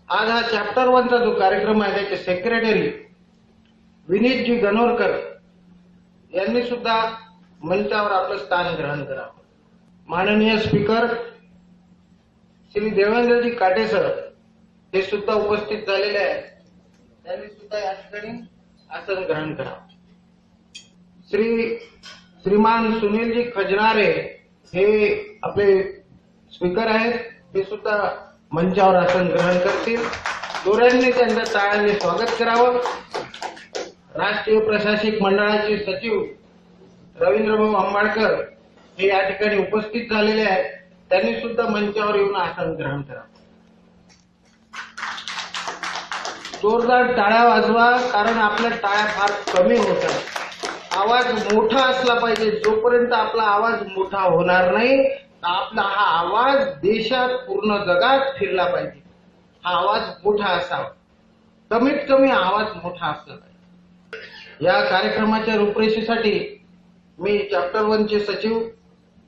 आज हा चॅप्टर 1 चा जो कार्यक्रम आहे त्याचे सेक्रेटरी विनीतजी गणोरकर यांनी सुद्धा मंचावर आपलं स्थान ग्रहण करावं. माननीय स्पीकर श्री देवेंद्रजी काटे सर हे सुद्धा उपस्थित झालेले आहेत. त्यांनी सुद्धा या ठिकाणी आसन ग्रहण करावं. श्रीमान सुनीलजी खजनारे हे आपले स्पीकर आहेत. ते सुद्धा मंचावर आसन ग्रहण करतील. जोरांनी त्यांचं टाळ्याने स्वागत करावं. राष्ट्रीय प्रशासक मंडळाचे सचिव रवींद्रभाऊ आंबाडकर हे या ठिकाणी उपस्थित झालेले आहेत. त्यांनी सुद्धा मंचावर येऊन आसन ग्रहण करावं. जोरदार टाळ्या वाजवा, कारण आपल्या टाळ्या फार कमी होत आहेत. आवाज मोठा असला पाहिजे. जोपर्यंत आपला आवाज मोठा होणार नाही, आपला हा आवाज देशात पूर्ण जगात फिरला पाहिजे. हा आवाज मोठा असावा. कमीत कमी आवाज मोठा असला पाहिजे. या कार्यक्रमाच्या रूपरेषेसाठी मी चॅप्टर 1 चे सचिव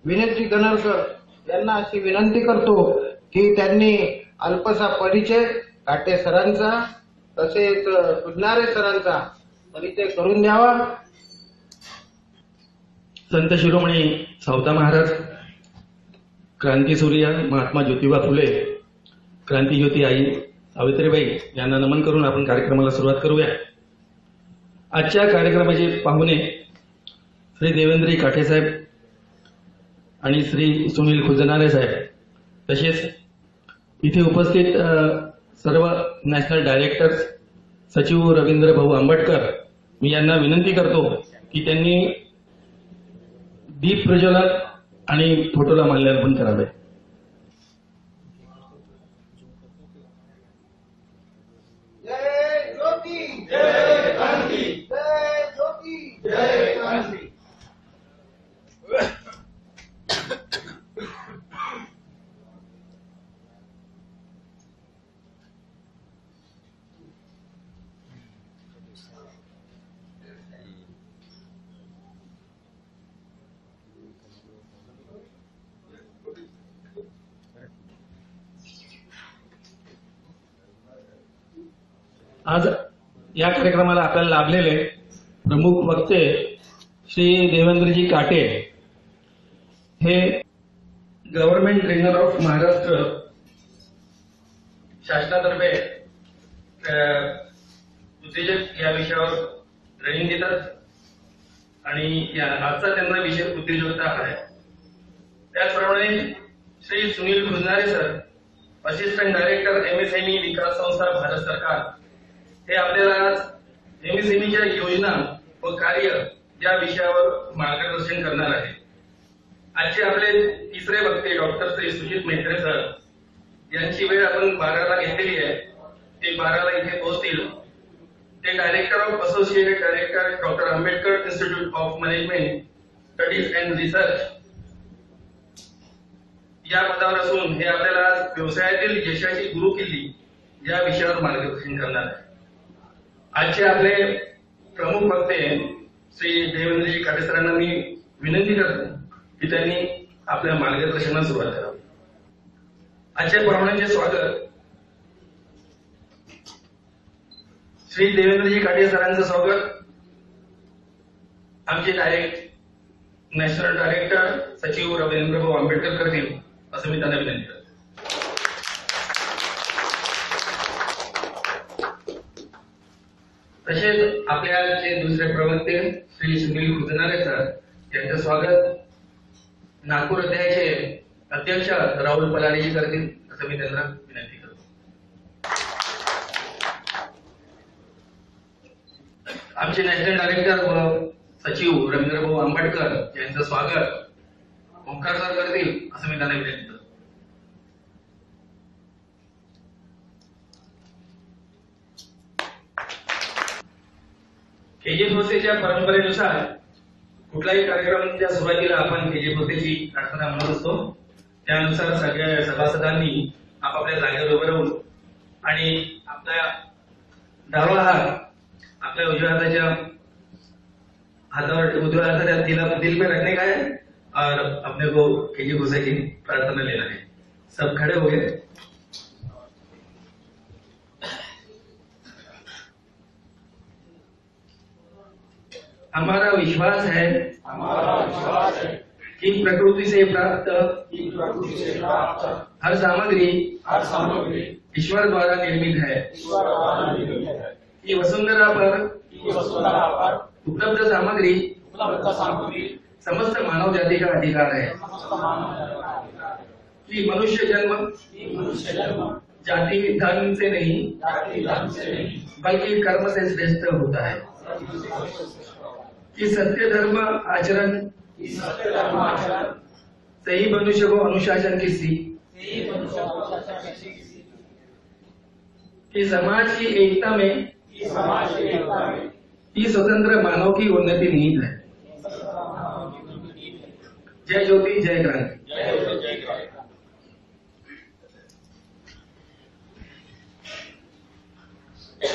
विनीतजी गणोरकर यांना अशी विनंती करतो की त्यांनी अल्पसा परिचय काटे सरांचा तसेच सुजनारे सरांचा परिचय करून द्यावा. संत शिरोमणी सावता महाराज, क्रांतीसूर्य महात्मा ज्योतिबा फुले, क्रांतीज्योती आई सावित्रीबाई यांना नमन करून आपण कार्यक्रमाला सुरुवात करूया. आजच्या कार्यक्रमाचे पाहुणे श्री देवेंद्रजी काटे साहेब आणि श्री सुनील खुजनारे साहेब, तसेच इथे उपस्थित सर्व नॅशनल डायरेक्टर्स, सचिव रवींद्र भाऊ आंबटकर, मी यांना विनंती करतो की त्यांनी दीप प्रज्वलन आणि फोटोला माल्यार्पण करावे. जय ज्योती, जय क्रांती, जय ज्योती, जय क्रांती. आज या कार्यक्रमाला आपल्याला लाभलेले प्रमुख वक्ते श्री देवेंद्रजी काटे हे गव्हर्नमेंट ट्रेनर ऑफ महाराष्ट्र शासनातर्फे उद्योजक या विषयावर ट्रेनिंग देतात आणि आजचा त्यांचा विषय उद्योजकता आहे. त्याचप्रमाणे Shri Sunil Khujnare sir, assistant director MSME विकास संस्था भारत सरकार, हे आपल्याला आज एमएसएमईच्या योजना व कार्य या विषयावर मार्गदर्शन करणार आहे. आजचे आपले तिसरे वक्ते डॉक्टर श्री सुजित मेहत्रे सर यांची वेळ आपण 12ला घेतलेली आहे. ते 12ला इथे पोहोचतील. ते director of associated director doctor Ambedkar institute of management studies and research या पदावर असून हे आपल्याला आज व्यवसायातील यशाची गुरुकिल्ली या विषयावर मार्गदर्शन करणार आहे. आजचे आपले प्रमुख वक्ते श्री देवेंद्रजी काटे सरांना मी विनंती करतो की त्यांनी आपल्या मार्गदर्शनाला सुरुवात करावी. आजच्या पाहुण्यांचे स्वागत. श्री देवेंद्रजी काटे सरांचं स्वागत आमचे नॅशनल डायरेक्टर सचिव रवींद्रभाऊ आंबेडकर करतील असं मी त्यांना विनंती करतो. तसेच आपल्याचे दुसरे प्रवक्ते श्री सुनील खुजनारे सर यांचं स्वागत नागपूर अध्यायाचे अध्यक्ष राहुल पलानीजी करतील असं मी त्यांना विनंती करतो. आमचे नॅशनल डायरेक्टर व सचिव रवींद्रभाऊ आंबेडकर यांचं स्वागत ओंकार सर करतील असं मी त्यांना विनंती करतो. केजी भोसलेच्या परंपरेनुसार कुठलाही कार्यक्रमाच्या सुरुवातीला आपण केजी भोसलेची प्रार्थना म्हणत असतो. त्यानुसार सगळ्या सभासदांनी आपापल्या जागेवर उभं राहून आणि आपला डावा हात आपल्या उजव्या हाताच्या हाथावर उजव्या हाथाच्या दिल पे रखने का है और अपने को केजी भोसले की प्रार्थना लेना है. सब खड़े हो गए. हमारा विश्वास है कि प्रकृति से प्राप्त हर सामग्री ईश्वर द्वारा निर्मित है। कि वसुंधरा पर उपलब्ध सामग्री समस्त मानव जाति का अधिकार है। कि मनुष्य जन्म जाति धर्म से नहीं बल्कि कर्म से श्रेष्ठ होता है। कि सत्य धर्म आचरण से ही मनुष्य को अनुशासन की सीख, कि समाज की एकता में ही स्वतंत्र मानव की उन्नति निहित है। जय ज्योति जय क्रांती।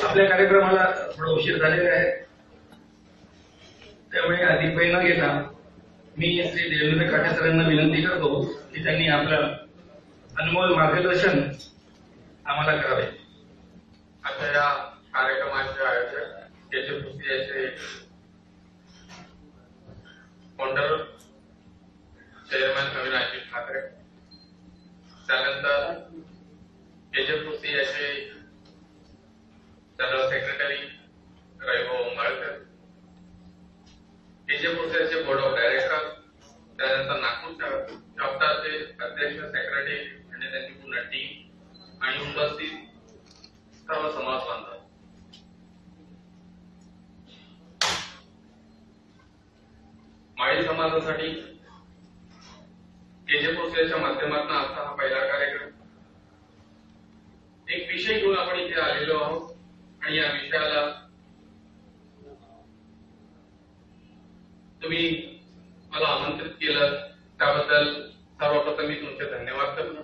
आपल्या कार्यक्रमाला थोडा उशीर झालेला आहे, त्यामुळे अधिक वेळ न घेता मी श्री देवेंद्र काटे सरांना विनंती करतो की त्यांनी आपलं अनमोल मार्गदर्शन आम्हाला करावे। आता या कार्यक्रमाचे आयोजक तेजपुसी याचे फाउंडर चेअरमॅन अविनाश ठाकरे, त्यानंतर तेजपुसी याचे जनरल सेक्रेटरी रविभाऊ उंबाळकर, तेजपुसी याचे बोर्ड ऑफ डायरेक्टर, त्यानंतर नागपूर चॅप्टरचे अध्यक्ष सेक्रेटरी आणि त्यांची पूर्ण टीम आणि उपस्थित सर्व समाज बांधव। माळी समाजासाठी तेजपुसीच्या माध्यमातून आजचा हा पहिला कार्यक्रम। एक विषय घेऊन आपण इथे आलेलो आहोत आणि या विषयाला तुम्ही मला आमंत्रित केलं त्याबद्दल सर्वप्रथम मी तुमचे धन्यवाद करतो।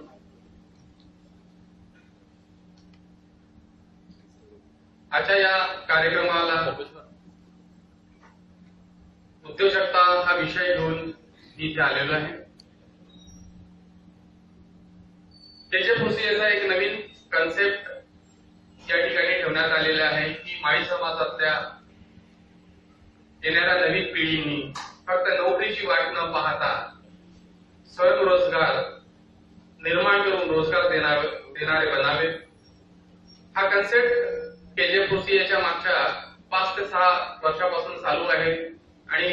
आजच्या या कार्यक्रमाला उद्योजकता हा विषय घेऊन मी इथे आलेलो आहे। तेजपुसीचा एक नवीन कन्सेप्ट या ठिकाणी ठेवण्यात आलेला आहे की माळी समाजातल्या येणाऱ्या नवीन पिढींनी फक्त नोकरीची वाट न पाहता स्वयंरोजगार निर्माण करून रोजगार देणारे बनावे। हा कन्सेप्ट तेजपुसी याच्या मागच्या 5 ते 6 वर्षापासून चालू आहे आणि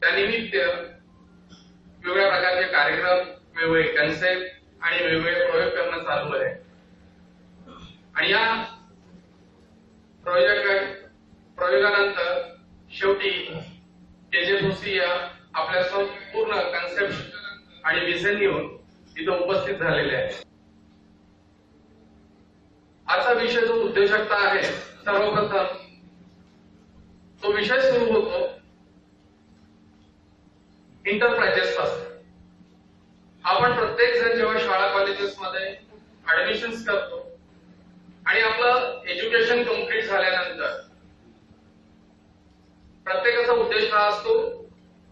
त्यानिमित्त वेगवेगळ्या प्रकारचे कार्यक्रम, वेगवेगळे कन्सेप्ट आणि वेगवेगळे प्रयोग करणं चालू आहे। आणि या प्रयोगानंतर शेवटी तेजपुसी या आपल्या संपूर्ण कन्सेप्ट आणि विजन घेऊन इथं उपस्थित झालेले आहे। आजचा विषय जो उद्योजकता आहे, सर्वप्रथम तो विषय सुरू होतो इंटरप्राइजेस पासून। आपण प्रत्येक जण जेव्हा शाळा कॉलेजेस मध्ये ऍडमिशन्स करतो आणि आपलं एज्युकेशन कंप्लीट झाल्यानंतर प्रत्येकाचा उद्देश हा असतो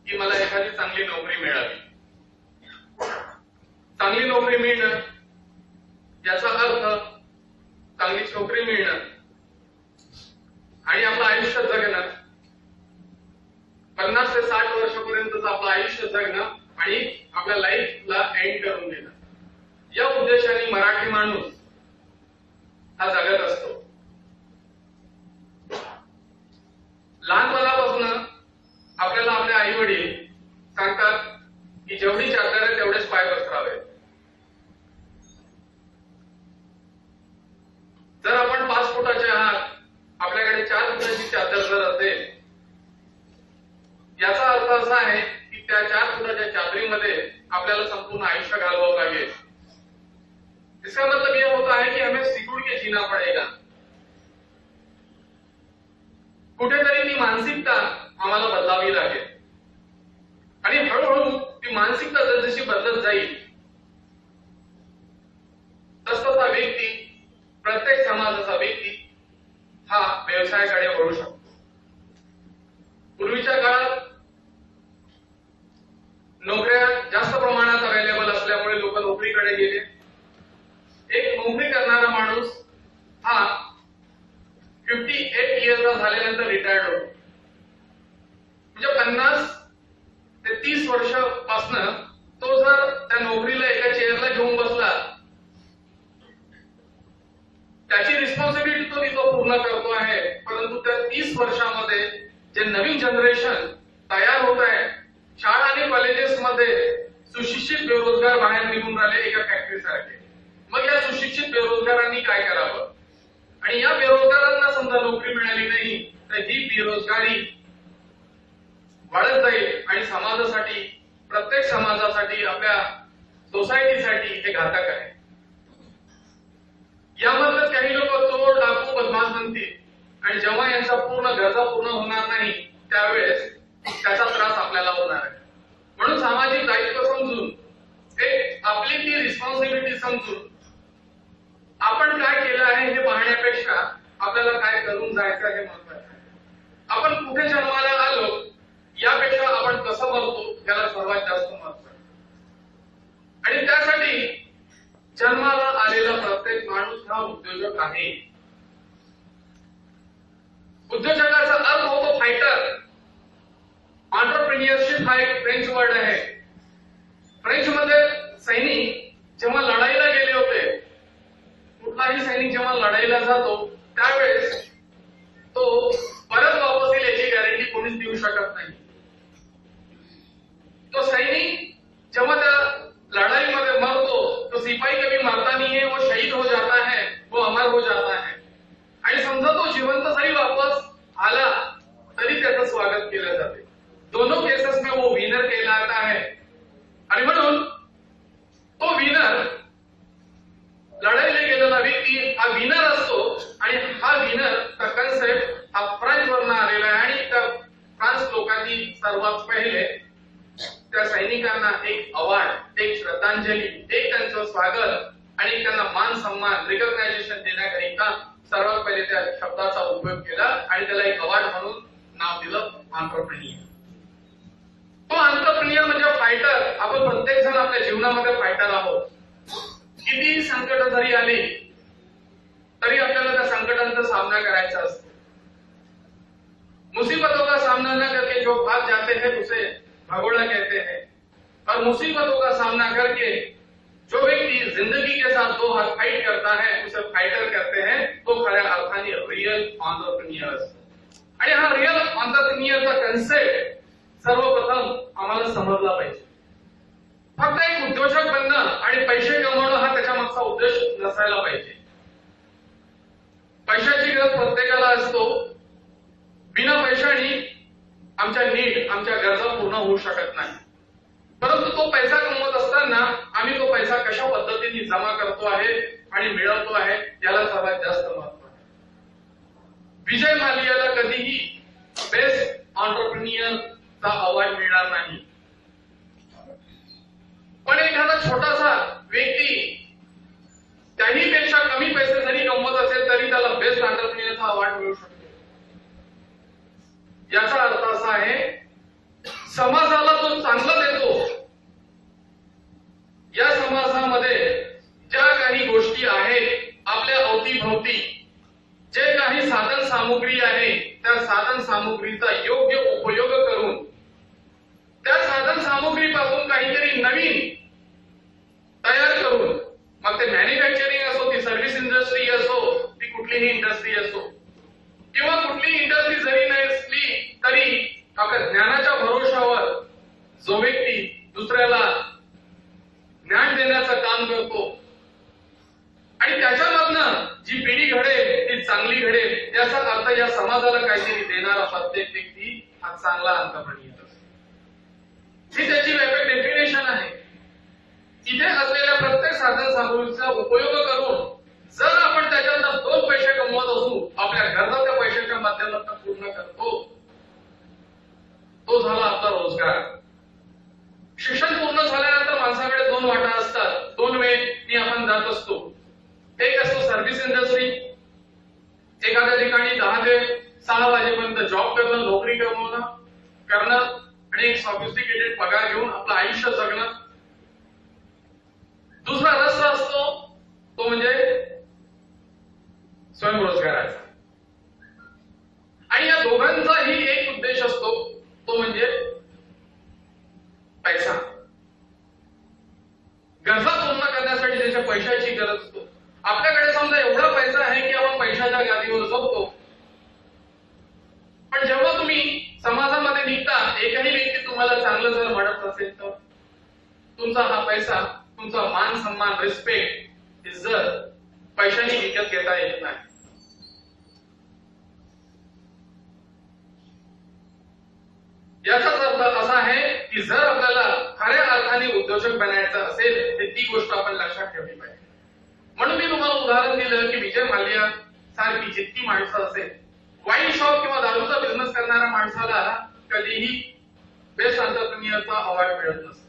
की मला एखादी चांगली नोकरी मिळावी। चांगली नोकरी मिळणं याचा अर्थ चांगली नोकरी मिळणं आणि आपलं आयुष्य जगणं, 50 ते 60 वर्षापर्यंतच आपलं आयुष्य जगणं आणि आपल्या लाईफला एंड करून देणं, या उद्देशाने मराठी माणूस हा जगत असतो। लहानपणापासून आपल्याला आपले आई वडील सांगतात की जेवढी चादर आहे तेवढेच पाय पसरावे। जर आपण 5 फुटाचे आहात, आपल्याकडे 4 फुटाची चादर जर असेल, याचा अर्थ असा आहे की त्या 4 फुटाच्या चादरीमध्ये आपल्याला संपूर्ण आयुष्य घालवावं लागेल। इसका मतलब यह होता है कि हमें सिकुड़ के जीना पड़ेगा। कुठेतरी ती मानसिकता आम्हाला बदलावी लागेल आणि हळूहळू ती मानसिकता जसजशी बदलत जाईल तसतसा व्यक्ती, प्रत्येक समाजाचा व्यक्ती हा व्यवसायाकडे वळू शकतो। पूर्वीच्या काळात नोकऱ्या जास्त प्रमाणात अवेलेबल असल्यामुळे लोक नोकरीकडे गेले। एक नोकरी करणारा माणूस हा 58 इयर्सचा झाल्यानंतर रिटायर्ड होतो त्याची रिस्पॉन्सिबिलिटी तो पूर्ण करतो आहे, परंतु त्या 30 वर्षामध्ये जे नवीन जनरेशन तयार होत आहे, शाळा आणि कॉलेजेस मध्ये सुशिक्षित बेरोजगार बाहेर निघून राहिले एका फॅक्टरी सारखे. मग या सुशिक्षित बेरोजगारांनी काय करावं? आणि या बेरोजगारांना समजा नोकरी मिळाली नाही तर ही बेरोजगारी वाढत जाईल आणि समाजासाठी, प्रत्येक समाजासाठी, आपल्या सोसायटीसाठी हे घातक आहे. यामधलं काही लोक चोर, डाकू, बदमाश बनतील आणि जेव्हा यांच्या पूर्ण गरजा पूर्ण होणार नाही त्यावेळेस त्याचा त्रास आपल्याला होणार आहे. म्हणून सामाजिक दायित्व समजून, एक आपली ती रिस्पॉन्सिबिलिटी समजून आपण काय केलं आहे हे पाहण्यापेक्षा आपल्याला काय करून जायचं हे महत्वाचं आहे. आपण कुठे जन्माला आलो यापेक्षा आपण कसं मरतो याला सर्वात जास्त महत्व आहे. आणि त्यासाठी जन्माला आलेला प्रत्येक माणूस हा उद्योजक आहे. उद्योजकाचा अर्थ होतो फायटर. एंटरप्रेन्योरशिप हा एक फ्रेंच वर्ड आहे. फ्रेंच मध्ये सैनिक जेव्हा लढाईला गेले होते, कुठलाही सैनिक जेव्हा लढाईला जातो त्यावेळेस तो परत वापस येईल याची गॅरंटी कोणीच देऊ शकत नाही. तो सैनिक जेव्हा त्या लड़ाई में मरतो तो सिपाही कभी मरता नहीं है, वो शहीद हो जाता है, वो अमर हो जाता है. आणि समजा तो जिवंत जरी वापस आला तरी त्याचं स्वागत केलं जाते. दोनों केसेस में वो विनर कहलाता है. आणि म्हणून तो विनर, लढाईला गेलेला व्यक्ती हा विनर असतो. आणि हा विनरचा कन्सेप्ट हा फ्रान्स वरून आलेला आहे. आणि त्या फ्रान्स लोकांनी सर्वात पहिले त्या सैनिकांना एक अवॉर्ड, एक श्रद्धांजली, एक त्यांचं स्वागत आणि त्यांना मान सन्मान, रिकॉग्नायझेशन देण्याकरिता सर्वात पहिले त्या शब्दाचा उपयोग केला आणि त्याला एक अवॉर्ड म्हणून नाव दिलं एंटरप्रेन्योर. तो एंटरप्रेन्योर म्हणजे फायटर. आपण प्रत्येक जण आपल्या जीवनामध्ये फायटर आहोत. किती संकट जरी आली तरी आपल्याला त्या संकटांचा सामना करायचा असतो. मुसीबतों का सामना न करके जो भाग जाते हैं उसे भगोड़ा कहते हैं. और मुसीबतों का सामना करके जो व्यक्ति जिंदगी के साथ दो हाथ फाइट करता है उसे फाइटर कहते हैं. तो खऱ्या अर्थाने रियल एंटरप्रेन्योर. आणि हा रियल एंटरप्रेन्योरचा कन्सेप्ट सर्वप्रथम आम्हाला समजला पाहिजे. फक्त एक उद्योजक बनणं आणि पैसे कमवणं हा त्याच्या मागचा उद्देश नसायला पाहिजे. पैशाची गरज प्रत्येकाला असतो. बिना पैशाने आमच्या नीड, आमच्या गरजा पूर्ण होऊ शकत नाही. परंतु तो पैसा कमवत असताना आम्ही तो पैसा कशा पद्धतीने जमा करतो आहे आणि मिळवतो आहे याला सर्वात जास्त महत्व आहे. विजय माल्याला कधीही बेस्ट एंटरप्रेन्योरचा अवॉर्ड मिळणार नाही. पण एखादा छोटासा व्यक्ती त्याही पेक्षा कमी पैसे जरी कमवत असेल तरी त्याला बेस्ट एंटरप्रेन्योरचा अवॉर्ड मिळू शकतो. याचा अर्थ असा आहे, समाजाला तो चांगलं देतो. या समाजामध्ये ज्या काही गोष्टी आहेत, आपल्या अवतीभोवती जे काही साधन सामुग्री आहे, त्या साधन सामुग्रीचा योग्य उपयोग करून त्या साधन सामुग्रीपासून काहीतरी नवीन तयार करून, मग ते मॅन्युफॅक्चरिंग असो, ती सर्व्हिस इंडस्ट्री असो, ती कुठलीही इंडस्ट्री असो किंवा कुठली इंडस्ट्री जरी नसली तरी आपल्या ज्ञानाच्या भरोशावर जो व्यक्ती दुसऱ्याला ज्ञान देण्याचं काम करतो आणि त्याच्यामधनं जी पिढी घडेल ती चांगली घडेल, याचा अर्थ या समाजाला काहीतरी देणारा प्रत्येक व्यक्ती हा चांगला एंटरप्रेन्योर असतो. ही त्याची व्यापक डेफिनेशन आहे. इथे असलेल्या प्रत्येक साधन सामुग्रीचा उपयोग करून जर आपण त्याच्यातनं 2 पैसे कमवत असू, आपल्या गरजा त्या पैशाच्या माध्यमातून पूर्ण करतो, तो झाला आपला रोजगार. शिक्षण पूर्ण झाल्यानंतर माणसाकडे 2 वाटा असतात. 2 वेळी आपण जात असतो. एक असतो सर्व्हिस इंडस्ट्री. एखाद्या ठिकाणी 10 ते 6 वाजेपर्यंत जॉब करणं, नोकरी करणं आणि एक सॉफिस्टिकेटेड पगार घेऊन आपलं आयुष्य जगणं. दुसरा रस्ता असतो तो म्हणजे स्वयंरोजगाराचा. आणि या दोघांचाही एक उद्देश असतो, तो म्हणजे पैसा. गरजा पूर्ण करण्यासाठी त्याच्या पैशाची गरज असतो. आपल्याकडे समजा एवढा पैसा आहे मोठ्या गादीवर झोपतो, पण जेव्हा तुम्ही समाजामध्ये निघता, एकही व्यक्ती तुम्हाला चांगलं जर म्हणत असेल तर तुमचा हा पैसा, तुमचा मान सन्मान, रिस्पेक्ट, इज्जत पैशाने विकत घेता येत नाही. याचाच अर्थ असा आहे की जर आपल्याला खऱ्या अर्थाने उद्योजक बनायचं असेल तर ती गोष्ट आपण लक्षात ठेवली पाहिजे. म्हणून मी तुम्हाला उदाहरण दिलं की विजय माल्या सारखी जितकी माणसं असेल, वाईन शॉप किंवा दारूचा बिझनेस करणाऱ्या माणसाला कधीही बेस्ट एंटरप्रेन्युअरचा अवॉर्ड मिळत नसतो.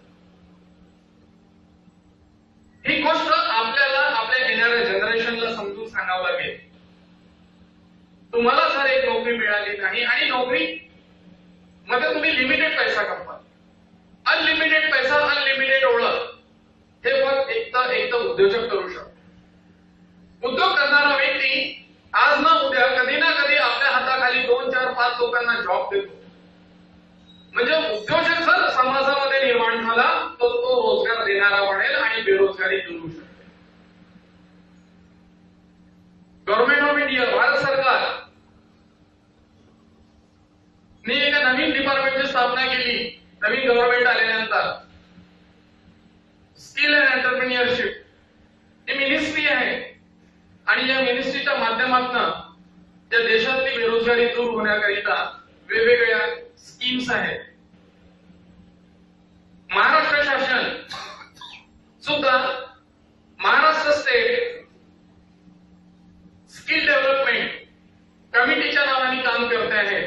ही गोष्ट आपल्याला आपल्या येणाऱ्या जनरेशनला समजून सांगावं लागेल. तुम्हाला जर एक नोकरी मिळाली नाही आणि नोकरी मध्ये तुम्ही लिमिटेड पैसा कमवा, अनलिमिटेड पैसा, अनलिमिटेड ओळख, हे फक्त एक उद्योजक करू शकतो. उद्योग करणारा व्यक्ती आज ना उद्या कधी ना कधी आपल्या हाताखाली 2, 4, 5 लोकांना जॉब देतो. म्हणजे उद्योजक जर समाजामध्ये निर्माण झाला तर तो रोजगार देणारा बनेल आणि बेरोजगारी दूर होऊ शकते. गव्हर्नमेंट ऑफ इंडिया, भारत सरकार ने एका नवीन डिपार्टमेंटची स्थापना केली. नवीन गव्हर्नमेंट आल्यानंतर skill and entrepreneurship he ministry आहे आणि या मिनिस्ट्रीच्या माध्यमातून या देशातली बेरोजगारी दूर होण्याकरिता वेगवेगळ्या स्कीम्स आहेत. महाराष्ट्र शासन सुद्धा महाराष्ट्र स्टेट स्किल डेव्हलपमेंट कमिटीच्या नावाने काम करते आहे.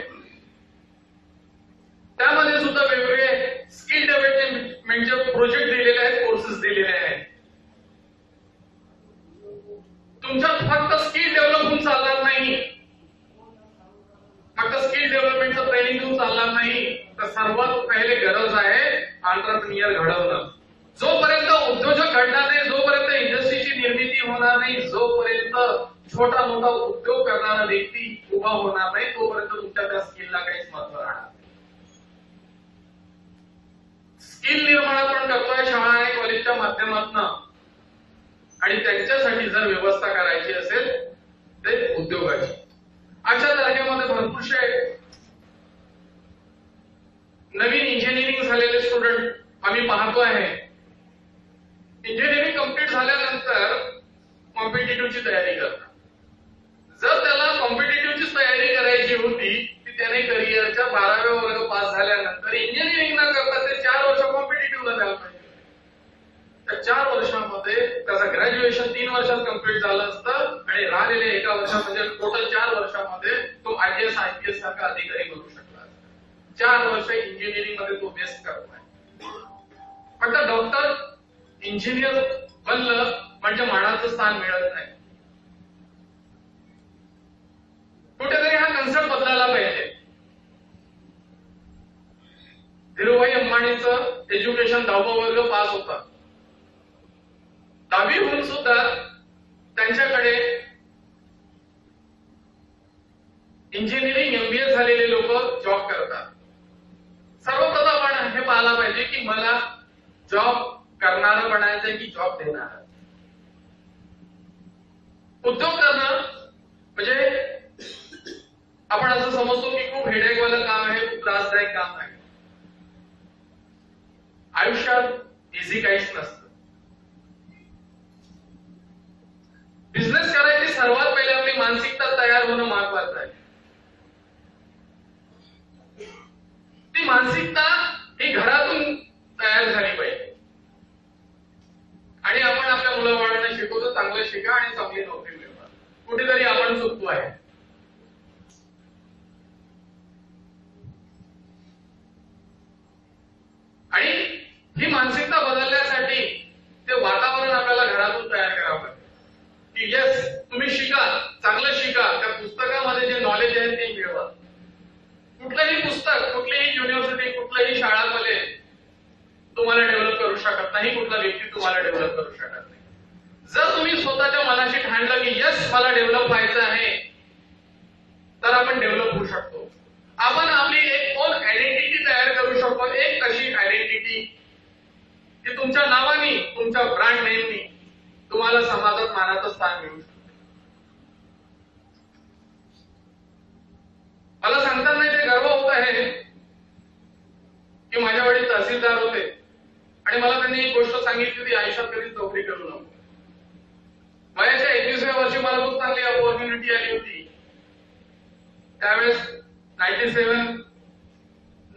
त्यामध्ये सुद्धा वेगवेगळे स्किल डेव्हलपमेंटचे प्रोजेक्ट दिलेले आहेत, कोर्सेस दिलेले आहेत. तुमच्यात फक्त स्किल डेव्हलप होऊन चालणार नाही, फक्त स्किल डेव्हलपमेंटचं ट्रेनिंग देऊन चालणार नाही, तर सर्वात पहिले गरज आहे एंटरप्रेन्युअर घडवणं. जोपर्यंत उद्योजक घडणार नाही, जोपर्यंत इंडस्ट्रीची निर्मिती होणार नाही, जोपर्यंत छोटा मोठा उद्योग करणारा व्यक्ती उभा होणार नाही, तोपर्यंत तुमच्या त्या स्किलला काहीच महत्व राहणार नाही. स्किल निर्माण आपण करतोय शाळा आणि कॉलेजच्या माध्यमातून, आणि त्यांच्यासाठी जर व्यवस्था करायची असेल ते उद्योगाची. आजच्या तारखेमध्ये भरपूरशे नवीन इंजिनिअरिंग झालेले स्टुडंट आम्ही पाहतो आहे. इंजिनिअरिंग कंप्लीट झाल्यानंतर कॉम्पिटिटिव्हची तयारी करतात. जर त्याला कॉम्पिटिटिव्हची तयारी करायची होती ती त्याने करिअरच्या 12व्या वर्ग पास झाल्यानंतर इंजिनिअरिंग न करता ते 4 वर्ष कॉम्पिटिटिव्हला द्यायला पाहिजे. त्या 4 वर्षामध्ये त्याचं ग्रॅज्युएशन 3 वर्षात कंप्लीट झालं असतं आणि राहिलेले 1 वर्षात म्हणजे टोटल 4 वर्षामध्ये तो IAS IPS सारखा अधिकारी बनू शकला असता. 4 वर्ष इंजिनिअरिंग मध्ये तो वेस्ट करतोय. फक्त डॉक्टर इंजिनियर बनलं म्हणजे मानाचं स्थान मिळत नाही. कुठेतरी हा कन्सेप्ट बदलायला पाहिजे. धीरूभाई अंबानीचं एज्युकेशन 10वा वर्ग पास होता. 10वी होऊन सुद्धा त्यांच्याकडे इंजिनिअरिंग MBA झालेले लोक जॉब करतात. सर्वप्रथम आपण हे पाहायला पाहिजे की मला जॉब करणारं बनायचंय की जॉब देणार. उद्योग करणं म्हणजे आपण असं समजतो की खूप हेडेकवालं काम आहे, खूप त्रासदायक काम आहे. आयुष्यात इझी काहीच नसतं. बिझनेस करायची सर्वात पहिले आपली मानसिकता तयार होणं महत्वाचं आहे. ती मानसिकता ही घरातून तयार झाली पाहिजे. आणि आपण आपल्या मुलाबाळांना शिकवतो चांगलं शिका आणि चांगली नोकरी मिळवा. कुठेतरी आपण चुकतो आहे. आणि ही मानसिकता बदलण्यासाठी ते वातावरण आपल्याला घरातून तयार करावं लागेल की येस तुम्ही शिका, चांगलं शिका, त्या पुस्तकामध्ये जे नॉलेज आहे ते मिळवा. कुठलंही पुस्तक, कुठलीही युनिव्हर्सिटी, कुठलंही शाळा कॉलेज तुम्हाला डेव्हलप करू शकत नाही, कुठला व्यक्ती तुम्हाला डेव्हलप करू शकत नाही. जर तुम्ही स्वतःच्या मनाशी ठाणलं की येस मला डेव्हलप व्हायचं आहे, तर आपण डेव्हलप होऊ शकतो. आपण आपली एक ओन आयडेंटिटी तयार करू शकतो. एक अशी आयडेंटिटी की तुमच्या नावाने, तुमच्या ब्रँड नेमनी तुम्हाला समाजात मानाचं स्थान मिळू शकतं. तहसीलदार होते आणि मला त्यांनी एक गोष्ट सांगितली होती, आयुष्यात कधीच नोकरी करू नको. वयाच्या 21व्या वर्षी मला खूप चांगली ऑपॉर्च्युनिटी आली होती. त्यावेळेस 97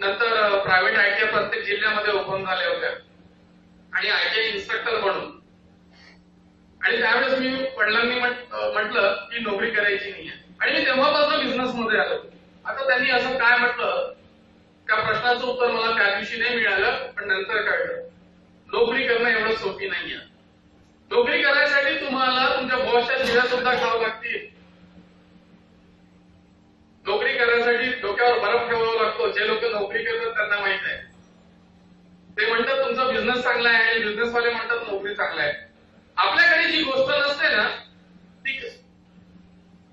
नंतर प्रायव्हेट आयटीआय प्रत्येक जिल्ह्यामध्ये ओपन झाल्या होत्या आणि आयटीआय इन्स्ट्रक्टर म्हणून. आणि त्यावेळेस मी वडिलांनी म्हटलं की नोकरी करायची नाहीये आणि मी तेव्हापासून बिझनेस मध्ये आलो. आता त्यांनी असं काय म्हटलं, त्या प्रश्नाचं उत्तर मला त्या दिवशी नाही मिळालं, पण नंतर कळलं नोकरी करणं एवढं सोपी नाहीये. नोकरी करायसाठी तुम्हाला तुमच्या बॉसच्या शिव्या सुद्धा खावं लागतील. नोकरी करायसाठी डोक्यावर बर्फ ठेवावा लागतो. जे लोक नोकरी करतात त्यांना माहित आहे. ते म्हणतात तुमचा बिझनेस चांगला आहे आणि बिझनेसवाले म्हणतात नोकरी चांगला आहे. आपल्याकडे जी गोष्ट नसते ना ती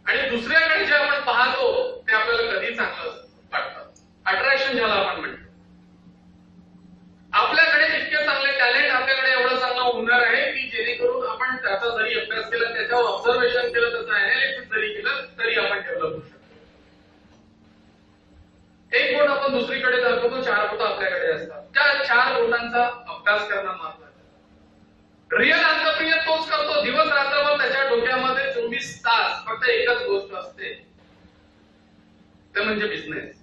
आणि दुसऱ्याकडे जे आपण पाहतो ते आपल्याला कधी चांगलं वाटतं. अट्रॅक्शन ज्याला आपण म्हणतो. आपल्याकडे इतके चांगले टॅलेंट, आपल्याकडे एवढं चांगलं हुनर आहे की जेणेकरून आपण त्याचा जरी अभ्यास केला, त्याच्यावर ऑब्झर्वेशन केलं, त्याचं अनालिसिस जरी केलं तरी आपण डेव्हलप होऊ शकतो. एक बोट आपण दुसरीकडे दाखवतो, 4 बोट आपल्याकडे असतात. त्या 4 बोटांचा अभ्यास करणं महत्वाचं. रिअल एंटरप्रेन्योर तोच करतो, दिवस रात्रभर त्याच्या डोक्यामध्ये 24 तास फक्त एकच गोष्ट असते, ते म्हणजे बिझनेस.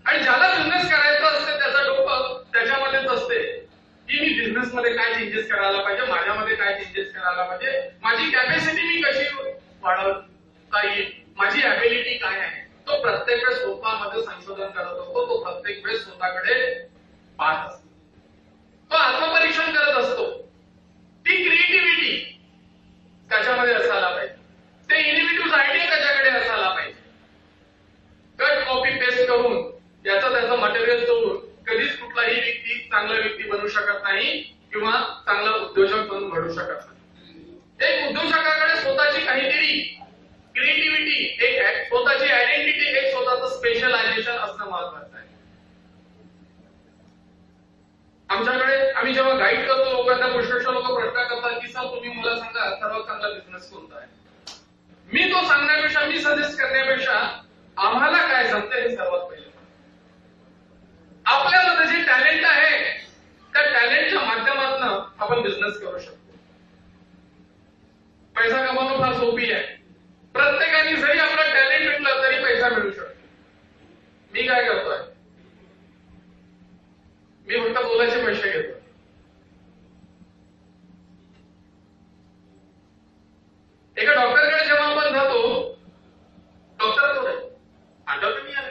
आणि ज्याला बिझनेस करायचा असते त्याचं डोकं त्याच्यामध्येच असते की मी बिझनेस मध्ये काय चेंजेस करायला पाहिजे, माझ्यामध्ये काय चेंजेस करायला पाहिजे, माझी कॅपॅसिटी मी कशी वाढवता येईल, माझी ॲबिलिटी काय आहे. तो प्रत्येक वेळेस स्वतःमध्ये संशोधन करत असतो. तो प्रत्येक वेळेस स्वतःकडे पाहत असतो. तो आत्मपरीक्षण करत असतो. ती क्रिएटिव्हिटी त्याच्यामध्ये असायला पाहिजे. ते इनोव्हेटिव्ह आयडिया त्याच्याकडे असायला पाहिजे. कट कॉपी पेस्ट करून याचं त्याचं मटेरियल तोडून कधीच कुठलाही व्यक्ती चांगला व्यक्ती बनू शकत नाही किंवा चांगला उद्योजक बनून घडू शकत नाही. एक उद्योजकाकडे स्वतःची काहीतरी क्रिएटिव्हिटी, एक स्वतःची आयडेंटिटी, एक स्वतःचं स्पेशलायझेशन असणं महत्वाचं आहे. आमच्याकडे आम्ही जेव्हा गाईड करतो लोकांना, पुष्कळ लोक प्रश्न करतात की सर तुम्ही मला सांगा सर्वात चांगला बिझनेस कोणता आहे. मी तो सांगण्यापेक्षा, मी सजेस्ट करण्यापेक्षा आम्हाला काय जमतं हे सर्वात पहिले. आपल्यामध्ये जे टॅलेंट आहे त्या टॅलेंटच्या माध्यमातून आपण बिझनेस करू शकतो. पैसा कमावणं फार सोपी आहे. प्रत्येकाने जरी आपलं टॅलेंट विकलं तरी पैसा मिळू शकतो. मी काय करतोय, मी फक्त बोलायचे पैसे घेतो. एका डॉक्टरकडे जेव्हा आपण जातो, डॉक्टर कोण आहे आठवत नाही आले,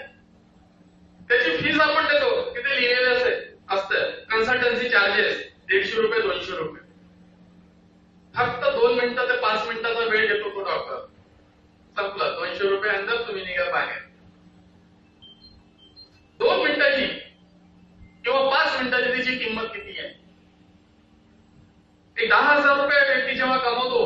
त्याची फीस आपण देतो की ते लिहिलेलं असतं. कन्सल्टन्सी चार्जेस 150 रुपये 200 रुपये. फक्त 2 मिनिटं ते 5 मिनिटाचा वेळ घेतो तो डॉक्टर. संपलं. 200 रुपये अंदर, तुम्ही निघा बाहेर. 2 मिनिटाची किंवा 5 मिनिटाची तिची किंमत किती आहे. एक 10,000 रुपये व्यक्ती जेव्हा कमवतो,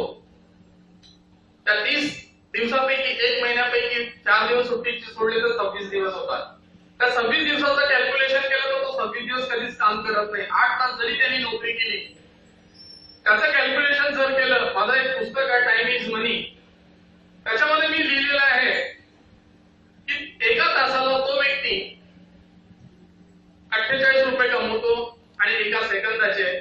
त्या 30 दिवसापैकी 1 महिन्यापैकी 4 दिवस सुट्टीची सोडले तर 26 दिवस होतात. त्या 26 दिवसाचं कॅल्क्युलेशन केलं तर तो 26 दिवस कधीच काम करत नाही. 8 तास जरी त्यांनी नोकरी केली, त्याचं कॅल्क्युलेशन जर केलं, माझं एक पुस्तक आहे टाइम इज मनी, त्याच्यामध्ये मी लिहिलेलं आहे की एका तासाला तो व्यक्ती 48 रुपये कमवतो आणि एका सेकंदाचे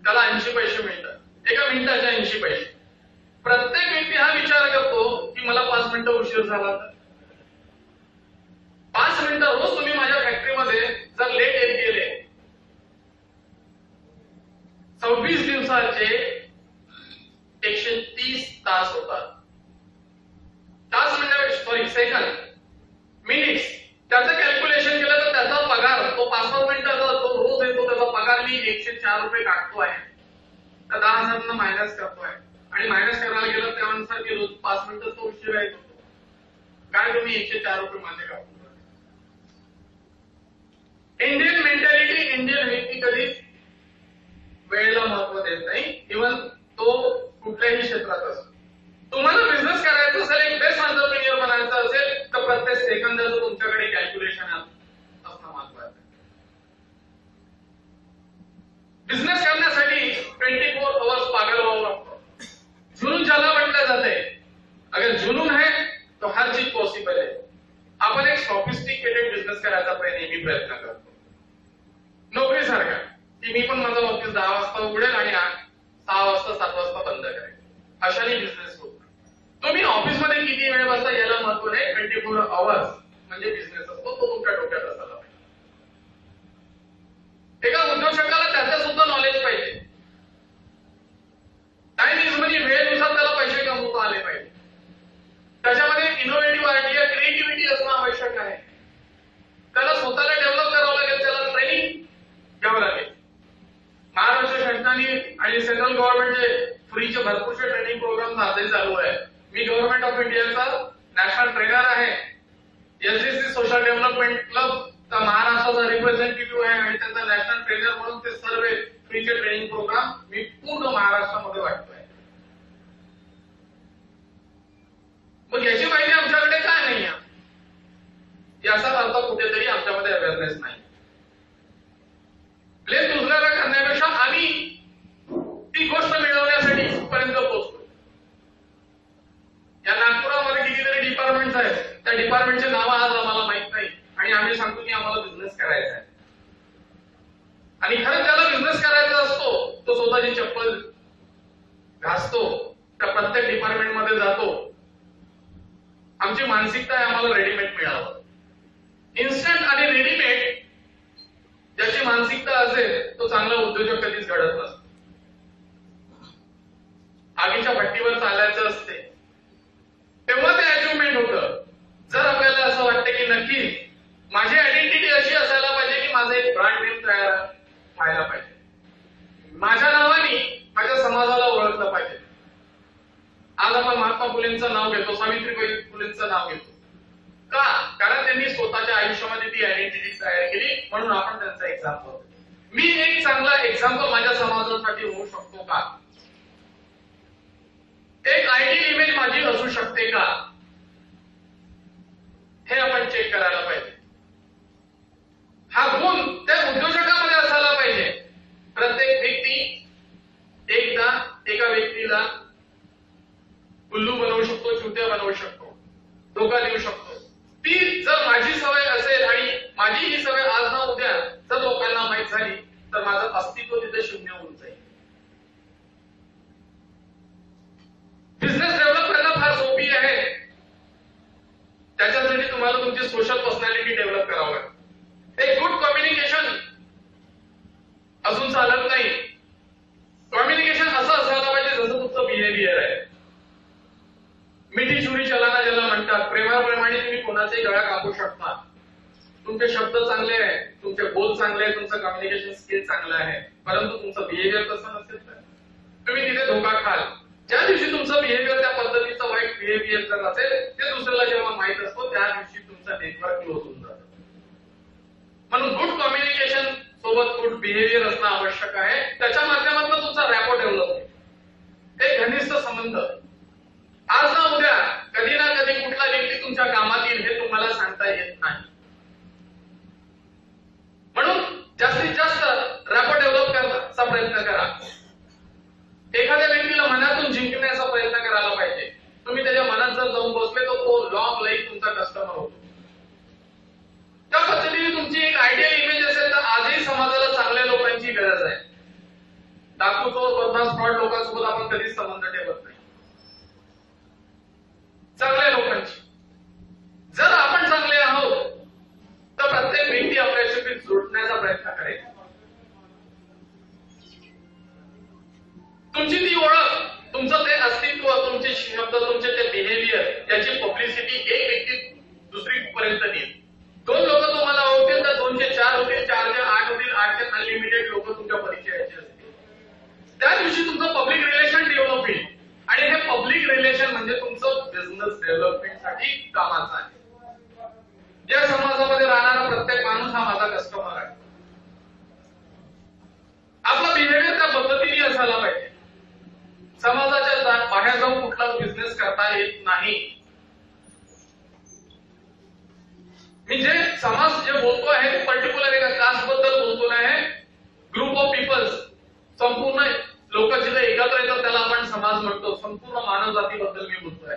त्याला 80 पैसे मिळतात. एका मिनिटाचे 80 पैसे. प्रत्येक व्यक्ती हा विचार करतो की मला 5 मिनिटं उशीर झाला तर 5 मिनिटं रोज तुम्ही माझ्या फॅक्टरीमध्ये जर लेट येत गेले, 26 दिवसाचे 130 तास होतात. तास म्हणजे सेकंद, मिनिट्स. त्याचं कॅल्क्युलेशन केलं तर त्याचा पगार, तो 5 मिनिटाचा तो रोज येतो, त्याचा पगार मी 104 रुपये काढतो आहे. तर 10,000 मायनस करतोय आणि मायनस करायला गेलं त्यानुसार की रोज 5 मिनिटं तो उशीर येत होतो. काय तुम्ही 104 रुपये माझे काढतो. इंडियन मेंटॅलिटी, इंडियन व्यक्ती कधीच वेळेला महत्व देत नाही. इव्हन तो कुठल्याही क्षेत्रात असतो. तुम्हाला बिझनेस करायचा असेल, एक बेस्ट एंटरप्रेन्योर बनायचं असेल तर प्रत्येक सेकंदाचं तुमच्याकडे कॅल्क्युलेशन असणं महत्वाचं आहे. बिझनेस करण्यासाठी 24 आवर्स पागल व्हावं लागतं. जुनून ज्याला म्हटलं जाते, अगर जुनून है तो हर चीज पॉसिबल है. आपण एक सॉफिस्टिकेटेड बिझनेस करायचा नेहमी प्रयत्न करतो. वाजता उघडेल आणि 6 वाजता 7 वाजता बंद करेल. अशाने बिझनेस होतो. तुम्ही ऑफिसमध्ये किती वेळ बसता याला महत्व नाही. 24 आवर्स म्हणजे बिझनेस असतो, तो तुमच्या डोक्यात असायला पाहिजे. एका उद्योजकाला त्याचं सुद्धा नॉलेज पाहिजे. टाइम इज मनी, वेळेनुसार त्याला पैसे कमवता आले पाहिजे. त्याच्यामध्ये इनोव्हेटिव्ह आयडिया, क्रिएटिव्हिटी असणं आवश्यक आहे. त्याला स्वतःला डेव्हलप करावं लागेल, त्याला ट्रेनिंग घ्यावं लागेल. महाराष्ट्र शासनाने आणि सेंट्रल गव्हर्नमेंटचे फ्रीचे भरपूरसे ट्रेनिंग प्रोग्राम आजही चालू आहे. मी गव्हर्नमेंट ऑफ इंडियाचा नॅशनल ट्रेनर आहे. एसडीसी सोशल डेव्हलपमेंट क्लबचा महाराष्ट्राचा रिप्रेझेंटेटिव्ह आहे आणि त्यांचा नॅशनल ट्रेनर म्हणून ते सर्व फ्रीचे ट्रेनिंग प्रोग्राम मी पूर्ण महाराष्ट्रामध्ये वाटतोय. मग याची माहिती आमच्याकडे काय नाही आहे, याचाच अर्थ कुठेतरी आमच्यामध्ये अवेअरनेस नाही. प्लेस दुसऱ्याला करण्यापेक्षा आम्ही ती गोष्ट मिळवण्यासाठी इथपर्यंत पोहोचतो. या नागपुरामध्ये कितीतरी डिपार्टमेंट्स आहेत, त्या डिपार्टमेंटचे नाव आज आम्हाला माहित नाही आणि आम्ही सांगतो की आम्हाला बिझनेस करायचा आहे. आणि खरंच त्याला बिझनेस करायचा असतो, तो स्वतःची चप्पल घासतो, त्या प्रत्येक डिपार्टमेंट मध्ये जातो. आमची मानसिकता आहे आम्हाला रेडीमेड मिळावं. इन्स्टंट आणि रेडीमेड ज्याची मानसिकता असेल तो चांगला उद्योजक कधीच घडत नसतो. आगीच्या भट्टीवर चालायचं असते तेव्हा ते अचिव्हमेंट होतं. जर आपल्याला असं वाटतं की नक्की माझी आयडेंटिटी अशी असायला पाहिजे की माझं एक ब्रँड नेम तयार व्हायला पाहिजे, माझ्या नावाने माझ्या समाजाला ओळखलं पाहिजे. आज आपण महात्मा फुलेंचं नाव घेतो, सावित्रीबाई फुलेंचं नाव घेतो का? कारण त्यांनी स्वतःच्या आयुष्यामध्ये ती आयडेंटिटी तयार केली, म्हणून आपण त्यांचा एक्झाम्पल. मी एक चांगला एक्झाम्पल माझ्या समाजासाठी होऊ शकतो का? एक आयडियल इमेज माझी असू शकते का? हे आपण चेक करायला पाहिजे. हा गुण त्या उद्योजकामध्ये असायला पाहिजे. प्रत्येक व्यक्ती एकदा एका व्यक्तीला उल्लू बनवू शकतो, चुत्या बनवू शकतो, धोका देऊ शकतो. ती जर माझी सवय असेल आणि माझी ही सवय आज ना उद्या जर लोकांना माहित झाली तर माझं अस्तित्व तिथे शून्य होऊन जाईल. बिझनेस डेव्हलप करणं फार सोपी आहे. त्याच्यासाठी तुम्हाला तुमची सोशल पर्सनॅलिटी डेव्हलप करावं लागेल. एक गुड कम्युनिकेशन अजून चालत नाही. कम्युनिकेशन असं असायला पाहिजे जसं तुमचं बिहेवियर आहे. मिठी छुरी चलाना ज्याला म्हणतात, प्रेमाप्रमाणे तुम्ही कोणाचाही गळा कापू शकता. तुमचे शब्द चांगले आहे, तुमचे बोल चांगले आहे, तुमचं कम्युनिकेशन स्किल चांगलं आहे, परंतु तुमचं बिहेवियर तसं नसेल तर तुम्ही तिथे धोका खाल. ज्या दिवशी तुमचं बिहेवियर त्या पद्धतीचं वाईट बिहेवियर जर असेल ते दुसऱ्याला जेव्हा माहित असतो त्या दिवशी तुमचा नेटवर्क क्लोज होऊन जातो. म्हणून गुड कम्युनिकेशन सोबत गुड बिहेवियर असणं आवश्यक आहे. त्याच्या माध्यमातून तुमचा रॅपो डेव्हलप होईल, एक घनिष्ठ संबंध. आज ना उद्या कधी ना कधी कुठला व्यक्ती तुमच्या कामात येईल हे तुम्हाला सांगता येत नाही. म्हणून जास्तीत जास्त रॅपो डेव्हलप करण्याचा प्रयत्न करा. एखाद्या व्यक्तीला मनातून जिंकण्याचा प्रयत्न करायला पाहिजे. तुम्ही त्याच्या मनात जर जाऊन बसले तर तो लॉंग लाईफ तुमचा कस्टमर होतो. त्या पद्धतीने तुमची एक आयडियल इमेज असेल तर आजही समाजाला चांगल्या लोकांची गरज आहे. डाकू, चोर, बदमाश, फ्रॉड लोकांसोबत आपण कधीच संबंध ठेवत नाही. चांगल्या लोकांची जर आपण चांगले आहोत तर प्रत्येक व्यक्ती आपल्याशी जोडण्याचा प्रयत्न करेल. तुमची ती ओळख, तुमचं ते अस्तित्व, तुमचे शब्द, तुमचे ते बिहेवियर याची पब्लिसिटी एक व्यक्ती दुसरी पर्यंत नेईल. 2 लोक तुम्हाला ओळखतील तर 2 चे 4 होतील, 4 चे 8 होतील, 8 चे अनलिमिटेड लोक तुमच्या परिचयाचे असतील. त्या दिवशी तुमचं पब्लिक रिलेशन डेव्हलप होईल आणि हे पब्लिक रिलेशन म्हणजे तुमचं बिझनेस डेव्हलपमेंटसाठी कामाचं आहे. या समाजामध्ये राहणारा प्रत्येक माणूस हा माझा कस्टमर आहे. आपला बिहेवियर त्या पद्धतीने असायला पाहिजे. समाजाच्या बाहेर जाऊन कुठलाच बिझनेस करता येत नाही. मी जे समाज जे बोलतो आहे ते पर्टिक्युलर एका कास्ट बद्दल बोलतो नाही, ग्रुप ऑफ पीपल्स, संपूर्ण लोक जिथे एकत्र येतात त्याला आपण समाज म्हणतो. संपूर्ण मानव जातीबद्दल मी बोलतोय.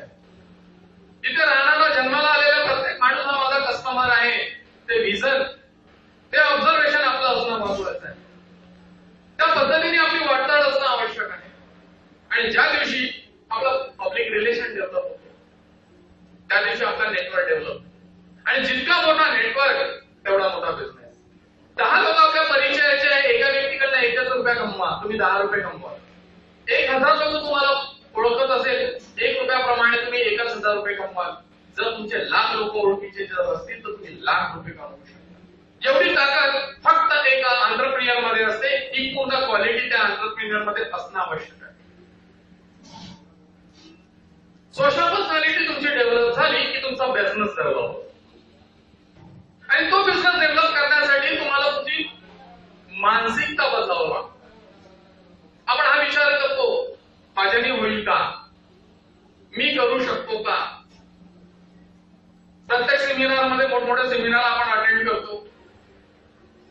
तिथे राहणारा जन्माला आलेला प्रत्येक माणूस हा माझा कस्टमर आहे. ते व्हिजन, ते ऑब्झर्वेशन आपलं असणं महत्वाचं आहे. त्या पद्धतीने आपली आणि ज्या दिवशी आपलं पब्लिक रिलेशन डेव्हलप होतो त्या दिवशी आपला नेटवर्क डेव्हलप आणि जितका मोठा नेटवर्क तेवढा मोठा बिझनेस. 10 लोकांच्या परिचयाचे एका व्यक्तीकडनं 1 रुपया कमवा, तुम्ही 10 रुपये कमवा. 1000 लोक तुम्हाला ओळखत असेल 1 रुपयाप्रमाणे तुम्ही 1000 रुपये कमवाल. जर तुमचे लाख लोक ओळखीचे जर असतील तर तुम्ही लाख रुपये कमवू शकता. एवढी ताकद फक्त एका एंटरप्रेन्युअर मध्ये असते. ही पूर्ण क्वालिटी त्या एंटरप्रेन्युअर मध्ये असणं आवश्यक आहे. सोशल पर्सनॅलिटी तुमची डेव्हलप झाली की तुमचा बिझनेस डेव्हलप होतो आणि तो बिझनेस डेव्हलप करण्यासाठी तुम्हाला तुमची मानसिकता बदलावं लागते. आपण हा विचार करतो माझ्याने होईल का, मी करू शकतो का. प्रत्येक सेमिनार मध्ये मोठमोठे सेमिनार आपण अटेंड करतो,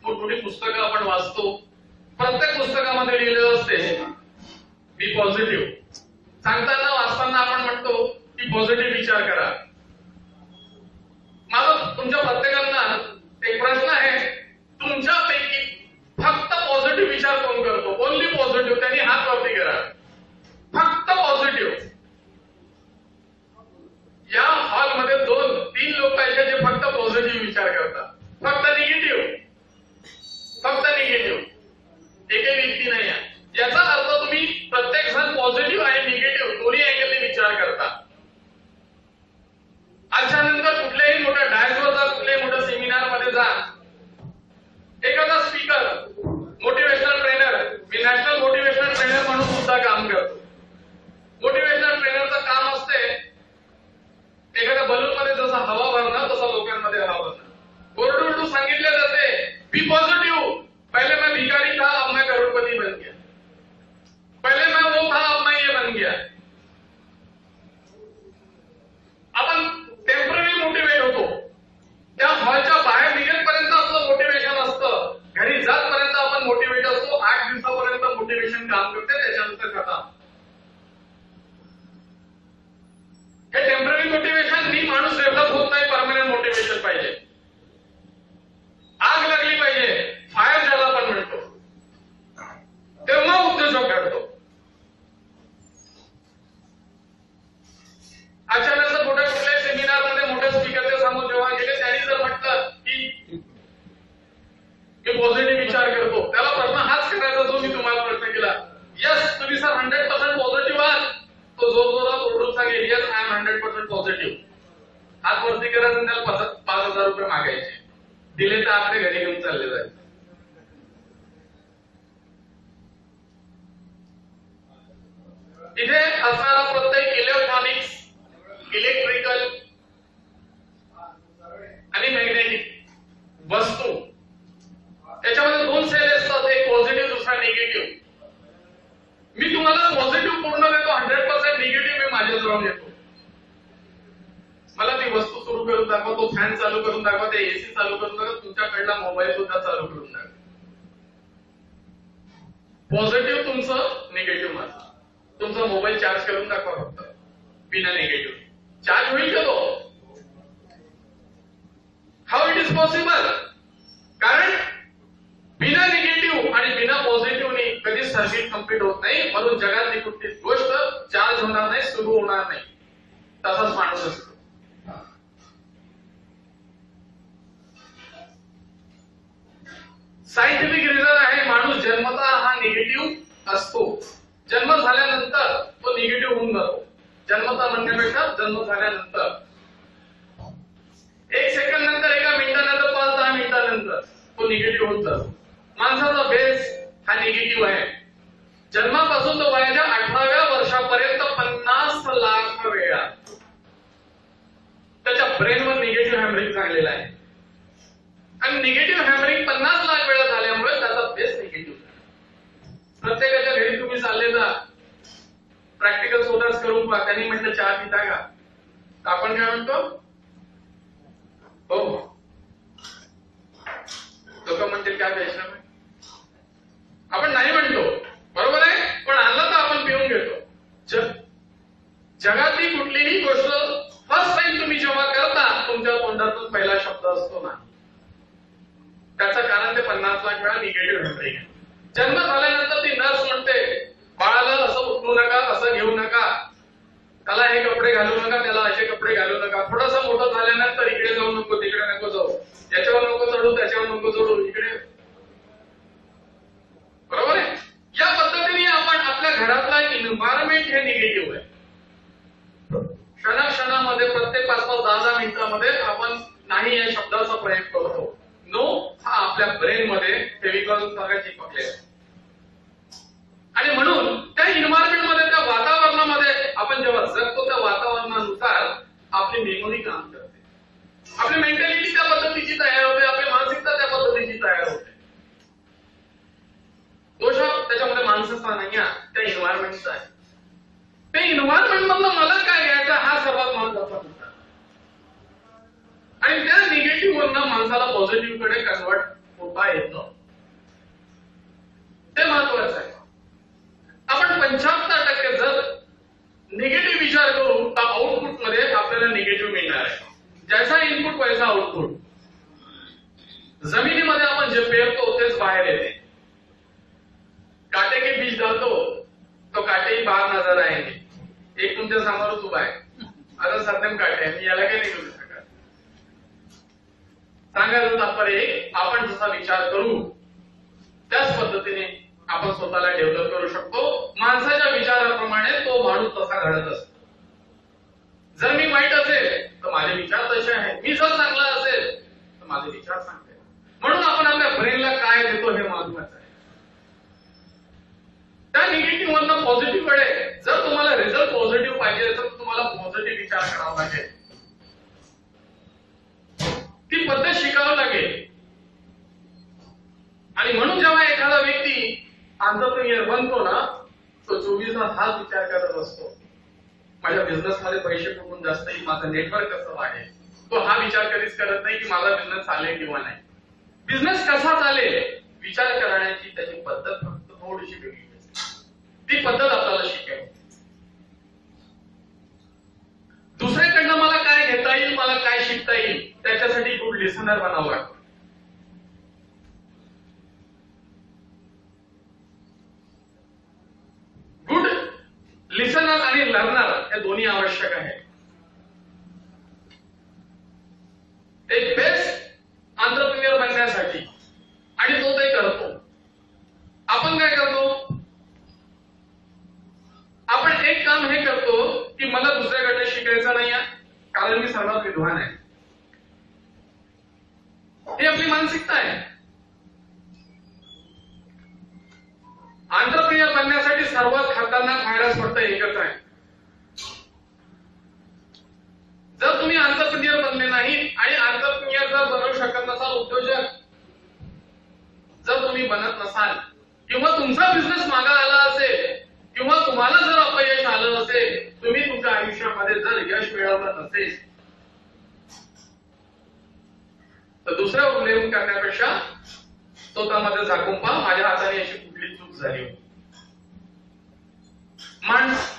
मोठमोठी पुस्तकं आपण वाचतो. प्रत्येक पुस्तकामध्ये लिहिलेलं असते बी पॉझिटिव्ह. सांगताना वाचताना आपण म्हणतो की पॉझिटिव्ह विचार करा. माझा तुमच्या प्रत्येकांना एक प्रश्न आहे, तुमच्यापैकी फक्त पॉझिटिव्ह विचार कोण करतो? Only positive. त्यांनी हात वरती करा. फक्त पॉझिटिव्ह. या हॉलमध्ये 2-3 लोक आहेत जे फक्त पॉझिटिव्ह विचार करतात. फक्त निगेटिव्ह. फक्त निगेटिव्ह. एकही व्यक्ती नाही आहे. याचा अर्थ तुम्ही प्रत्येक जण पॉझिटिव्ह आणि निगेटिव्ह दोन्ही अँगलने विचार करता. आजच्या नंतर कुठल्याही मोठ्या डायसवर जा, कुठल्याही मोठ्या सेमिनार मध्ये जा, एखादा स्पीकर, मोटिवेशनल ट्रेनर, मी नॅशनल मोटिवेशनल ट्रेनर म्हणून सुद्धा काम करतो. मोटिवेशनल ट्रेनरचं काम असते एखाद्या बलून मध्ये जसा हवा भरणं तसा लोकांमध्ये हवा भरणं. ओरडू सांगितले जाते बी पॉझिटिव्ह. पहले मैं भिखारी था, अब मैं करोड़पति बन गया. पहले मैं वो था, अब मैं ये बन गया. आपण टेम्पररी मोटिवेट होतो. त्या हॉलच्या बाहेर निघेपर्यंत आपलं मोटिवेशन असतं. घरी जातपर्यंत आपण मोटिवेट असतो. 8 दिवसापर्यंत मोटिवेशन काम करते, त्याच्यानंतर खतम. हे टेम्पररी मोटिवेशन नी माणूस डेव्हलप होत नाही. परमनंट मोटिवेशन पाहिजे. आग लागली पाहिजे, फायर ज्याला आपण म्हणतो, तेव्हा उद्योजक घडतो. अचानक मोठ्या कुठल्याही सेमिनार मध्ये मोठ्या स्पीकरच्या समोर जेव्हा गेले त्यांनी जर म्हटलं की मी पॉझिटिव्ह विचार करतो, त्याला प्रश्न हाच करायचा जो मी तुम्हाला प्रश्न केला. यस तुम्ही सर 100% पॉझिटिव्ह आहात. तो जोरजोरात ओरडून सांगेल यस आय एम 100% पॉझिटिव्ह. हात वरती करायचं आणि त्याला 5,000 रुपये मागायचे. दिले तर आपल्या घरी घेऊन चालले जायचे. इथे असणारा प्रत्येक इलेक्ट्रॉनिक्स, इलेक्ट्रिकल आणि मॅग्नेटिक वस्तू त्याच्यामध्ये 2 सेल असतात, एक पॉझिटिव्ह दुसरा निगेटिव्ह. मी तुम्हाला पॉझिटिव्ह पूर्ण देतो, 100% निगेटिव्ह मी माझ्याजवळ घेतो. मला ती वस्तू सुरू करून दाखवा, तो फॅन चालू करून दाखवा, ते एसी चालू करून दाखवा, तुमच्याकडला मोबाईल सुद्धा चालू करून दाखवा. पॉझिटिव्ह तुमचं, निगेटिव्ह माझं. तुमचा मोबाईल चार्ज करून दाखवा फक्त बिना निगेटिव्ह. चार्ज होईल का तो? How it is possible? कारण बिना निगेटिव्ह आणि बिना पॉझिटिव्हने कधीच सर्किट कंप्लीट होत नाही. म्हणून जगातली कुठलीच गोष्ट चार्ज होणार नाही, सुरू होणार नाही. तसाच माणूस असतो. सायंटिफिक रिझन आहे, माणूस जन्मतः हा निगेटिव्ह असतो. जन्म झाल्यानंतर तो निगेटिव्ह होऊन जातो. जन्मतः म्हणण्यापेक्षा जन्म झाल्यानंतर 1 सेकंड नंतर, 1 मिनिटानंतर, 5-10 मिनिटानंतर तो निगेटिव्ह होत जातो. माणसाचा बेस हा निगेटिव्ह आहे. जन्मापासून तो वयाच्या 18व्या वर्षापर्यंत 50 लाख वेळा त्याच्या ब्रेनवर निगेटिव्ह हॅमरिंग झालेला आहे. आणि निगेटिव्ह हॅमरिंग 50 लाख वेळा झाल्यामुळे त्याचा बेस निगेटिव्ह. प्रत्येकाच्या घरी तुम्ही चालले जा, प्रॅक्टिकल स्वतःच करून पहा. त्यांनी म्हटलं चहा पिता का? आपण काय म्हणतो? हो. लोक म्हणतील काय पैसा नाही. आपण नाही म्हणतो, बरोबर आहे. पण आणलं तर आपण पिऊन घेतो. जगातली कुठलीही गोष्ट फर्स्ट टाइम तुम्ही जेव्हा करता तुमच्या तोंडातून पहिला शब्द असतो ना, त्याचं कारण ते 50 लाख वेळा निगेटिव्ह हॅमरिंग आहे. जन्म झाल्यानंतर ती नर्स म्हणते बाळाला असं उचलू नका, असं घेऊ नका, त्याला हे कपडे घालू नका, त्याला असे कपडे घालू नका. थोडंसं मोठं झाल्यानंतर इकडे जाऊ नको, तिकडे नको जाऊ, याच्यावर नको चढू, त्याच्यावर नको चढू, इकडे. बरोबर आहे. या पद्धतीने आपण आपल्या घरातला एन्व्हायरमेंट हे निगेटिव्ह आहे. क्षणाक्षणामध्ये प्रत्येक 5-10 मिनिटांमध्ये आपण नाही या शब्दाचा प्रयोग करतो. नो हा आपल्या ब्रेन मध्ये फेविकॉल सारखा चिपकले आहे. आणि म्हणून त्या एन्व्हायरमेंट मध्ये, त्या वातावरणामध्ये आपण जेव्हा जगतो त्या वातावरणानुसार आपली मेमरी काम करते, आपली मेंटॅलिटी त्या पद्धतीची तयार होते, आपली मानसिकता त्या पद्धतीची तयार होते. दोष त्याच्यामध्ये माणसाचा नाही, त्या एन्व्हायरमेंटचा आहे. त्या एन्व्हायरमेंट मधनं मला काय घ्यायचं हा सर्वात महत्वाचा मुद्दा. आणि त्या निगेटिव्ह वरनं माणसाला पॉझिटिव्ह कडे कन्वर्ट होता येतं, ते महत्वाचं आहे. आपण 75% जर निगेटिव्ह विचार करू तर आउटपुट मध्ये आपल्याला निगेटिव्ह मिळणार आहे. ज्याचा इनपुट वैसा आउटपुट. जमिनीमध्ये आपण जे पेरतो तेच बाहेर येते. काटे के बीज डालतो तो काटे ही बाहर नजर आएंगे. एक तुमच्या समोरच उभा आहे, आता सत्यम काटे आहे, मी याला काही नाही करू शकत. सांगायचं तात्पर्य आपण जसा विचार करू त्याच पद्धतीने आपण स्वतःला डेव्हलप करू शकतो. माणसाच्या विचाराप्रमाणे तो माणूस तसा घडत असतो. जर मी वाईट असेल तर माझे विचार तसे आहेत, मी जर चांगला असेल तर माझे विचार चांगले. म्हणून आपण आपल्या ब्रेनला काय देतो हे महत्वाचं आहे. त्या निगेटिव्ह वरनं पॉझिटिव्ह कडे जर तुम्हाला रिझल्ट पॉझिटिव्ह पाहिजे तर तुम्हाला पॉझिटिव्ह विचार करावा लागेल, ती पद्धत शिकावं लागेल. आणि म्हणून जेव्हा एखादा व्यक्ती एंटरप्रेन्योर बनतो ना, तो 24 तास हाच विचार करत असतो, माझ्या बिझनेस मध्ये पैसे कुठून जास्त येईल, माझं नेटवर्क कसं वाढेल. तो हा विचार कधीच करत नाही की माझा बिझनेस चालेल किंवा नाही. बिझनेस कसा चालेल विचार करण्याची त्याची पद्धत फक्त थोडीशी वेगळी, ती पद्धत आपल्याला शिकेल. दुसऱ्याकडनं मला काय घेता येईल, मला काय शिकता येईल, त्याच्यासाठी गुड लिसनर बनावं लागतं. गुड लिसनर आणि लर्नर हे दोन्ही आवश्यक आहे. एक बेस्ट एंटरप्रेन्योर बनण्यासाठी, आणि तो ते करतो. आपण काय करतो, आपण एक काम हे करतो की मला दुसऱ्याकडे शिकायचं नाही कारण मी सर्वात विद्वान आहे. ही आपली मानसिकता आहे. एंटरप्रेन्योर बनण्यासाठी सर्वात खतरनाक व्हायरस फक्त एकच आहे. जर तुम्ही एंटरप्रेन्योर बनले नाही आणि एंटरप्रेन्योर जर बनवू शकत नसाल, उद्योजक जर तुम्ही बनत नसाल, किंवा तुमचा बिझनेस मागा आला असेल, किंवा तुम्हाला जर अपयश आलं असेल, तुम्ही तुमच्या आयुष्यामध्ये जर यश मिळवलं नसेल, तर दुसऱ्यावर ब्लेम करण्यापेक्षा स्वतःमध्ये झाकून पहा, माझ्या हाताने अशी कुठली चूक झाली.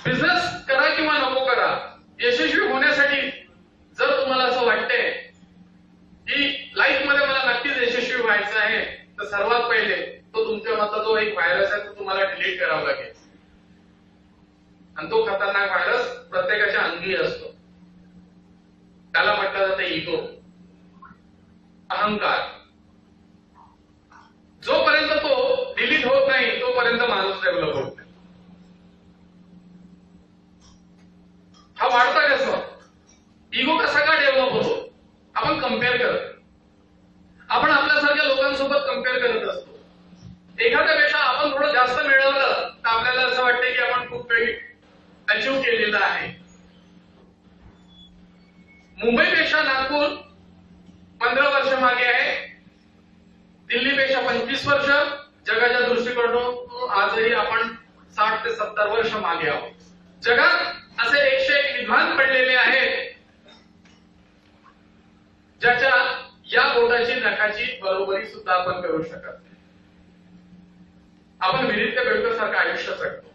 बिझनेस करा किंवा नको करा, यशस्वी होण्यासाठी जर तुम्हाला असं वाटतंय की लाईफ मध्ये मला नक्कीच यशस्वी व्हायचं आहे, तर सर्वात पहिले तो तुमच्या मधला जो एक व्हायरस आहे तो तुम्हाला डिलीट करावा लागेल. आणि तो खतरनाक व्हायरस प्रत्येकाच्या अंगी असतो. त्याला म्हटलं जातं इगो, अहंकार. जोपर्यंत तो डिलीट होत नाही तोपर्यंत माणूस डेव्हलप होत नाही. हा वाढता कसं, इगो कसा का डेव्हलप होतो, आपण कम्पेअर करतो. आपण आपल्यासारख्या लोकांसोबत कम्पेअर करत असतो. एखाद्यापेक्षा आपण थोडं जास्त मिळवलं तर आपल्याला असं वाटतं की आपण खूप काही अचीव केलेलं आहे. मुंबईपेक्षा नागपूर 15 वर्ष मागे आहे, दिल्लीपेक्षा 25 वर्ष, जगाच्या दृष्टिकोनातून आजही आपण 60 ते 70 वर्ष मागे आहोत. जगात असे 101 विद्वान पडलेले आहेत ज्याच्या या बोटाची नखाची बरोबरी सुद्धा आपण करू शकत नाही. आपण विरित्य बेडूक सारखं आयुष्य जगतो.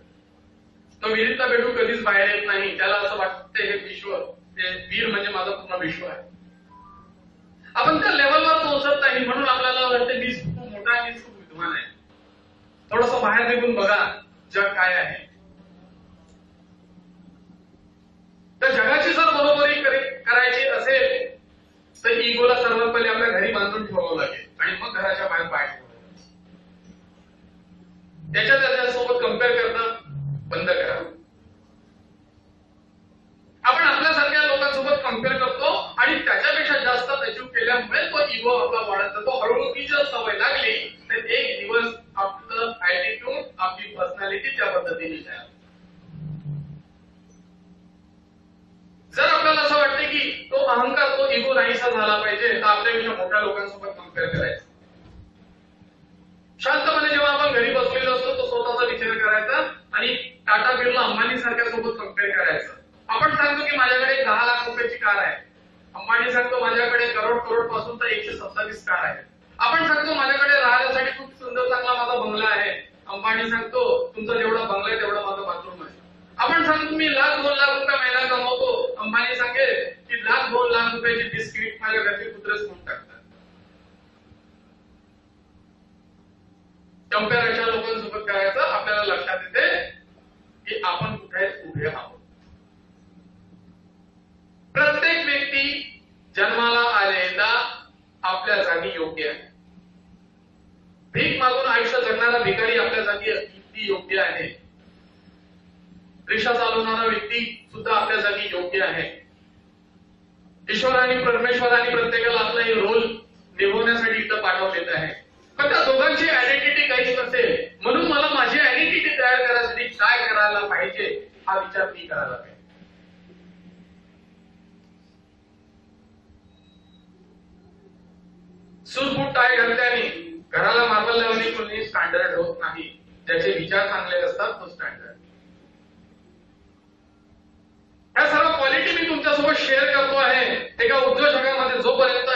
तो विरित्य बेडूक कधीच बाहेर येत नाही. त्याला असं वाटतं हे विश्व, ते वीर म्हणजे माझं पूर्ण विश्व आहे. आपण त्या लेवलवर पोहोचत नाही, म्हणून आपल्याला वाटतं मीच खूप मोठा आहे, मीच खूप विद्वान आहे. थोडंसं बाहेर निघून बघा, जग काय आहे. तर जगाची जर बरोबरी करायची असेल तर इगोला सर्वात पहिले आपल्या घरी बांधून ठेवावं लागेल आणि मग घराच्या बाहेर पाय ठेवावं लागेल. त्याच्यासोबत कम्पेअर करणं बंद करा. आपण आपल्यासारख्या लोकांसोबत कम्पेअर करतो आणि त्याच्यापेक्षा जास्त अचीव केल्यामुळे तो इगो आपला वाढत जातो. हळूहळू ती जर सवय लागली तर एक दिवस आपलं ऍटिट्यूड आपली पर्सनॅलिटी त्या पद्धतीने तयार. जर आपल्याला असं वाटतं की तो अहंकार तो इगो नाहीसा झाला पाहिजे तर आपल्यापेक्षा मोठ्या लोकांसोबत कम्पेअर करायचं. शांतपणे जेव्हा आपण घरी बसलेलो असतो तो स्वतःचा विचार करायचा आणि टाटा बिर्ला अंबानी सारख्या सोबत कम्पेअर करायचं. आपण सांगतो की माझ्याकडे 10 लाख रुपयाची कार आहे. अंबानी सांगतो माझ्याकडे करोड पासून तर 127 कार आहे. आपण सांगतो माझ्याकडे राहण्यासाठी खूप सुंदर चांगला माझा बंगला आहे. अंबानी सांगतो तुमचा जेवढा बंगला आहे तेवढा माझा बाथरूम आहे. आपण सांगतो मी 1,00,000-2 लाख रुपये महिना कमवतो. अंबानी सांगेल की 1,00,000-2 लाख रुपयाची बिस्किट माझ्या घरचे कुत्रेच खाऊन टाकतात. कम्पेअर अशा लोकांसोबत करायचं आपल्याला लक्षात येते की आपण कुठे उभे आहोत. प्रत्येक व्यक्ती जन्माला आलेला आपल्या जागी योग्य आहे. भीक मागून आयुष्य जगणारा भिकारी आपल्या जागी किती योग्य आहे. रिक्षा चालवणारा व्यक्ती सुद्धा आपल्या जागी योग्य आहे. ईश्वराने परमेश्वराने प्रत्येकाला आपला एक रोल निभवण्यासाठी इथं पाठवलेलं आहे. पण त्या दोघांची आयडेंटिटी काहीच नसेल. म्हणून मला माझी आयडेंटिटी तयार करण्यासाठी काय करायला पाहिजे हा विचार मी करायला पाहिजे. सूटबूट टाय घालल्याने घराला मार्बल लावणे कोणी स्टँडर्ड होत नाही. ज्याचे विचार चांगले असतात तो स्टँडर्ड. ह्या सर्व क्वालिटी मी तुमच्यासोबत शेअर करतो आहे. एका उद्योजकामध्ये जोपर्यंत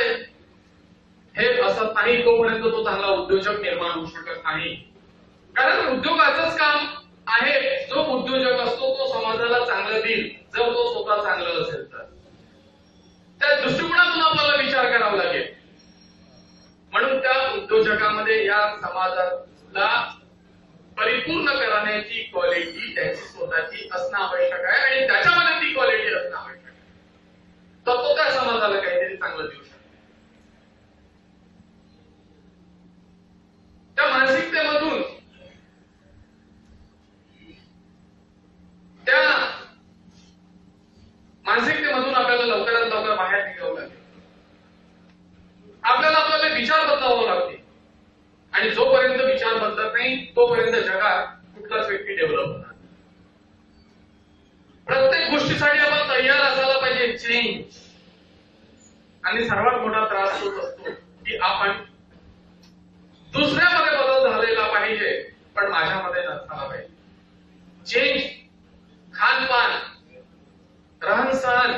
हे असत नाही तोपर्यंत तो चांगला उद्योजक निर्माण होऊ शकत नाही. कारण उद्योगाचंच काम आहे. जो उद्योजक असतो तो समाजाला चांगलं देईल जर तो स्वतः चांगला असेल तर. त्या दृष्टिकोनातून आपल्याला विचार करावा लागेल. म्हणून त्या उद्योजकामध्ये या समाजाला परिपूर्ण करण्याची क्वालिटी त्याची स्वतःची असणं आवश्यक आहे आणि त्याच्यामध्ये ती क्वालिटी असणं आवश्यक आहे. तर तो त्या समाजाला काहीतरी चांगलं देऊ शकतो. त्या मानसिकतेमधून आपल्याला लवकरात लवकर बाहेर निघावं लागेल. आपल्याला आपल्याला विचार बदलावं लागते आणि जोपर्यंत विचार बदलत नाही तोपर्यंत जगात कुठलाच व्यक्ती डेव्हलप होणार. प्रत्येक गोष्टीसाठी आपण तयार असायला पाहिजे. चेंज. आणि सर्वात मोठा त्रास तोच असतो की आपण दुसऱ्यामध्ये बदल झालेला पाहिजे पण माझ्यामध्ये नसायला पाहिजे. चेंज. खानपान, रहनसहन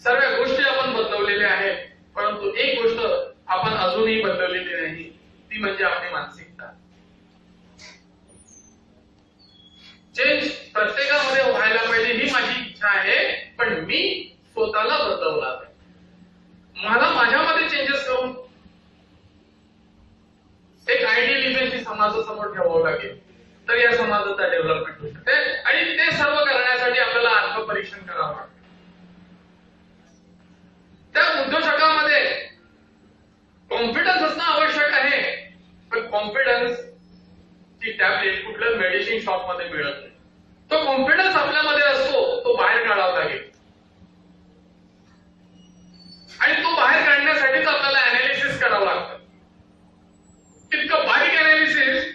सर्व गोष्टी आपण बदलवलेल्या आहेत. परंतु एक गोष्ट आपण अजूनही बदललेली नाही ती म्हणजे आपली मानसिकता. चेंज प्रत्येकामध्ये व्हायला पाहिजे ही माझी इच्छा आहे. पण मी स्वतःला बदलवला पाहिजे. मला माझ्यामध्ये चेंजेस करून एक आयडियल इमेज समाजासमोर ठेवावं लागेल तर या समाजाचा डेव्हलपमेंट होऊ शकते. आणि ते सर्व करण्यासाठी आपल्याला आत्मपरीक्षण करावं लागतं. त्या उद्योजकामध्ये कॉन्फिडन्स असणं आवश्यक आहे. पण कॉन्फिडन्स ची टॅबलेट कुठल्याच मेडिसिन शॉप मध्ये मिळत नाही. तो कॉन्फिडन्स आपल्यामध्ये असतो तो बाहेर काढावा लागेल. आणि तो बाहेर काढण्यासाठीच आपल्याला अनालिसिस करावं लागतं. इतकं बारीक अनालिसिस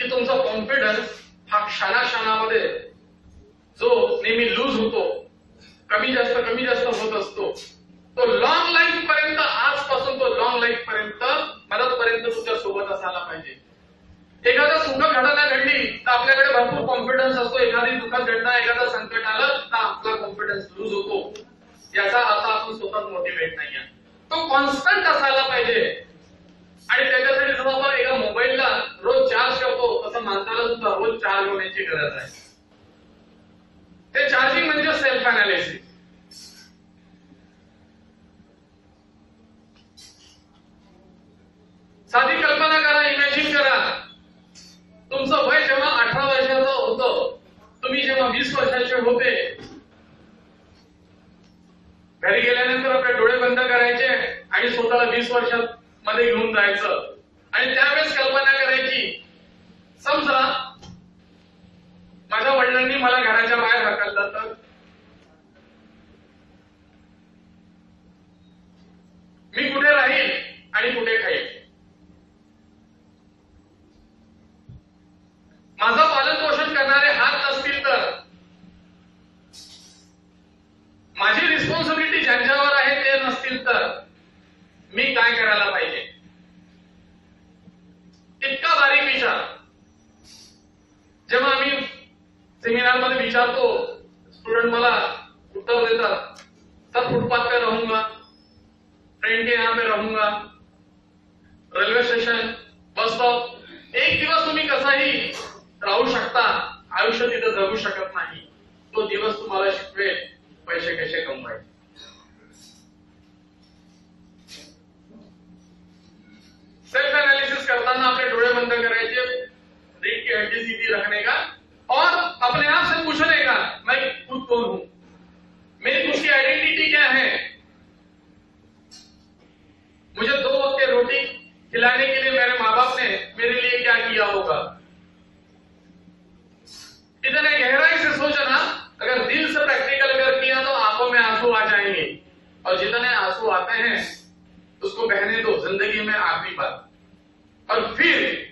की तुमचा कॉन्फिडन्स हा क्षणाक्षणामध्ये जो नेहमी लूज होतो कमी जास्त होत असतो तो लॉंग लाईफ पर्यंत आजपासून तो लॉंग लाईफ पर्यंत मदतपर्यंत तुमच्या सोबत असायला पाहिजे. एखादा सुख घटना घडली तर आपल्याकडे भरपूर कॉन्फिडन्स असतो. एखादी दुःखद घटना एखादा संकट आलं तर आपला कॉन्फिडन्स लूज होतो. याचा अर्थ आपण स्वतः मोटिवेट नाही आहे. तो कॉन्स्टंट असायला पाहिजे. आणि त्याच्यासाठी जसं आपण एका मोबाईलला रोज चार्ज करतो तसं माणसाला सुद्धा रोज चार्ज होण्याची गरज आहे. ते चार्जिंग म्हणजे सेल्फ अनालिसिस. साधी कल्पना करा. इमॅजिन करा होते. घरी गेल्यानंतर आपले डोळे बंद करायचे आणि स्वतःला 20 वर्षात मध्ये घेऊन जायचं आणि त्यावेळेस कल्पना करायची, समजा माझ्या वडिलांनी मला घराच्या बाहेर हाकललं तर मी कुठे राहील आणि कुठे खाईल. माझं पालन पोषण करणारे हात नसतील तर माझी रिस्पॉन्सिबिलिटी ज्यांच्यावर आहे ते नसतील तर मी काय करायला पाहिजे. इतका बारीक विचार जेव्हा आम्ही सेमिनारमध्ये विचारतो, स्टुडंट मला उत्तर देतात, सर फुटपाथ पे रहूंगा, ट्रेन के यहाँ पे रहूंगा, रेल्वे स्टेशन, बस स्टॉप. एक दिवस तुम्ही कसाही राहू शकता, आयुष्य तिथं जगू शकत नाही. तो दिवस तुम्हाला शिकवेल पैसे कसे कमवायचे. सेल्फ एनालिसिस करताना आपले डोळे बंद करायचे, रीढ़ की हड्डी सीधी रखने का और अपने आप से पूछने का, मैं खुद कौन हूं, मेरी खुद की आइडेंटिटी क्या है, मुझे 2 वक्त की रोटी खिलाने के लिए मेरे माँ बाप ने मेरे लिए क्या किया होगा. इतने गहराई से सोचना, अगर दिल से प्रैक्टिकल कर किया तो आंखों में आंसू आ जाएंगे और जितने आंसू आते हैं उसको बहने दो, जिंदगी में आखिरी बार. और फिर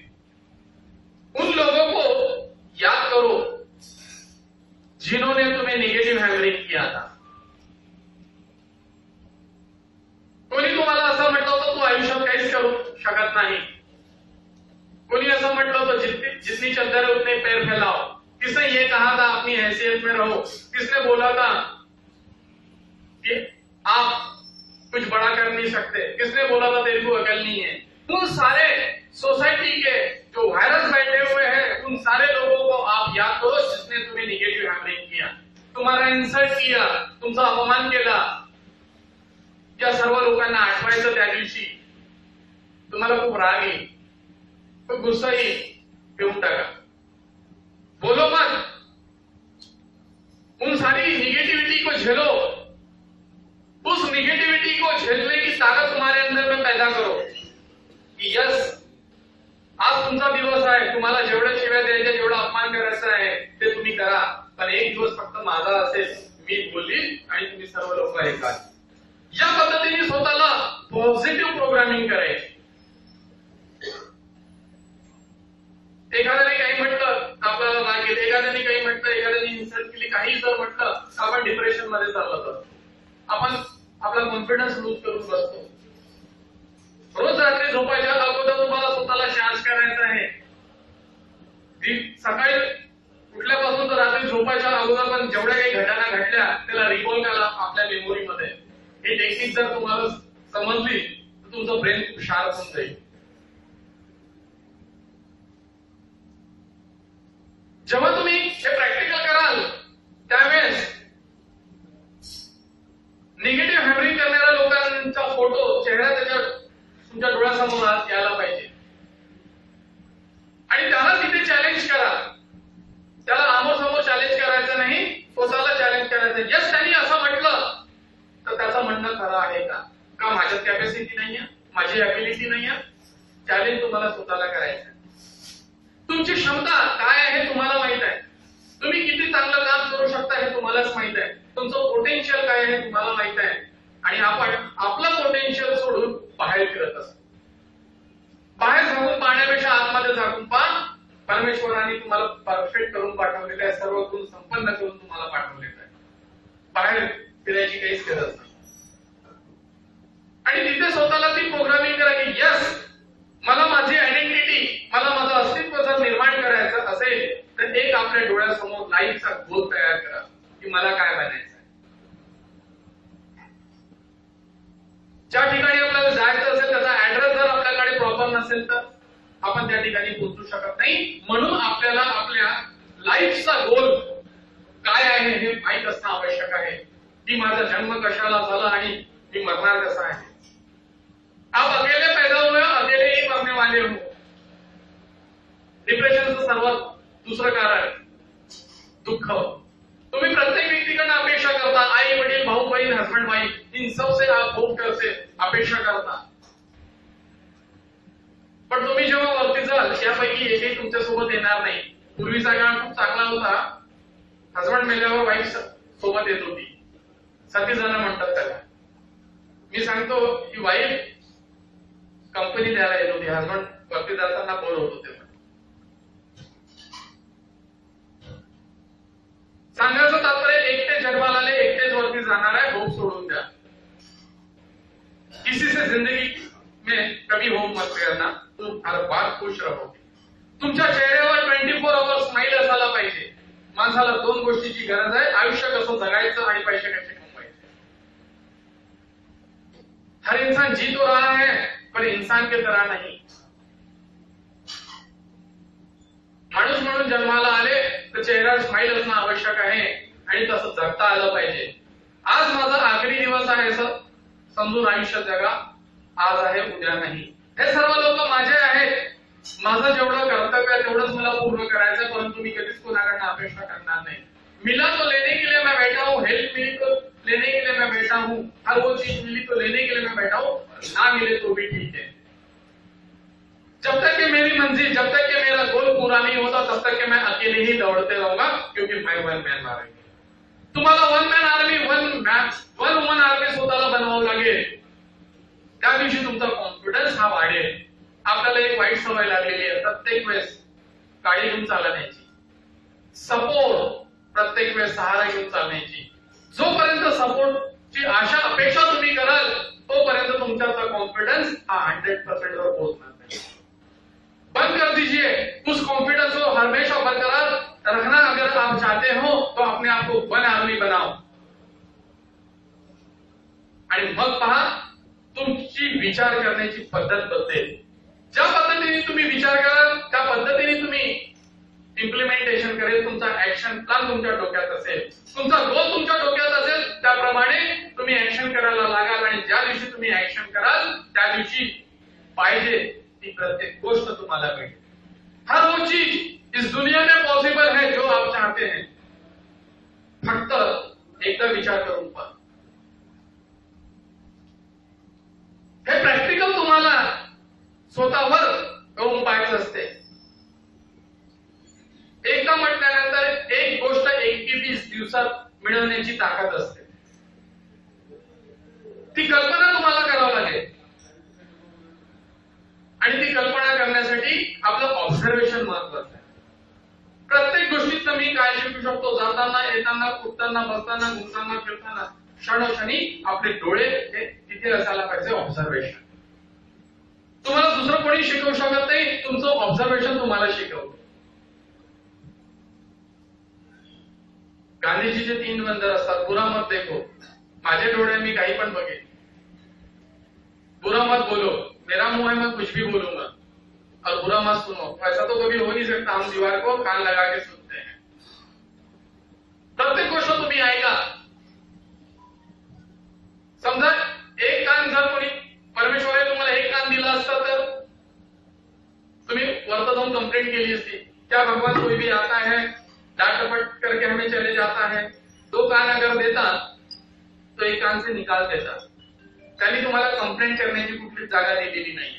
उन लोगों को याद करो जिन्होंने तुम्हें निगेटिव हैमरिंग किया था. कोणी तुम्हाला असं म्हटलं होतं तू आयुष्यात काहीच करू शकत नाही. कोणी असं म्हटलं होतं जितनी चद्दर है उतने पैर फैलाओ. किसने ये कहा था अपनी हैसियत में रहो. किसने बोला था कि आप कुछ बड़ा कर नहीं सकते. किसने बोला था तेरे को अकल नहीं है. उन सारे सोसाइटी के जो वायरस बैठे हुए हैं उन सारे लोगों को आप याद करो जिसने तुम्हें निगेटिव हैमरिंग किया, तुम्हारा इन्सल्ट किया, तुमचा अपमान केला. या सर्व लोकांना आठवायचं त्या दिवशी. तुम्हाला खूप राग येईल, खूप गुस्सा येईल, पिऊन टाका, बोलो मत. उन सारी निगेटिविटी को झेलो. उस निगेटिविटी को झेलने की ताकत तुम्हारे अंदर में पैदा करो कि यस आज तुमचा दिवस आहे. तुम्हाला जेवढे शिव्या द्यायचे, जेवढा अपमान करायचा आहे ते तुम्ही करा, पण एक दिवस फक्त माझा असेल, मी बोलील आणि तुम्ही सर्व लोक ऐकाल. या पद्धतीने स्वतःला पॉझिटिव्ह प्रोग्रामिंग करायची. एखाद्याने काही म्हटलं आपल्याला राग येईल, एखाद्याने काही म्हटलं, एखाद्याने इन्सल्ट केली, काही जर म्हटलं आपण डिप्रेशन मध्ये चाललो तर आपण आपला कॉन्फिडन्स लूज करून बसतो. रोज रात्री झोपायच्या अगोदर तुम्हाला स्वतःला चार्ज करायचं आहे. सकाळी उठल्यापासून तर रात्री झोपायच्या अगोदर पण जेवढ्या काही घटना घडल्या त्याला रिकॉल करा आपल्या मेमोरीमध्ये. ही टेक्निक जर तुम्हाला समजली तर तुमचं ब्रेन खूप शार्प होऊन जाईल. जेव्हा तुम्ही हे प्रॅक्टिकल कराल त्यावेळेस निगेटिव्ह हॅमरिंग करणाऱ्या लोकांचा फोटो, चेहरा त्याच्या तुमच्या डोळ्यासमोर यायला पाहिजे आणि त्याला तिथे चॅलेंज करा. त्याला आमोसमोर चॅलेंज करायचं नाही, स्वतःला चॅलेंज करायचं. यस त्यांनी असं म्हटलं तर त्याचं म्हणणं खरं आहे का माझ्यात कॅपॅसिटी नाहीये, माझी ॲबिलिटी नाहीये. चॅलेंज तुम्हाला स्वतःला करायचं. तुमची क्षमता काय आहे हे तुम्हाला माहित आहे. तुम्ही किती चांगलं काम करू शकता हे तुम्हालाच माहित आहे. तुमचं पोटेन्शियल काय आहे तुम्हाला माहित आहे आणि आपण आपलं पोटेन्शियल सोडून बाहेर फिरत असतो. बाहेर झाकून पाहण्यापेक्षा आतमध्ये झाकून पहा. परमेश्वराने तुम्हाला परफेक्ट करून पाठवलेलं आहे, सर्व गुण संपन्न करून तुम्हाला पाठवलेलं आहे. बाहेर फिरायची काहीच गरज नाही. आणि तिथे स्वतःला ती प्रोग्रामिंग करा की यस मला माझी आयडेंटिटी, मला माझं अस्तित्व जर निर्माण करायचं असेल तर एक आपल्या डोळ्यासमोर लाईफचा गोल तयार करा की मला काय बनायचं. ज्या ठिकाणी आपल्याला जायचं असेल त्याचा ऍड्रेस जर आपल्याकडे प्रॉपर नसेल तर आपण त्या ठिकाणी पोहोचू शकत नाही. म्हणून आपल्याला आपल्या लाईफचा गोल काय आहे हे माहीत असणं आवश्यक आहे की माझा जन्म कशाला झाला आणि मी मरणार कसा आहे. आप अकेले पैदा हुए, अकेले ही मरने वाले हो. डिप्रेशनचं सर्वात दुसरं कारण दुःख. तुम्ही प्रत्येक व्यक्तीकडनं अपेक्षा करता, आई वडील भाऊ बहीण हस्बंड वाइफ इन सबसे आप होप करते अपेक्षा करता. पण तुम्ही जेव्हा वरती जाल यापैकी एकही तुमच्यासोबत येणार नाही. पूर्वीचा काळ खूप चांगला होता. हस्बंड मेल्यावर वाईफ सोबत येत होती, सतीजण म्हणतात त्याला. मी सांगतो की वाईफ कंपनी द्यायला येत होती, हस्बंड वरती जाताना बोर होत होते. सांगायचं तात्पर्य एकटे जन्माला आले, एकटेच वरती जाणार आहे, होप सोडून द्या. किसी से जिंदगी में कभी होप मत करना, तुम हर बार खुश रहो. तुमच्या चेहऱ्यावर 24 आवर स्माइल असायला पाहिजे. माणसाला 2 गोष्टीची गरज आहे, आयुष्य कसं जगायचं आणि पैसे कसे कमवायचे. हर इंसान जी तो रहा है पर इंसान के तरह नहीं. माणूस म्हणून जन्माला आले तर चेहऱ्यावर स्माइल असणं आवश्यक आहे आणि तसं जगता आलं पाहिजे. आज माझा आखरी दिवस आहे असं समजून आयुष्य जगा. आज आहे उद्या नाही. हे सर्व लोक माझे आहेत. माझं जेवढं कर्तव्य आहे तेवढंच मला पूर्ण करायचं, परंतु मी कधीच कोणाकडनं अपेक्षा करणार नाही. मिला तो लेने के लिए मैं बैठा हूँ, हेल्प मिली तो लेने के लिए मैं बैठा हूँ, हर वो चीज मिली तो लेने के लिए मैं बैठा हूँ, ना मिले तो भी ठीक है. जब तक कि मेरी मंजिल, जब तक कि मेरा गोल पूरा नहीं होता तब तक कि मैं अकेले ही दौड़ते रहूंगा, क्योंकि मैं वन मैन आर्मी. तुम्हाला one man army, one woman army स्वतःला बनवावं लागेल. त्या दिवशी तुमचा कॉन्फिडन्स हा वाढेल. आपल्याला एक वाईट सवय लागलेली आहे, प्रत्येक वेळेस गाडी घेऊन चालण्याची, सपोर्ट प्रत्येक वेळेस सहारा घेऊन चालण्याची. जोपर्यंत सपोर्टची आशा अपेक्षा तुम्ही कराल तोपर्यंत तुमचा कॉन्फिडन्स हा 100% वर पोहोचणार नाही. बंद कर दीजिए. उस कॉन्फिडेंस को हमेशा बरकरार रखना अगर आप चाहते हो तो अपने आप को वन आर्मी बनाओ. आणि मग पहा तुमची विचार करण्याची पद्धत बदलेल. ज्या पद्धतीने तुम्ही विचार कराल त्या पद्धतीने तुम्ही इम्प्लिमेंटेशन करेल. तुमचा ऍक्शन प्लॅन तुमच्या डोक्यात असेल, तुमचा गोल तुमच्या डोक्यात असेल, त्याप्रमाणे तुम्ही ऍक्शन करायला लागाल. आणि ज्या दिवशी तुम्ही ऍक्शन कराल त्या दिवशी पाहिजे ती प्रत्येक गोष्ट तुम्हाला मिळेल. हर वो चीज इस दुनिया में पॉसिबल है जो आप चाहते हैं. फक्त एकदा विचार करून पहा. हे प्रॅक्टिकल तुम्हाला स्वतःवर करून पाहायचं असते. एकदा म्हटल्यानंतर एक गोष्ट 21 दिवसात मिळवण्याची ताकद असते. ती कल्पना तुम्हाला करावं लागेल. आणि ती कल्पना करण्यासाठी आपलं ऑब्झर्वेशन महत्वाचं आहे. प्रत्येक गोष्टीत मी काय शिकू शकतो? जाताना, येताना, उठताना, बसताना, घुमताना, फिरताना क्षणोक्षणी आपले डोळे हे तिथे असायला पाहिजे. ऑब्झर्वेशन तुम्हाला दुसरं कोणी शिकवू शकत नाही, तुमचं ऑब्झर्वेशन तुम्हाला शिकवतं. गांधीजीचे 3 बंदर असतात. बुरा मत देखो, माझे डोळे मी काही पण बघेन. बुरा मत बोलो, मेरा मुंह है मैं कुछ भी बोलूंगा. और बुरा मत सुनो, ऐसा तो कभी हो नहीं सकता. हम दीवार को कान लगा के सुनते हैं. प्रत्येक गोष्ट तुम्ही ऐका. समजा एक कान जर कोणी परमेश्वराने तुम्हाला एक कान दिला असता तर तुम्ही वरत जाऊन कंप्लेंट केली असती, क्या भगवान कोई भी आता है डांट टपट करके हमें चले जाता है. 2 कान अगर देता तो एक कान से निकाल देता. त्यांनी तुम्हाला कंप्लेंट करण्याची कुठलीच जागा दिलेली नाही,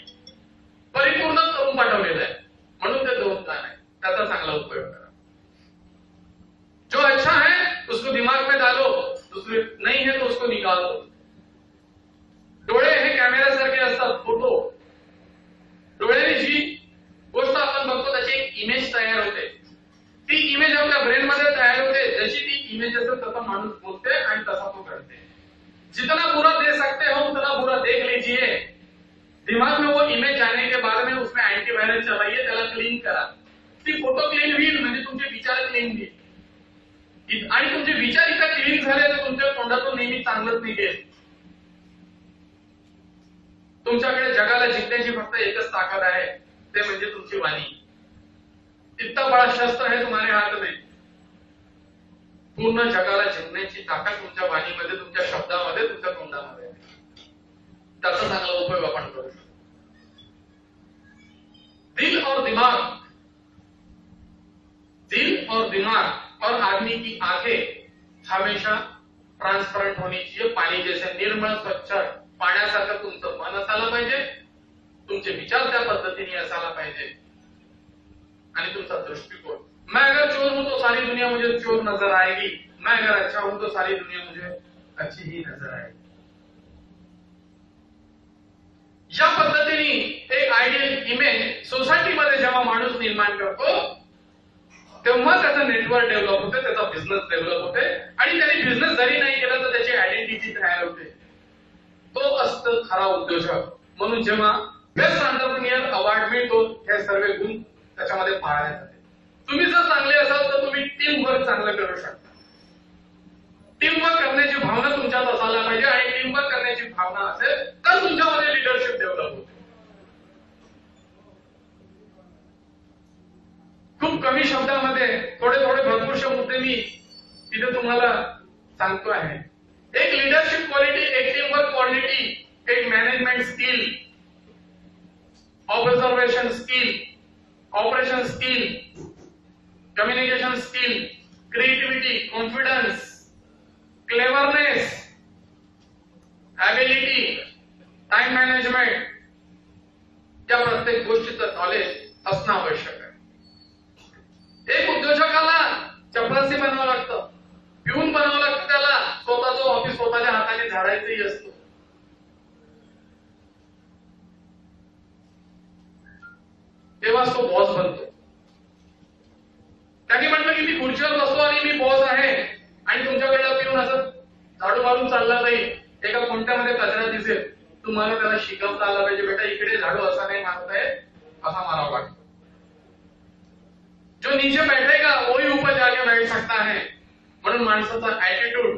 परिपूर्ण करून पाठवलेलं आहे. म्हणून ते 2 कान आहे. त्याचा चांगला उपयोग करा. जो अच्छा है उसको दिमाग में डालो, दूसरे नहीं है तो उसको निकाल दो. डोळे हे कॅमेऱ्यासारखे असतात, फोटो. डोळ्याने जी गोष्ट आपण बघतो त्याची एक इमेज तयार होते. ती इमेज आपल्या ब्रेन मध्ये तयार होते. जशी ती इमेज असेल तसा माणूस बोलते आणि तसा तो करते. जितना बुरा दे सकते हो उतना बुरा देख लीजिए. दिमाग में वो इमेज जाने के बाद में उसमें एंटीवायरस चलाइए, त्याला क्लीन करा. ती फोटो क्लीन होईल म्हणजे तुमचे विचार क्लीन होईल. आणि तुमचे विचार इतके क्लीन झाले तर तुमच्या तोंडातून नेहमी चांगलंच निघेल. तुमच्याकडे जगाला जिंकण्याची फक्त एकच ताकद आहे, ते म्हणजे तुमची वाणी. इतका बडा शस्त्र है तुम्हारे हात में. पूर्ण जगाला जिंकण्याची ताकद तुमच्या वाणीमध्ये, तुमच्या शब्दामध्ये, तुमच्या तोंडामध्ये आहे. त्याचा चांगला उपयोग आपण करू शकतो. दिल और दिमाग और आदमी की आंखें हमेशा ट्रान्सपरंट होनी चाहिए। पानी जैसे निर्मळ स्वच्छ पाण्यासारखं तुमचं मन असायला पाहिजे, तुमचे विचार त्या पद्धतीने असायला पाहिजे आणि तुमचा दृष्टिकोन। मैं अगर चोर हूं तो सारी दुनिया मुझे चोर नजर आएगी, मैं अगर अच्छा हूं तो सारी दुनिया मुझे अच्छी ही नजर आएगी। या पद्धतीने एक आयडियल इमेज सोसायटीमध्ये जेव्हा माणूस निर्माण करतो तेव्हा त्याचं नेटवर्क डेव्हलप होते, त्याचा बिझनेस डेव्हलप होते आणि त्याने बिझनेस जरी नाही केला तर त्याची आयडेंटिटी तयार होते। तो असतो खरा उद्योजक। म्हणून जेव्हा बेस्ट एंटरप्रेन्युअर अवॉर्ड मिळतो हे सर्व गुण त्याच्यामध्ये पाळले जाते। तुम्ही जर चांगले असाल तर तुम्ही टीम वर्क चांगलं करू शकता। टीम वर्क करण्याची भावना तुमच्यात असायला पाहिजे आणि टीम वर्क करण्याची भावना असेल तर तुमच्यामध्ये लीडरशिप डेव्हलप होते। खूप कमी शब्दामध्ये थोडे भरपूरशे मुद्दे मी तिथे तुम्हाला सांगतो आहे। एक लीडरशिप क्वालिटी, एक टीम वर्क क्वालिटी, एक management skill, observation skill, operation skill, communication skill, creativity, confidence, cleverness, ability, time management या प्रत्येक गोष्टीचं नॉलेज असणं आवश्यक आहे। एक उद्योजकाला चपरासी बनावं लागतं, पिऊन बनावं लागतं, त्याला स्वतःचं ऑफिस स्वतःच्या हाताने झाडायचंही असतं। तेव्हाच तो बॉस बनतो। त्यांनी म्हटलं की मी खुर्चीवर बसतो आणि मी बॉस आहे आणि तुमच्याकडे पिऊन असं झाडू मारून चालला नाही। एका कोणत्यामध्ये कचरा दिसेल तुम्हाला त्याला शिकवता आला पाहिजे, बेटा इकडे झाडू असा नाही मारताय, असा मारावा लागतो। जो नीचे बैठेगा वही ऊपर जाके बैठ सकता है। म्हणून माणसाचा एटीट्यूड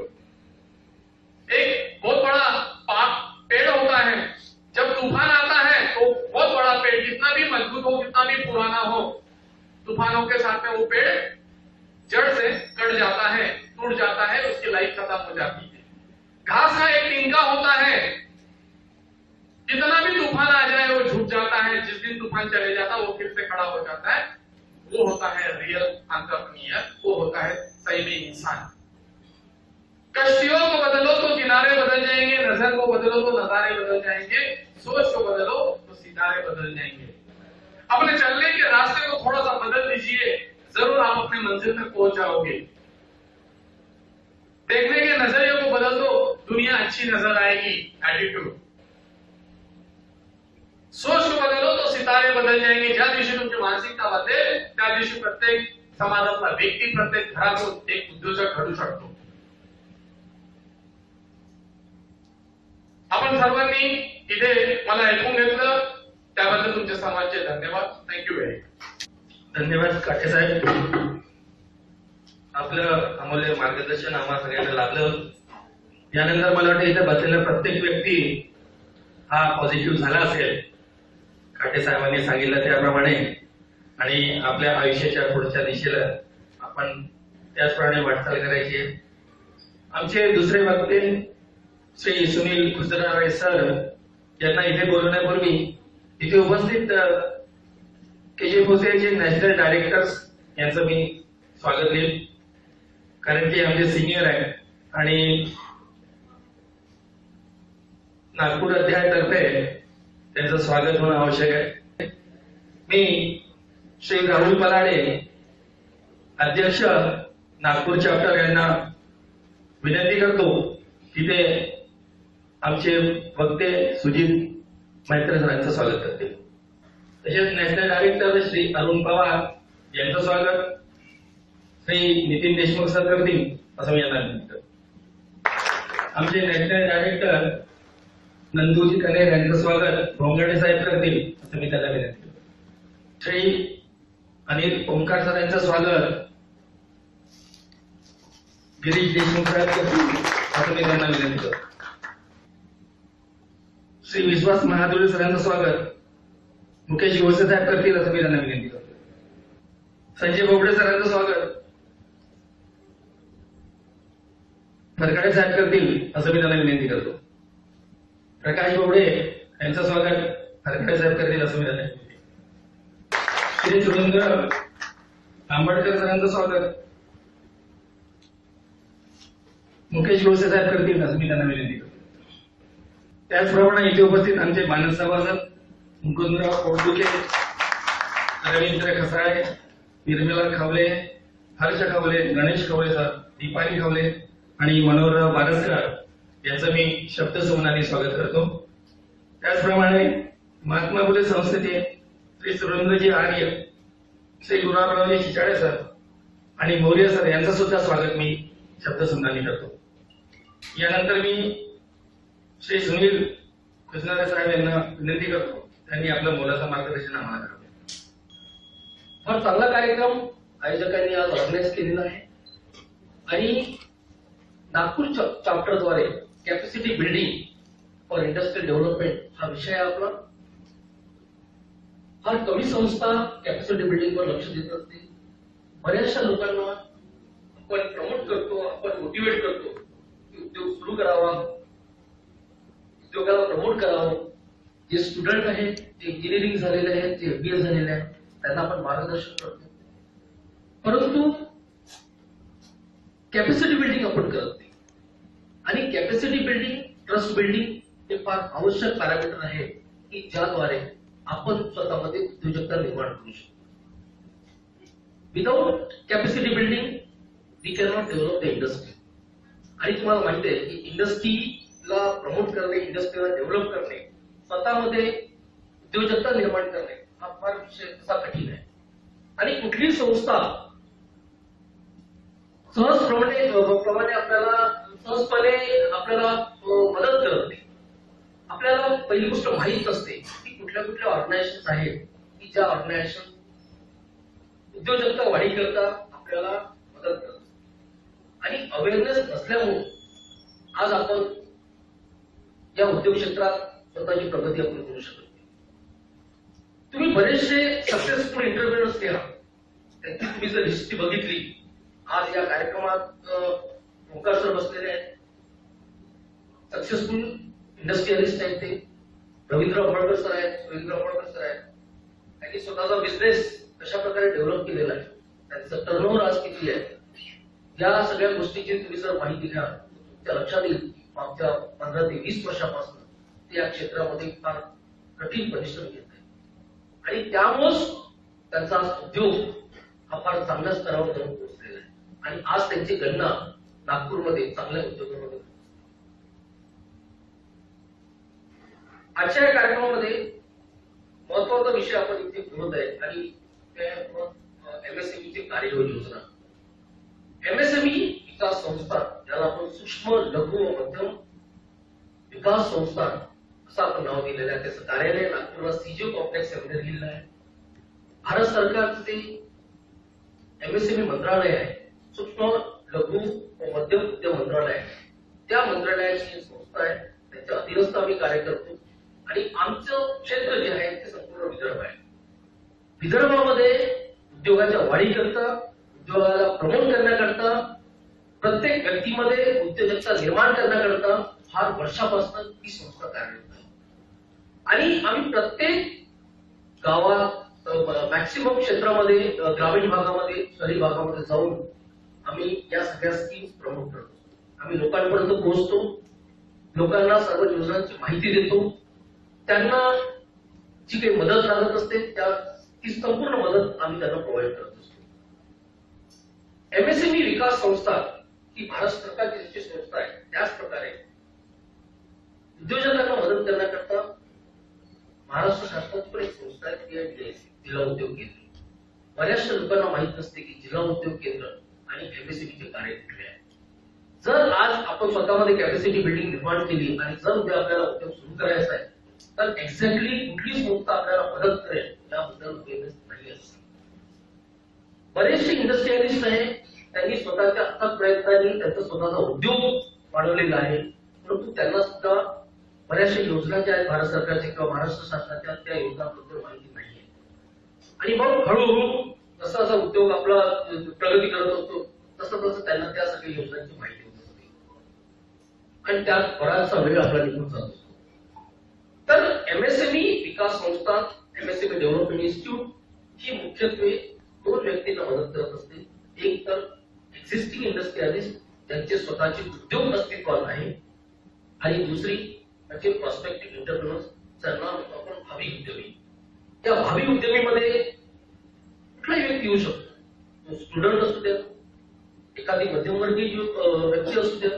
एक बहुत बड़ा पेड़ होता है। जब तूफान आता है तो बहुत बड़ा पेड़ कितना भी मजबूत हो, कितना भी पुराना हो, तूफानों के साथ में वो पेड़ जड़ से कट जाता है, टूट जाता है, उसकी लाइफ खत्म हो जाती है। घास का एक तिनका होता है, कितना भी तूफान आ जाए वो झुक जाता है, जिस दिन तूफान चले जाता है वो फिर से खड़ा हो जाता है। वो होता है रियल एंटरप्रेन्योर, वो होता है सही में इंसान। कश्तियों को बदलो तो किनारे बदल जाएंगे, नजर को बदलो तो नजारे बदल जाएंगे, सोच को बदलो तो सितारे बदल जाएंगे। अपने चलने के रास्ते को थोड़ा सा बदल दीजिए, जरूर आप अपने मंजिल तक पहुंच जाओगे। देखने के नजरिए को बदल दो, दुनिया अच्छी नजर आएगी। एटीट्यूड, सोच को बदलो तो सितारे बदल जाएंगे। ज्या दिवशी तुमची मानसिकता बदलेल त्या दिवशी प्रत्येक समाजातला व्यक्ती, प्रत्येक घरातून एक उद्योजक घडू शकतो। आपण सर्वांनी इथे मला ऐकून घेतलं त्याबद्दल तुमच्या सर्वांचे धन्यवाद। Thank you very much. धन्यवाद काटे साहेब, आपलं अमूल्य मार्गदर्शन आम्हा सगळ्यांना लाभलं। यानंतर मला वाटतं इथे बसलेला प्रत्येक व्यक्ती हा पॉझिटिव्ह झाला असेल काटे साहेबांनी सांगितलं त्याप्रमाणे, आणि आपल्या आयुष्याच्या पुढच्या दिशेला आपण त्याचप्रमाणे वाटचाल करायची। आमचे दुसरे वक्ते श्री सुनील खुसरारे सर यांना इथे बोलवण्यापूर्वी इथे उपस्थित केजीएफओसीचे नॅशनल डायरेक्टर्स यांचं मी स्वागत करेन, कारण की आमचे सिनियर आहेत आणि नागपूर अध्यायातर्फे त्यांचं स्वागत होणं आवश्यक आहे। मी श्री राहुल पलाडे अध्यक्ष नागपूर चॅप्टर यांना विनंती करतो की ते आमचे वक्ते सुजित मैत्र सरांचं स्वागत करतील। तसेच नॅशनल डायरेक्टर श्री अरुण पवार यांचं स्वागत श्री नितीन देशमुख सर करतील असं मी यांना विनंती करतो। आमचे नॅशनल डायरेक्टर नंदूजी कनेर यांचं स्वागत भोंगडे साहेब करतील असं मी त्याला विनंती करतो। श्री अनिल ओंकार सर यांचं स्वागत गिरीश देशमुख साहेब करतील असं मी त्यांना विनंती करतो। श्री विश्वास महादुरे सरांचं स्वागत मुकेश गोसे साहेब करतील असं मी त्यांना विनंती करतो। संजय बोबडे सरांचं स्वागत फरकाडे साहेब करतील असं मी त्यांना विनंती करतो। प्रकाश बोबडे यांचं स्वागत फरकाडे साहेब करतील असं मी त्यांना विनंती करतो। श्री सुरेंद्र आंबेडकर सरांचं स्वागत मुकेश गोसे साहेब करतील असं मी त्यांना विनंती करतो. त्याचप्रमाणे इथे उपस्थित आमचे मानस सभासद मुकुंदराव कोडुके, रवींद्र खसाळे, निर्मला खावले, हर्ष खावले, गणेश खावले सर, दीपाली खावले आणि मनोहरराव बारसकर यांचं मी शब्दसमूहाने स्वागत करतो. त्याचप्रमाणे महात्मा फुले संस्थेचे श्री सुरेंद्रजी आर्य, श्री गुलाबरावजी चिचाळे सर आणि मौर्य सर यांचं सुद्धा स्वागत मी शब्दसमूहाने करतो. यानंतर मी श्री सुनील खुजनारे साहेब यांना विनंती करतो, त्यांनी आपलं मोलाचं मार्गदर्शन आम्हाला करावं. फार चांगला कार्यक्रम आयोजकांनी आज ऑर्गनाईज केलेला आहे आणि नागपूर चॅप्टरद्वारे capacity building for industrial development हा विषय आहे आपला. फार कमी संस्था कॅपॅसिटी बिल्डिंगवर लक्ष देत असते. बऱ्याचशा लोकांना आपण प्रमोट करतो, आपण मोटिवेट करतो की उद्योग सुरू करावा, उद्योगाला प्रमोट करावं. जे स्टुडंट आहेत, जे इंजिनिअरिंग झालेले आहेत, जे MBA झालेले आहेत, त्यांना आपण मार्गदर्शन करतो. परंतु कॅपॅसिटी बिल्डिंग आपण करत नाही. आणि कॅपॅसिटी बिल्डिंग, ट्रस्ट बिल्डिंग हे फार आवश्यक पॅरामीटर आहे की ज्याद्वारे आपण स्वतःमध्ये उद्योजकता निर्माण करू शकतो. Without capacity building we can not develop the industry. आणि तुम्हाला माहिती आहे की इंडस्ट्रीला प्रमोट करणे, इंडस्ट्रीला डेव्हलप करणे, स्वतःमध्ये उद्योजकता निर्माण करणे हा फार विषय तसा कठीण आहे. आणि कुठलीही संस्था सहजपणे आपल्याला मदत करत नाही. आपल्याला पहिली गोष्ट माहीत असते की कुठल्या कुठल्या ऑर्गनायझेशन आहेत की ज्या ऑर्गनायझेशन उद्योजकता वाढीकरता आपल्याला मदत करतात. आणि अवेअरनेस नसल्यामुळे आज आपण या उद्योग क्षेत्रात स्वतःची प्रगती आपण करू शकत नाही. तुम्ही बरेचसे सक्सेसफुल इंटरप्रेनर्स केला, त्यांची तुम्ही जर हिस्ट्री बघितली, आज या कार्यक्रमात ओंकार सर बसलेले आहेत, सक्सेसफुल इंडस्ट्रियलिस्ट आहेत. ते रवींद्र फडकर सर आहेत, सुरेंद्र फडकर सर आहेत. त्यांनी स्वतःचा बिझनेस कशा प्रकारे डेव्हलप केलेला आहे, त्यांचं टर्नओव्हर आज किती आहे, या सगळ्या गोष्टीची तुम्ही जर माहिती घ्या तुमच्या लक्षात येईल की मागच्या 15 ते 20 वर्षापासून ते या क्षेत्रामध्ये फार कठीण परिश्रम घेत आहे. आणि त्यामुळेच त्यांचा उद्योग हा फार चांगल्या स्तरावर जाऊन पोहोचलेला आहे. आणि आज त्यांची गणना नागपूरमध्ये चांगल्या उद्योगामध्ये. आजच्या या कार्यक्रमामध्ये महत्वाचा विषय आपण इथे बोलत आहे आणि MSME ची कार्ययोजना. MSME विकास संस्था, ज्याला आपण सूक्ष्म लघु व मध्यम विकास संस्था असं आपण नाव दिलेलं आहे. त्याचं कार्यालय नागपूरला CGO कॉम्प्लेक्स मध्ये दिलेलं आहे. भारत सरकारचं ते MSME मंत्रालय आहे, सूक्ष्म लघु व मध्यम उद्योग मंत्रालय आहे. त्या मंत्रालयाची संस्था आहे, त्याच्या अधीनस्थ आम्ही कार्य करतो. आणि आमचं क्षेत्र जे आहे ते संपूर्ण विदर्भ आहे. विदर्भामध्ये उद्योगाच्या वाढीकरता, उद्योगाला प्रमोट करण्याकरता, प्रत्येक व्यक्तीमध्ये उद्योजकता निर्माण करण्याकरता फार वर्षापासून ही संस्था कार्यरत आहे. आणि आम्ही प्रत्येक गावात, मॅक्सिमम क्षेत्रामध्ये, ग्रामीण भागामध्ये, शहरी भागामध्ये जाऊन आम्ही या सगळ्या स्कीम्स प्रमोट करतो. आम्ही लोकांपर्यंत पोहोचतो, लोकांना सर्व योजनांची माहिती देतो, त्यांना जी काही मदत लागत असते ती संपूर्ण मदत आम्ही त्यांना प्रोव्हाइड करत असतो. MSME विकास संस्था ही भारत सरकारची जशी संस्था आहे त्याच प्रकारे उद्योजकांना मदत करण्याकरता महाराष्ट्र शासनाची पण एक संस्था आहे, ती आहे जिल्हा उद्योग केंद्र. बऱ्याचशा लोकांना माहित नसते की जिल्हा उद्योग केंद्र आणि MSME चे कार्य कुठले आहे. जर आज आपण स्वतःमध्ये कॅपॅसिटी बिल्डिंग निर्माण केली आणि जर उद्या आपल्याला उद्योग सुरू करायचा आहे तर एक्झॅक्टली कुठली संस्था आपल्याला मदत करेल याबद्दल अवेअरनेस नाही असते. बरेचसे इंडस्ट्रियलिस्ट आहेत, त्यांनी स्वतःच्या अथक प्रयत्नांनी त्यांचा स्वतःचा उद्योग वाढवलेला आहे, परंतु त्यांना सुद्धा बऱ्याचशा योजना ज्या आहेत भारत सरकारच्या किंवा महाराष्ट्र शासनाच्या त्या योजनांबद्दल माहिती नाहीये. आणि मग हळूहळू जसा जसा उद्योग आपला प्रगती करत होतो तसं तसं त्यांना त्या सगळ्या योजनांची माहिती होत असते आणि त्यात बराचसा वेळ आपला निघून जातो. तर MSME विकास संस्था, MSME डेव्हलपमेंट इन्स्टिट्यूट ही मुख्यत्वे दोन व्यक्तींना मदत करत असते. एक तर एक्झिस्टिंग इंडस्ट्रियलिस्ट त्यांचे स्वतःचे उद्योग अस्तित्वात आहे आणि दुसरी म्हणजे प्रॉस्पेक्टिव्ह एंटरप्रेन्योर्स, ज्यांना म्हणतो आपण भावी उद्यमी. त्या भावी उद्यमीमध्ये कुठलाही व्यक्ती येऊ शकतो, स्टुडंट असू द्या, एखादी मध्यमवर्गीय व्यक्ती असू द्या,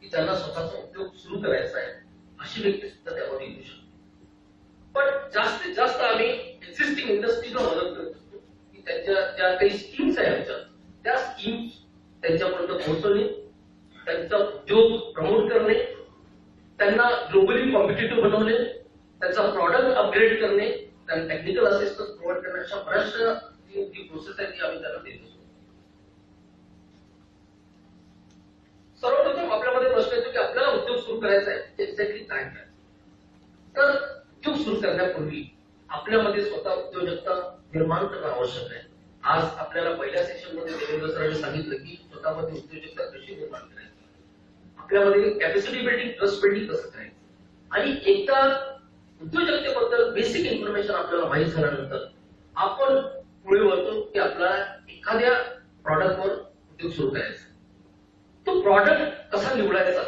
की ज्यांना स्वतःचा उद्योग सुरू करायचा आहे, अशी व्यक्ती सुद्धा त्यामध्ये येऊ शकते. पण जास्तीत जास्त आम्ही एक्झिस्टिंग इंडस्ट्रीला मदत करत असतो की त्यांच्या ज्या काही स्कीम्स आहेत आमच्या, त्या स्कीम्स त्यांच्यापर्यंत पोहोचवणे, त्यांचा उद्योग प्रमोट करणे, त्यांना ग्लोबली कॉम्पिटिटिव्ह बनवणे, त्यांचा प्रॉडक्ट अपग्रेड करणे, त्यांना टेक्निकल असिस्टन्स प्रोव्हाइड करणे, अशा बऱ्याचशा जी प्रोसेस आहे ती आम्ही त्यांना देत असतो. सर्वप्रथम आपल्यामध्ये प्रश्न येतो की आपल्याला उद्योग सुरू करायचा आहे, ते एक्झॅक्टली काय करायचं. तर उद्योग सुरू करण्यापूर्वी आपल्यामध्ये स्वतः उद्योजकता निर्माण करणं आवश्यक आहे. आज आपल्याला पहिल्या सेशन मध्ये देवेंद्र सरांनी सांगितलं की स्वतःमध्ये उद्योजकता कशी निर्माण करायची, आपल्यामध्ये कॅपॅसिटी बिल्डिंग, ट्रस्ट बिल्डिंग कसं करायचं. आणि एकदा उद्योजकतेबद्दल बेसिक इन्फॉर्मेशन आपल्याला माहीत झाल्यानंतर आपण पुढे वळतो की आपल्याला एखाद्या प्रॉडक्टवर उद्योग सुरू करायचा. तो प्रॉडक्ट कसा निवडायचा,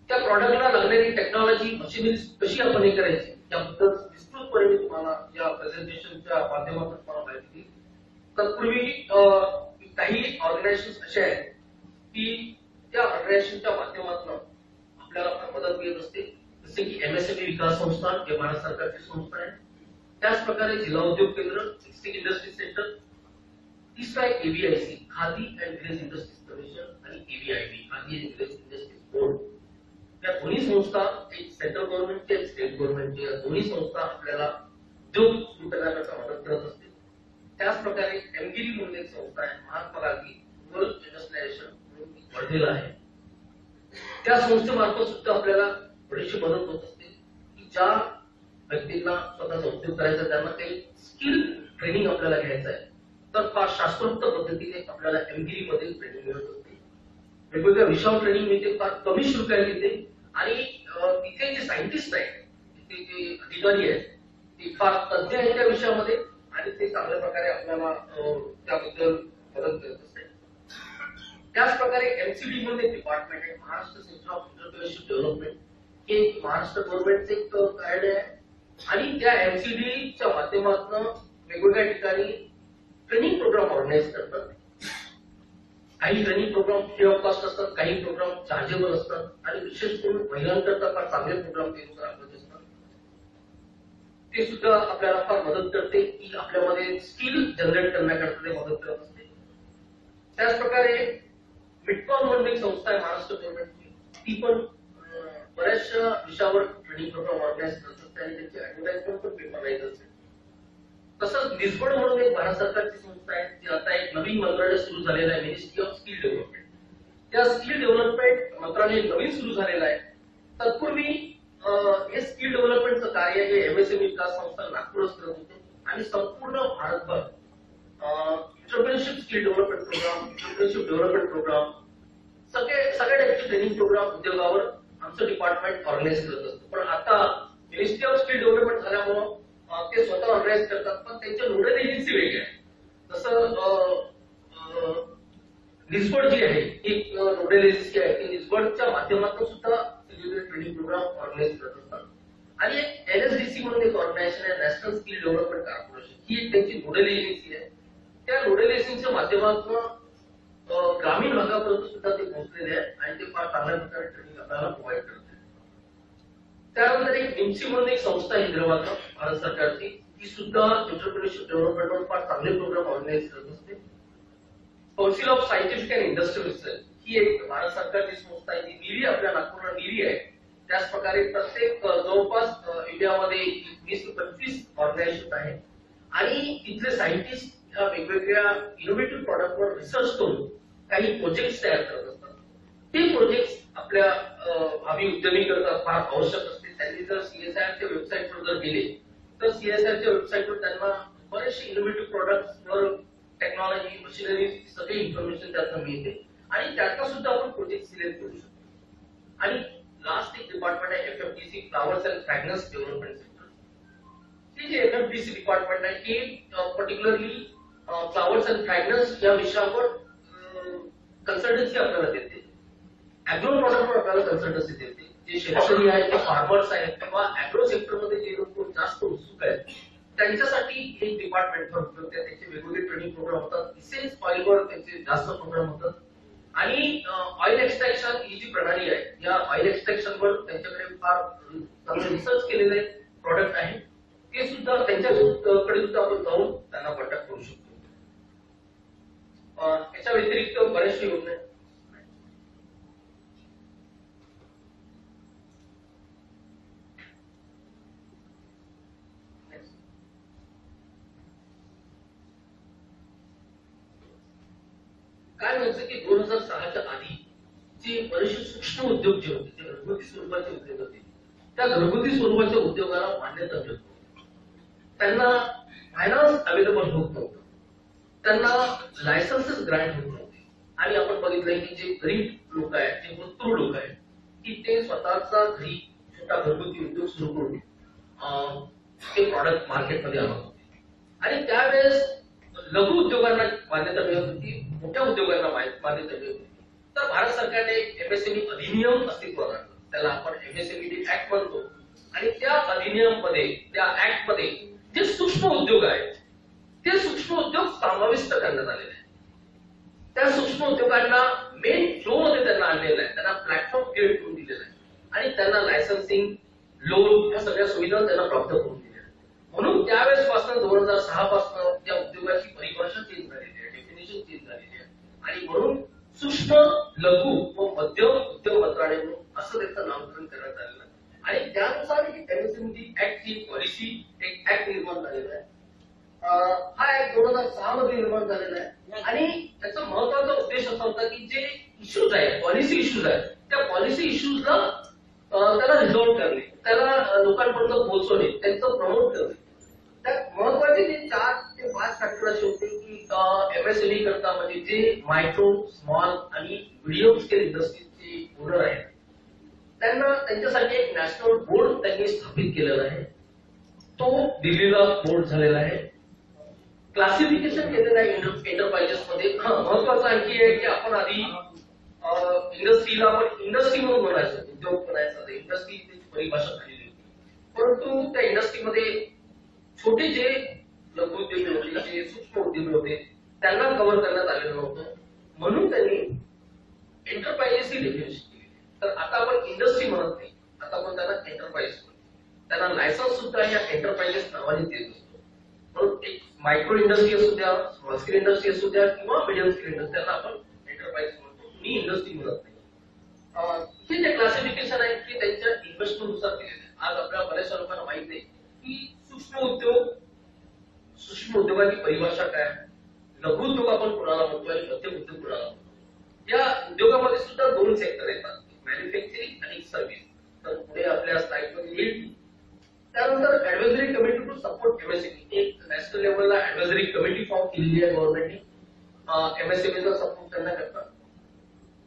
त्या प्रॉडक्टला लागणारी टेक्नॉलॉजी, मशिनरी कशी आपण हे करायची, याबद्दल विस्तृतपणे मी तुम्हाला या प्रेझेंटेशनच्या माध्यमातून तुम्हाला माहिती दिली. तत्पूर्वी काही ऑर्गनायझेशन असे आहेत की त्या ऑर्गनायझेशनच्या माध्यमातून आपल्याला मदत मिळत असते, जसे की MSME विकास संस्था, जे भारत सरकारची संस्था आहे. त्याच प्रकारे जिल्हा उद्योग केंद्र, एक्झिस्टिंग इंडस्ट्री सेंटर. तिसरा आहे ABIC, khadi and village industries commission, आणि AVIB, khadi and village industries board. या दोन्ही संस्था, एक सेंट्रल गव्हर्नमेंटची, एक स्टेट गव्हर्नमेंटची, या दोन्ही संस्था आपल्याला उद्योग सुरू करण्याकरता मदत करत असते. त्याच प्रकारे MGIRI म्हणून एक संस्था आहे, महात्मा गांधी रुरल इंडस्ट्रियलायझेशन म्हणून वर्धेला आहे. त्या संस्थेमार्फत सुद्धा आपल्याला बरीचशी मदत होत असते की ज्या व्यक्तींना स्वतःचा उद्योग करायचा, त्यांना काही स्किल ट्रेनिंग आपल्याला घ्यायचं आहे, तर फार शास्त्रोक्त पद्धतीने आपल्याला MGIRI मध्ये ट्रेनिंग मिळत असते. वेगवेगळ्या विषयावर ट्रेनिंग मिळते, फार कमी शुल्कात येते. आणि तिथे जे सायंटिस्ट आहेत, तिथे जे अधिकारी आहेत, ते फार तज्ञ आहेत त्या विषयामध्ये, आणि ते चांगल्या प्रकारे आपल्याला त्याबद्दल मदत करत असते. त्याच प्रकारे MCD म्हणून एक डिपार्टमेंट आहे, Maharashtra centre of entrepreneurship development, हे महाराष्ट्र गव्हर्नमेंटचे एक कार्य आहे. आणि त्या MCDच्या माध्यमातून वेगवेगळ्या ठिकाणी ट्रेनिंग प्रोग्राम ऑर्गनाईज करतात. काही training program free of cost असतात, काही प्रोग्राम चार्जेबल असतात, आणि विशेष करून महिलांकरता फार चांगले प्रोग्राम ते राबवत असतात. ते सुद्धा आपल्याला फार मदत करते की आपल्यामध्ये स्किल जनरेट करण्याकरता ते मदत करत असते. त्याच प्रकारे मिटकॉन म्हणून एक संस्था आहे महाराष्ट्र गव्हर्नमेंटची, ती पण बऱ्याचशा विषयावर ट्रेनिंग प्रोग्राम ऑर्गनाईज करत असते आणि त्यांची ऍडव्हर्टाइजमेंट पण पेपरलाईज असते. तसंच निसबड म्हणून एक भारत सरकारची संस्था आहे, जी आता एक नवीन मंत्रालय सुरू झालेलं आहे, मिनिस्ट्री ऑफ स्किल डेव्हलपमेंट. त्या स्किल डेव्हलपमेंट मंत्रालय नवीन सुरू झालेलं आहे. तत्पूर्वी हे स्किल डेव्हलपमेंटचं कार्य हे MSME विकास संस्था नागपूरच करत होते, आणि संपूर्ण भारतभर entrepreneurship skill development program, entrepreneurship development program, सगळ्या टाईपचे ट्रेनिंग प्रोग्राम उद्योगावर आमचं डिपार्टमेंट ऑर्गनाईज करत असतं. पण आता मिनिस्ट्री ऑफ स्किल डेव्हलपमेंट झाल्यामुळं ते स्वतः ऑर्गनाईज करतात, पण त्यांच्या नोडल एजन्सी वेगळ्या आहे. जसं निसबड जी आहे एक नोडल एजन्सी आहे, ती निसबडच्या माध्यमातून सुद्धा वेगवेगळे ट्रेनिंग प्रोग्राम ऑर्गनाईज करत असतात. आणि एक NSDC म्हणून एक ऑर्गनायझेशन आहे, नॅशनल स्किल डेव्हलपमेंट कॉर्पोरेशन, ही एक त्यांची नोडल एजन्सी आहे. त्या नोडल एजन्सीच्या माध्यमातून ग्रामीण भागापर्यंत सुद्धा ते पोहोचलेले आहे, आणि ते फार चांगल्या प्रकारे ट्रेनिंग आपल्याला प्रोव्हाइड करते. त्यानंतर एक NIMSI म्हणून एक संस्था आहे हैदराबादला, भारत सरकारची, ती सुद्धा एंटरप्रेन्योरशिप डेव्हलपमेंटवर फार चांगले प्रोग्राम ऑर्गनाईज करत असते. Council of scientific and industrial research ही एक भारत सरकारची संस्था आहे, ती निरी आपल्या नागपूरला निरी आहे. त्याच प्रकारे प्रत्येक जवळपास इंडियामध्ये 20 ते 25 ऑर्गनायझेशन आहेत, आणि तिथले सायंटिस्ट ह्या वेगवेगळ्या इनोव्हेटिव्ह प्रॉडक्टवर रिसर्च करून काही प्रोजेक्ट तयार करत असतात. ते प्रोजेक्ट आपल्या भावी उद्यमी करता फार आवश्यक असते. त्यांनी जर CSIRच्या वेबसाईटवर जर गेले, तर CSIRच्या वेबसाईटवर त्यांना बरेचसे इनोव्हेटिव्ह प्रॉडक्ट्सवर टेक्नॉलॉजी, मशिनरी, सगळी इन्फॉर्मेशन त्यातून मिळते, आणि त्यातनं सुद्धा आपण प्रोजेक्ट सिलेक्ट करू शकतो. आणि लास्ट एक डिपार्टमेंट आहे FFDC, flowers and fragrance development centre. हे जे FFDC डिपार्टमेंट आहे, हे पर्टिक्युलरली फ्लावर्स अँड फ्रॅग्रन्स या विषयावर कन्सल्टन्सी आपल्याला देते, अॅग्रो प्रॉडक्टवर आपल्याला कन्सल्टन्सी देते. जे शेतकरी आहेत, जे फार्मर्स आहेत किंवा अॅग्रो सेक्टरमध्ये जे लोक जास्त उत्सुक आहेत त्यांच्यासाठी एक डिपार्टमेंट उपलब्ध आहे. त्यांचे वेगवेगळे ट्रेनिंग प्रोग्राम होतात. इसेन्स ऑइलवर त्यांचे जास्त प्रोग्राम होतात. आणि ऑइल एक्सट्रॅक्शन ही जी प्रणाली आहे, या ऑइल एक्सट्रॅक्शनवर त्यांच्याकडे फार चांगले रिसर्च केलेले प्रॉडक्ट आहे. ते सुद्धा त्यांच्याकडे सुद्धा आपण जाऊन त्यांना कॉन्टॅक्ट करू शकतो. याच्या व्यतिरिक्त बरेचसे योजना आहेत. काय व्हायचं की 2006च्या आधी जे बरेचसे सूक्ष्म उद्योग जे होते, ते घरगुती स्वरूपाचे उद्योग होते, त्या घरगुती स्वरूपाच्या उद्योगाला मान्यता मिळत नव्हती. त्यांना फायनान्स अवेलेबल होत नव्हतं, त्यांना लायसन्सेस ग्रँट होत नव्हते. आणि आपण बघितलंय की जे गरीब लोक आहेत, जे मजदूर लोक आहेत, की ते स्वतःचा घरी छोटा घरगुती उद्योग सुरू करून ते प्रॉडक्ट मार्केटमध्ये आणत होते. आणि त्यावेळेस लघु उद्योगांना मान्यता मिळत होती, मोठ्या उद्योगांना मान्यता मिळत होती. तर भारत सरकारने एमएसएमई अधिनियम अस्तित्वात आणलं, त्याला आपण एमएसएमई ऍक्ट म्हणतो. आणि त्या अधिनियम मध्ये, त्या ऍक्ट मध्ये जे सूक्ष्म उद्योग आहेत ते सूक्ष्म उद्योग समाविष्ट करण्यात आलेले आहेत. त्या सूक्ष्म उद्योगांना मेन फ्लो मध्ये त्यांना आणलेलं आहे, त्यांना प्लॅटफॉर्म क्रिएट करून दिलेला आहे आणि त्यांना लायसन्सिंग, लोन या सगळ्या सुविधा त्यांना प्राप्त करून दिल्या. म्हणून त्यावेळेस पासून 2006 पासून त्या उद्योगाची परिभाषा चेंज झालेली आहे, डेफिनेशन चेंज झालेली आहे. आणि म्हणून सूक्ष्म, लघु व मध्यम उद्योग मंत्रालय म्हणून असं त्याचं नामकरण करण्यात आलेलं आहे. आणि त्यानुसार एमएसएमई ऍक्टची पॉलिसी एक ऍक्ट निर्माण झालेला आहे. हा ऍक्ट 2006 मध्ये निर्माण झालेला आहे. आणि त्याचा महत्वाचा उद्देश असा होता की जे इश्यूज आहेत, पॉलिसी इश्यूज आहेत, त्या पॉलिसी इश्यूजला त्याला रिझॉल्व्ह करणे, त्याला लोकांपर्यंत पोहोचवणे, त्यांचं प्रमोट करणे. त्यात महत्वाचे जे 4 ते 5 फॅक्टर असे होते की एमएसएमई करता म्हणजे जे मायक्रो, स्मॉल आणि मिडियम स्केल इंडस्ट्रीजचे ओनर आहेत त्यांना, त्यांच्यासाठी एक नॅशनल बोर्ड त्यांनी स्थापित केलेला आहे. तो दिल्लीला बोर्ड झालेला आहे. क्लासिफिकेशन केलेलं आहे एंटरप्राइजेस मध्ये. महत्वाचं आणखी आहे की आपण आधी इंडस्ट्रीला आपण इंडस्ट्री म्हणून म्हणायचं, उद्योग म्हणायचं, इंडस्ट्री परिभाषा झालेली होती. परंतु त्या इंडस्ट्रीमध्ये छोटे जे लघु उद्योग होते, जे सूक्ष्म उद्योग होते त्यांना कव्हर करण्यात आलेलं नव्हतं. म्हणून त्यांनी एंटरप्राइजेस ही डेफिनेशन केली. तर आता आपण इंडस्ट्री म्हणत नाही, आता आपण त्यांना एंटरप्राइज म्हणतो. त्यांना लायसन्स सुद्धा या एंटरप्राइजेस नावाने देत असतो. म्हणून एक मायक्रो इंडस्ट्री असू द्या, स्मॉल स्केल इंडस्ट्री असू द्या किंवा मिडियम स्केल इंडस्ट्री, त्यांना आपण एंटरप्राइज म्हणतो, मी इंडस्ट्री म्हणत नाही. हे जे क्लासिफिकेशन आहे ते त्यांच्या इन्व्हेस्टमेंट नुसार केलेलं आहे. आज आपल्या बऱ्याचशा लोकांना माहित आहे की सूक्ष्म उद्योगाची परिभाषा काय, लघु उद्योग आपण कुणाला म्हणतो आणि मध्यम उद्योग कुणाला म्हणतो. या उद्योगामध्ये सुद्धा 2 सेक्टर येतात, मॅन्युफॅक्चरिंग आणि सर्व्हिस. तर पुढे आपल्या स्लाइडमध्ये येईल. त्यानंतर advisory committee to support MSME, एक नॅशनल लेवलला ऍडव्हायझरी कमिटी फॉर्म केलेली आहे गव्हर्नमेंटने एमएसएमईचा सपोर्ट करण्याकरता.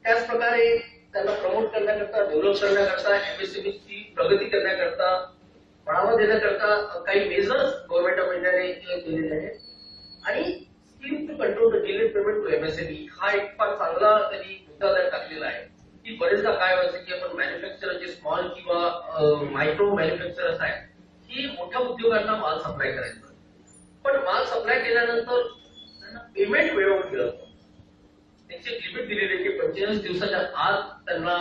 त्याच प्रकारे त्यांना प्रमोट करण्याकरता, डेव्हलप करण्याकरता, एमएसएमईची प्रगती करण्याकरता, बढ़ावा देण्याकरता काही मेजर्स गव्हर्नमेंट ऑफ इंडियाने केलेले आहेत. आणि scheme to control the delayed payment to MSME हा एक फार चांगला त्यांनी मुद्दा त्यात टाकलेला आहे. की बरेचदा काय व्हायचं की आपण मॅन्युफॅक्चर जे स्मॉल किंवा मायक्रो मॅन्युफॅक्चरर्स आहेत ही मोठ्या उद्योगांना माल सप्लाय करायचा, पण माल सप्लाय केल्यानंतर त्यांना पेमेंट वेळेवर मिळत नाही. त्यांची लिमिट दिलेली आहे की 45 दिवसाच्या आत त्यांना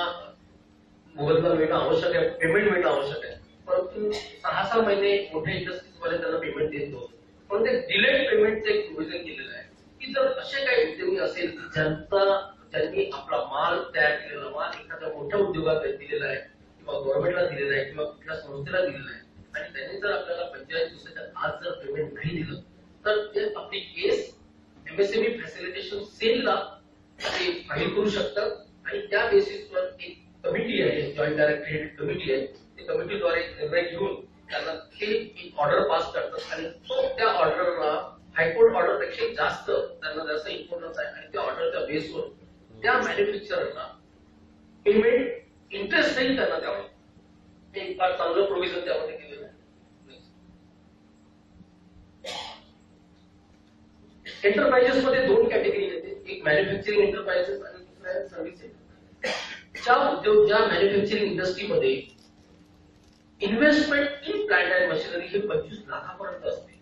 मोबदला मिळणं आवश्यक आहे, पेमेंट मिळणं आवश्यक आहे. परंतु 6-6 महिने मोठ्या इंडस्ट्रीजमध्ये त्यांना पेमेंट देत नव्हतं. पण ते डिलेड पेमेंटचं एक प्रोव्हिजन केलेलं आहे की जर असे काही उद्योगी असेल ज्यांनी आपला माल, तयार केलेला माल एखाद्या मोठ्या उद्योगात दिलेला आहे किंवा गव्हर्नमेंटला दिलेला आहे किंवा कुठल्या संस्थेला दिलेला आहे आणि त्यांनी जर आपल्याला 45 दिवसाच्या आत जर पेमेंट नाही दिलं तर ते आपली केस एमएसएमई फॅसिलिटेशन सेलला ते फाईल करू शकतात. आणि त्या बेसिसवर एक कमिटी आहे, जॉईंट डायरेक्टर कमिटी आहे, त्या कमिटीद्वारे निर्णय घेऊन त्यांना हे एक ऑर्डर पास करतात. आणि तो त्या ऑर्डरला हायकोर्ट ऑर्डर पेक्षा जास्त त्यांना जास्त इम्पॉर्टन्स आहे. आणि त्या ऑर्डरच्या बेसवर त्या मॅन्युफॅक्चररला पेमेंट इंटरेस्टही त्यांना द्यावं. हे फार चांगलं प्रोव्हिजन त्यामध्ये केलेलं आहे. एंटरप्राइजेस मध्ये 2 कॅटेगरी येते, एक मॅन्युफॅक्चरिंग एंटरप्राइजेस आणि आहेत सर्व्हिस सेक्टर. ज्या उद्योग ज्या मॅन्युफॅक्चरिंग इंडस्ट्रीमध्ये investment in plant and machinery हे 25 लाखापर्यंत असते,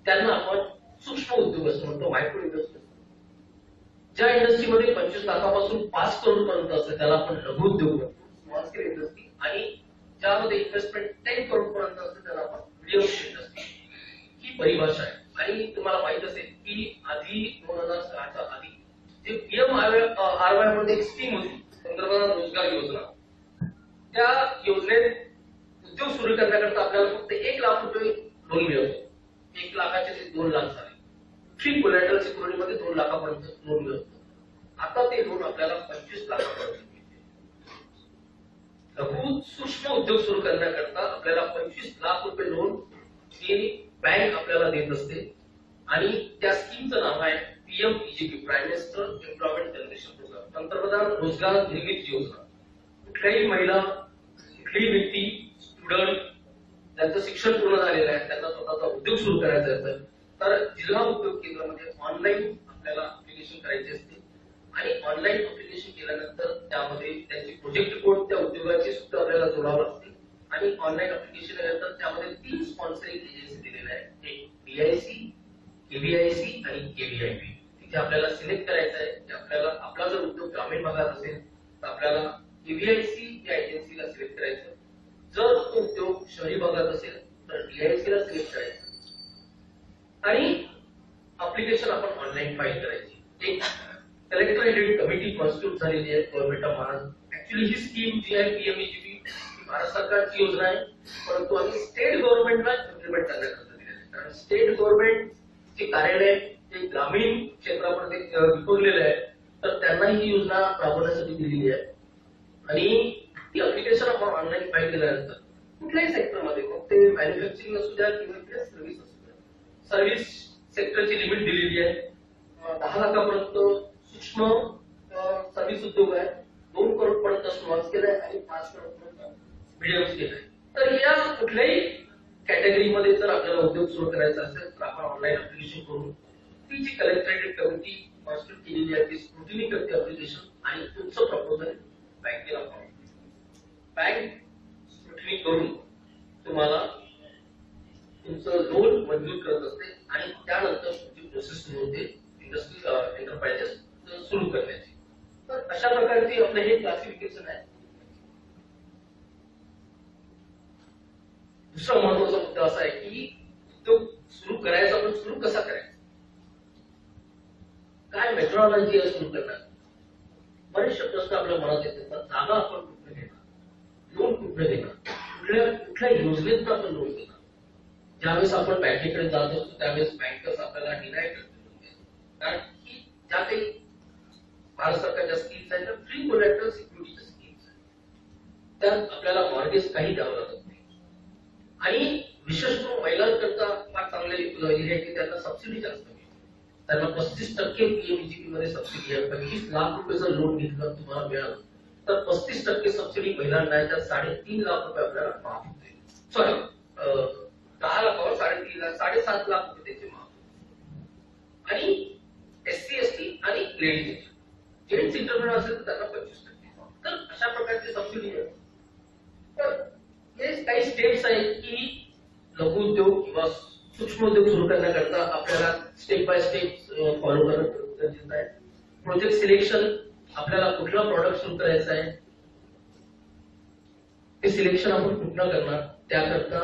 त्यांना आपण सूक्ष्म उद्योग असं म्हणतो, मायक्रो इंडस्ट्री. ज्या इंडस्ट्रीमध्ये 25 लाखापासून 5 करोड पर्यंत असते त्याला आपण लघु उद्योग म्हणतो, स्मॉल स्केल इंडस्ट्री. आणि ज्यामध्ये इन्व्हेस्टमेंट 10 करोड पर्यंत असते त्याला आपण मिडियम स्केल इंडस्ट्री. ही परिभाषा आहे. आणि तुम्हाला माहित असेल की आधी 2006च्या आधी जे PMRY मध्ये एक स्कीम होती, पंतप्रधान रोजगार योजना, त्या योजनेत उद्योग सुरू करण्याकरता आपल्याला फक्त 1 लाख रुपये लोन मिळत होते. 1 लाखाचे ते 2 लाख झाले. फ्री कोलॅटरल सिक्युरिटीमध्ये 2 लाखापर्यंत लोन मिळत होतं. आता ते लोन आपल्याला 25 लाखापर्यंत मिळते. लघु सूक्ष्म उद्योग सुरू करण्याकरता आपल्याला 25 लाख रुपये लोन ही बँक आपल्याला देत असते. आणि त्या स्कीमचं नाव आहे PMEGP, prime minister employment generation program, पंतप्रधान रोजगार निर्मिती योजना. कुठल्याही महिला, कुठलीही व्यक्ती, स्टुडंट ज्यांचं शिक्षण पूर्ण झालेलं आहे, त्यांना स्वतःचा उद्योग सुरू करायचा असेल तर जिल्हा उद्योग केंद्रामध्ये ऑनलाईन आपल्याला अप्लिकेशन करायचे असते. आणि ऑनलाईन अप्लिकेशन केल्यानंतर त्यामध्ये त्यांची प्रोजेक्ट रिपोर्ट त्या उद्योगाची सुद्धा आपल्याला जोडावं लागते. आणि ऑनलाईन अप्लिकेशन केल्यानंतर त्यामध्ये 3 स्पॉन्सरिंग एजन्सी दिलेल्या आहेत, एक BIC, KVIC आणि KVIP. तिथे आपल्याला सिलेक्ट करायचं आहे की आपल्याला आपला जर उद्योग ग्रामीण भागात असेल तर आपल्याला KVIC या एजन्सीला सिलेक्ट करायचं. जर तो उद्योग शहरी भागात असेल तर DIC ला सिलेक्ट करायचं. आणि अप्लिकेशन आपण ऑनलाईन फाईल करायची. एक कलेक्टर हेडेड कमिटी कॉन्स्टिट्यूट झालेली आहे गव्हर्नमेंट ऑफ महाराष्ट्र. ऍक्च्युली ही स्कीम जी आहे PMEGP भारत सरकारची योजना आहे, परंतु आम्ही स्टेट गव्हर्नमेंटला इम्प्लिमेंट करण्याकरता दिलेली आहे. कारण स्टेट गव्हर्नमेंटचे कार्यालय हे ग्रामीण क्षेत्रामध्ये विखुरलेले आहे, तर त्यांना ही योजना राबवण्यासाठी दिलेली आहे. आणि ती अप्लिकेशन आपण ऑनलाईन फाईल केल्यानंतर कुठल्याही सेक्टरमध्ये, मग ते मॅन्युफॅक्चरिंग असू द्या किंवा सर्व्हिस असू द्या, सर्व्हिस सेक्टरची लिमिट दिलेली आहे 10 लाखापर्यंत सूक्ष्म सर्व्हिस उद्योग आहे, 2 करोड पर्यंत स्मॉल स्केल आहे आणि 5 करोड पर्यंत मिडियम स्केल आहे. तर या कुठल्याही कॅटेगरीमध्ये जर आपल्याला उद्योग सुरू करायचा असेल तर आपण ऑनलाईन अप्लिकेशन करून ती जी कलेक्टरेटेड कमिटी कॉन्स्टिट्यूट केलेली आहे ती स्क्रुटिनी करते अप्लिकेशन आणि तुमचं प्रपोजल बँकेला पाठवते. बँक स्क्रुटिनी करून तुम्हाला तुमचं लोन मंजूर करत असते आणि त्यानंतर तुमची प्रोसेस सुरू होते इंडस्ट्री एंटरप्राइजेस सुरू करण्याची. तर अशा प्रकारची आपलं हे क्लासिफिकेशन आहे. दुसरा महत्वाचा मुद्दा असा आहे की उद्योग सुरू करायचा, पण सुरू कसा करायचा, काय मेट्रोलॉजी आहे सुरू करणार. बरेचसे प्रश्न आपल्या मनात येतात. जागा आपण कुठे घेणार, लोन कुठे देणार, कुठल्या योजनेतून आपण लोन देणार. ज्यावेळेस आपण बँकेकडे जात असतो त्यावेळेस बँकर्स आपल्याला डिनाय करते, कारण की ज्या काही भारत सरकारच्या स्कीम्स आहेत त्या फ्री कोलॅटरल सिक्युरिटीच्या स्कीम्स आहेत, त्यात आपल्याला मॉर्गेज काही द्यावं लागत नाही. आणि विशेष करून महिलांकरता फार चांगले आहे की त्यांना सबसिडी जास्त मिळते. त्यांना 35% PMEGP मध्ये सबसिडी आहे. 25 लाख रुपये जर लोन घेतलं तुम्हाला मिळालं तर 35% सबसिडी महिलांना आहे. त्यात 3.5 लाख रुपये आपल्याला माफ होते. सॉरी 10 लाखावर 3.5 लाख, 7.5 लाख रुपये त्याचे माफ होते. आणि SC ST आणि लेडीज जेंट्स इंटरप्रेनर असेल तर त्यांना 25% माफ. तर अशा प्रकारची सबसिडी आहे. तर हे काही स्टेप्स आहेत की लघु उद्योग किंवा सूक्ष्म उद्योग सुरू करण्याकरता आपल्याला स्टेप बाय स्टेप फॉलो करणं गरजेचं आहे. प्रोजेक्ट सिलेक्शन, आपल्याला कुठला प्रॉडक्ट सुरू करायचा आहे ते सिलेक्शन आपण कुठलं करणार, त्याकरता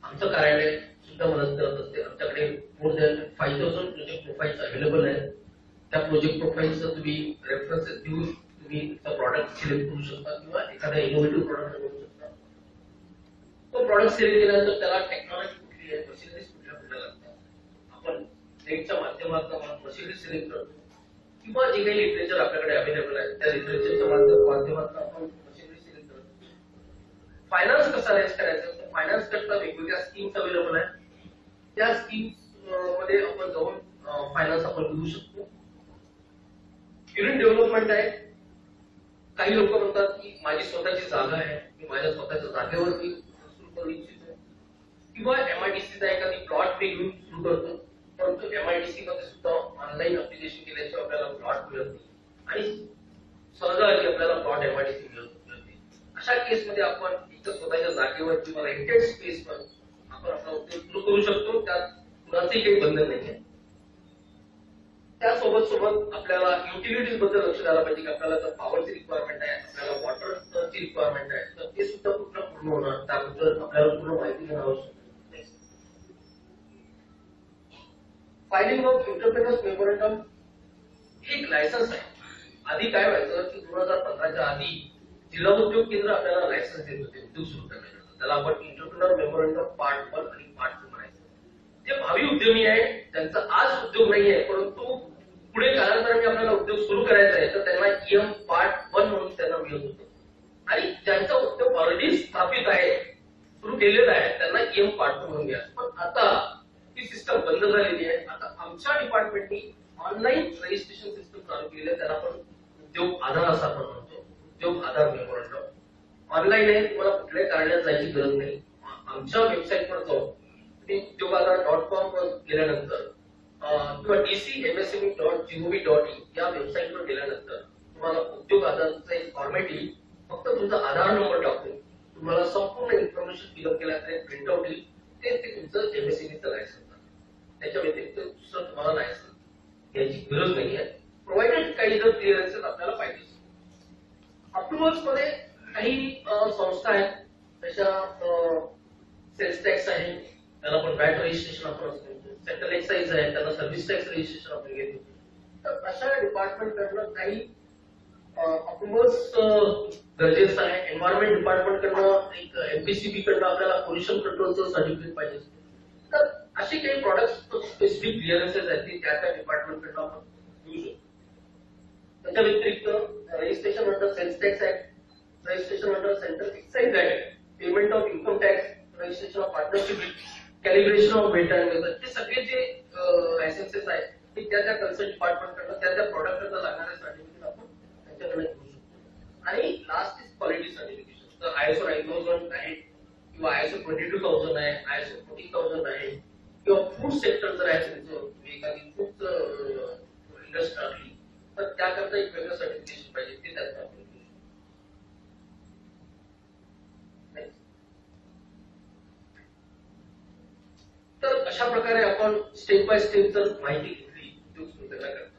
आमचं कार्यालय सुद्धा मदत करत असते. आमच्याकडे more than 5000 project profiles available आहेत. त्या प्रोजेक्ट प्रोफाईलचं तुम्ही रेफरन्सेस देऊन तुम्ही प्रॉडक्ट सिलेक्ट करू शकता किंवा एखादा इनोव्हेटिव्ह प्रॉडक्ट करू शकता. तो प्रॉडक्ट सिलेक्ट केल्यानंतर त्याला टेक्नॉलॉजी कुठली आहे, मशिनरीज कुठल्या लागतात, आपण नेटच्या माध्यमातून मशिनरी सिलेक्ट करतो किंवा जे काही लिटरेचर आपल्याकडे अवेलेबल आहे त्या लिटरेचरच्या माध्यमातून आपण मशिनरी सिलेक्ट करतो. फायनान्स कसा अरेंज करायचा, तर फायनान्स करता वेगवेगळ्या स्कीम्स अवेलेबल आहेत. त्या स्कीम्स मध्ये आपण जाऊन फायनान्स आपण घेऊ शकतो. युनिट डेव्हलपमेंट आहे. काही लोक म्हणतात की माझी स्वतःची जागा आहे, मी माझ्या स्वतःच्या जागेवर मी सुरू करू इच्छितो किंवा MIDCचा एखादी प्लॉट मी घेऊन सुरू करतो, परंतु MIDC मध्ये सुद्धा ऑनलाईन अप्लिकेशन केल्याशिवाय आपल्याला प्लॉट मिळत नाही. आणि आपल्याला प्लॉट एमआयडीसी मिळते. अशा केसमध्ये आपण एक स्वतःच्या जागेवर किंवा रेंटेड स्पेसवर आपण आपला उद्योग सुरू करू शकतो. त्यात कुणाचंही काही बंधन नाहीये. त्यासोबत सोबत आपल्याला युटिलिटीज बद्दल लक्ष द्यायला पाहिजे की आपल्याला जर पॉवरची रिक्वायरमेंट आहे, आपल्याला वॉटरची रिक्वायरमेंट आहे, तर ते सुद्धा पूर्ण होणार. त्याबद्दल आपल्याला पूर्ण माहिती घेणं आवश्यक आहे. फायलिंग ऑफ एंटरप्रेन्योर्स मेमोरंडम एक लायसन्स आहे. आधी काय व्हायचं की 2015च्या आधी जिल्हा उद्योग केंद्र आपल्याला लायसन्स देत होते उद्योग सुरू करण्यासाठी. त्याला आपण एंटरप्रेन्योर मेमोरंडम पार्ट 1 आणि पार्ट 2 म्हणायचं. जे भावी उद्यमी आहे त्यांचा आज उद्योग नाही आहे, परंतु पुढे कालांतराने आपल्याला उद्योग सुरू करायचा आहे, तर त्यांना ईएम पार्ट 1 म्हणून त्यांना मिळत होतं. आणि ज्यांचा उद्योग ऑलरेडी स्थापित आहे, सुरू केलेला आहे, त्यांना ईएम पार्ट 2 म्हणून घ्या. पण आता ती सिस्टम बंद झालेली आहे. आता आमच्या डिपार्टमेंटनी ऑनलाईन रजिस्ट्रेशन सिस्टम चालू केली आहे. त्याला आपण उद्योग आधार असं आपण म्हणतो. उद्योग आधार मेमोरंडम ऑनलाईन आहे. तुम्हाला कुठल्याही कारणात जायची गरज नाही. आमच्या वेबसाईटवर जाऊन तुम्ही उद्योगाधार.com वर गेल्यानंतर किंवा dcmsme.gov.in या वेबसाईटवर गेल्यानंतर तुम्हाला उद्योग आधारचा एक फॉर्मॅट येईल. फक्त तुमचा आधार नंबर टाकून तुम्हाला संपूर्ण इन्फॉर्मेशन फिलअप केल्यानंतर प्रिंटआउट येईल. ते तुमचं एमएसएमईचं लायसन्स आहे. त्याच्या व्यतिरिक्त दुसरं तुम्हाला लायसन्स घ्यायची गरज नाहीये. प्रोव्हाइडेड काही जर क्लिअरन्सेस आपल्याला पाहिजे. अप्रुव्हल्स मध्ये काही संस्था आहेत, तशा सेल्स टॅक्स आहे, त्याला आपण वॅट रजिस्ट्रेशन आपण असतो. सेंट्रल एक्साइज आहे, त्याला सर्व्हिस टॅक्स रजिस्ट्रेशन आपण घेतो. तर अशा डिपार्टमेंट कडनं काही अप्रुव्हल्स गरजेचं आहे. एन्व्हायरमेंट डिपार्टमेंट कडनं एक एमपीसीबी कडनं आपल्याला पोल्युशन कंट्रोलचं सर्टिफिकेट पाहिजे. तर असे काही प्रॉडक्ट स्पेसिफिक क्लिअरन्सेस आहेत ते त्या डिपार्टमेंट कडनं आपण घेऊ शकतो. त्याच्या व्यतिरिक्त registration under sales tax act, registration under central excise act, payment of income tax, registration of partnership, calibration of weight and method, हे सगळे जे लायसन्सेस आहेत ते त्या कन्सर्न डिपार्टमेंट कडनं त्या प्रॉडक्ट कडनं लागणारे सर्टिफिकेट आपण त्यांच्याकडे घेऊ शकतो. आणि लास्ट इज क्वालिटी सर्टिफिकेशन. तर ISO 9000 आहे किंवा ISO 22000 आहे, ISO 14000 आहे, किंवा फूड सेक्टर जर आहे तुमचं एखादी फूड इंडस्ट्री असली तर त्याकरता एक वेगळं सर्टिफिकेशन पाहिजे. ते त्यात आपण घेऊ शकतो. तर अशा प्रकारे आपण स्टेप बाय स्टेप जर माहिती घेतली उद्योग सुरू करण्याकरता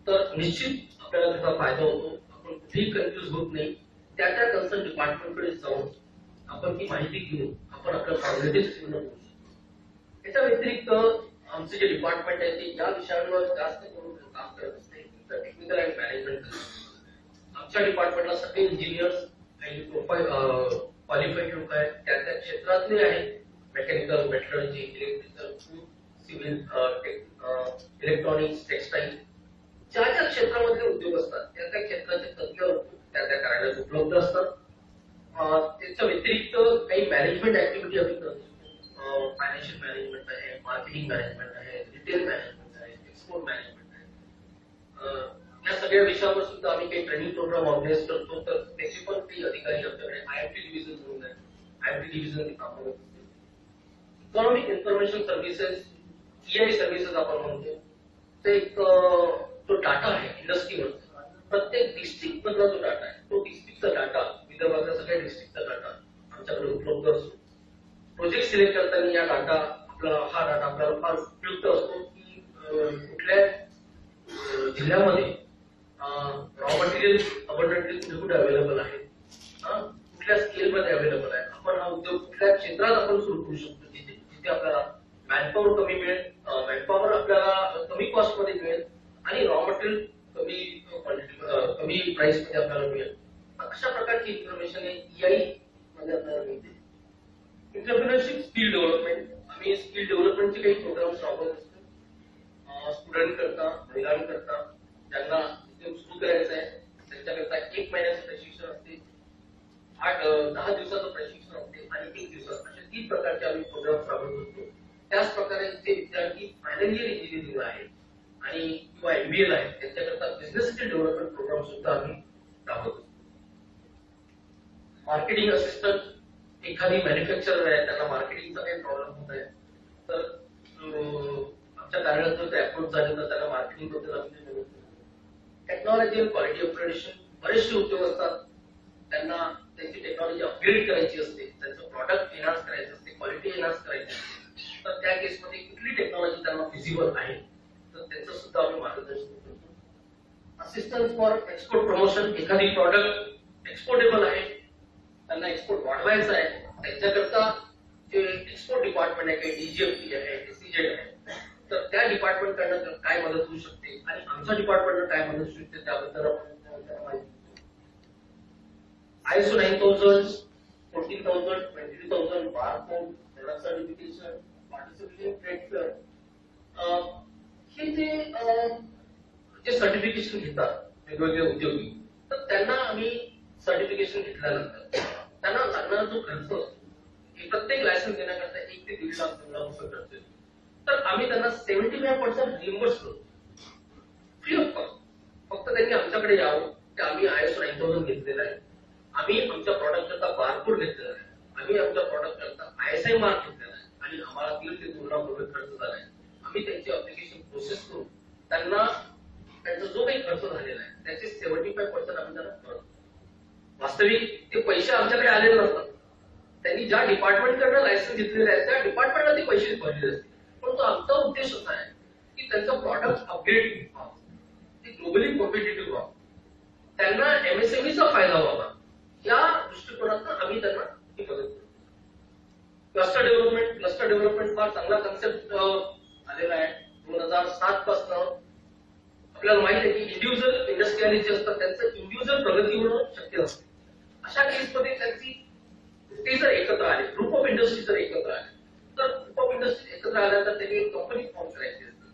तर निश्चित आपल्याला त्याचा फायदा होतो. आपण कुठेही कन्फ्युज होत नाही. त्या कन्सर्न डिपार्टमेंटकडे जाऊन आपण ती माहिती घेऊन आपण आपल्या फॉर्मॅलिटीज पूर्ण करू शकतो. याच्या व्यतिरिक्त आमचे जे डिपार्टमेंट आहे ते या विषयांवर जास्त करून काम करत असते. Technical and management. आमच्या डिपार्टमेंटला सगळे इंजिनियर्स काही प्रोफाईल क्वालिफाईड लोक आहेत, त्या क्षेत्रातले आहेत. Mechanical, metrology, electrical, food, civil, electronics, textile, ज्या क्षेत्रामधले उद्योग असतात त्या क्षेत्राचे तज्ञ त्या कार्यालयात उपलब्ध असतात. त्याच्या व्यतिरिक्त काही मॅनेजमेंट ऍक्टिव्हिटी आम्ही करतो. फायनान्शियल मॅनेजमेंट आहे, मार्केटिंग मॅनेजमेंट आहे, रिटेल मॅनेजमेंट आहे, एक्सपोर्ट मॅनेजमेंट आहे. या सगळ्या विषयावर सुद्धा आम्ही काही ट्रेनिंग प्रोग्राम ऑर्गनाईज करतो. तर त्याचे पण काही अधिकारी आमच्याकडे आयएमटी डिव्हिजन म्हणून आहे. आयएमटी डिव्हिजन काम करत असते. Economic information services, EI services आपण म्हणतो. ते एक जो डाटा आहे इंडस्ट्रीवर प्रत्येक डिस्ट्रिक्ट मधला जो डाटा आहे तो डिस्ट्रिक्टचा डाटा, विदर्भातल्या सगळ्या डिस्ट्रिक्टचा डाटा आमच्याकडे उपलब्ध असतो. प्रोजेक्ट सिलेक्ट करताना हा डाटा आपल्याला फार उपयुक्त असतो की कुठल्या जिल्ह्यामध्ये रॉ मटेरियल अबंडंटली कुठे अवेलेबल आहे, कुठल्या स्केलमध्ये अवेलेबल आहे, आपण हा उद्योग कुठल्या क्षेत्रात आपण सुरू करू शकतो जिथे आपल्याला मॅनपॉवर कमी मिळेल, मॅनपॉवर आपल्याला कमी कॉस्ट मध्ये मिळेल आणि रॉ मटेरियल कमी प्राइस मध्ये आपल्याला मिळेल. अशा प्रकारची इन्फॉर्मेशन EI मध्ये आपल्याला मिळते. एंटरप्रेन्योरशिप स्किल डेव्हलपमेंट, आम्ही स्किल डेव्हलपमेंटचे काही प्रोग्राम्स राबवत असतो. स्टुडंट करता, महिलांकरता, ज्यांना उद्योग सुरू करायचा आहे त्यांच्याकरता 1 महिन्याचं प्रशिक्षण असते, 8-10 दिवसाचं प्रशिक्षण असते आणि 1 दिवसाचं, अशा 3 प्रकारचे आम्ही प्रोग्राम्स राबवत असतो. त्याच प्रकारे जे विद्यार्थी फायनल इयर इंजिनिअरिंग आहे आणि किंवा MBA आहे त्यांच्याकरता बिझनेस स्किल डेव्हलपमेंट प्रोग्राम सुद्धा आम्ही राबवत असतो. मार्केटिंग असिस्टंट, एखादी मॅन्युफॅक्चरर आहे त्यांना मार्केटिंगचा काही प्रॉब्लेम होत आहे तर आमच्या कार्यालयात जर ते अप्रोच झाले तर त्यांना मार्केटिंग बद्दल आम्ही मदत करतो. टेक्नॉलॉजी अँड क्वालिटी अपग्रेडेशन, बरेचसे उद्योग असतात, त्यांना त्यांची टेक्नॉलॉजी अपग्रेड करायची असते, त्यांचं प्रॉडक्ट एनहान्स करायचं असते, क्वालिटी एनहान्स करायची असते. तर त्या केसमध्ये कुठली टेक्नॉलॉजी त्यांना फिजिबल आहे तर त्यांचं सुद्धा आम्ही मार्गदर्शन करतो. असिस्टन्स फॉर एक्सपोर्ट प्रमोशन, एखादी प्रॉडक्ट एक्सपोर्टेबल आहे, त्यांना एक्सपोर्ट वाढवायचं आहे, त्यांच्याकरता जे एक्सपोर्ट डिपार्टमेंट आहे, काही डीजीएफटी आहे, सीजेड आहे, तर त्या डिपार्टमेंट कडनं काय मदत होऊ शकते आणि आमच्या डिपार्टमेंटनं काय मदत होऊ शकते त्याबद्दल आपण त्यांना माहिती देतो. ISO 9000, 14000, 22000 barcode, product certification, participation trade fair, हे जे सर्टिफिकेशन घेतात वेगवेगळे उद्योगी, तर त्यांना आम्ही सर्टिफिकेशन घेतल्यानंतर त्यांना लागणारा जो खर्च असतो, प्रत्येक लायसन्स देण्याकरता 1 ते 1.5 लाख रुपये खर्च येतो. तर आम्ही त्यांना 75% रिइंबर्स करतो, फ्री ऑफ कॉस्ट. फक्त त्यांनी आमच्याकडे यावं की आम्ही ISO 9000 घेतलेला आहे, आम्ही आमच्या प्रॉडक्ट करता बारकोड घेतलेला आहे, आम्ही आमच्या प्रॉडक्ट करता ISI मार्क घेतलेला आहे आणि आम्हाला 1.5 ते 2 लाख रुपये खर्च झाला आहे. आम्ही त्यांची अप्लिकेशन प्रोसेस करून त्यांना त्यांचा जो काही खर्च झालेला आहे त्याचे 75% आम्ही त्यांना करतो. वास्तविक ते पैसे आमच्याकडे आलेले नसतात, त्यांनी ज्या डिपार्टमेंटकडनं लायसन्स घेतलेले आहे त्या डिपार्टमेंटला ते पैसे भरलेले असतील. परंतु आमचा उद्देश असा आहे की त्यांचं प्रॉडक्ट अपग्रेड व्हावं, ते ग्लोबली कॉम्पिटेटिव्ह व्हावं, त्यांना MSMEचा फायदा व्हावा, या दृष्टिकोनातून आम्ही त्यांना ही मदत करतो. क्लस्टर डेव्हलपमेंट फार चांगला कन्सेप्ट आलेला आहे. 2007 पासून आपल्याला माहिती आहे की इंडिव्हिज्युअल इंडस्ट्रियलिस्ट जे असतात त्यांचं इंडिव्हिज्युअल प्रगती होणं शक्य नसते. अशा केसमध्ये त्यांची ते जर एकत्र आले, ग्रुप ऑफ इंडस्ट्री जर एकत्र आले, तर ग्रुप ऑफ इंडस्ट्री एकत्र आल्यानंतर त्यांनी एक कंपनी फॉर्म करायची असते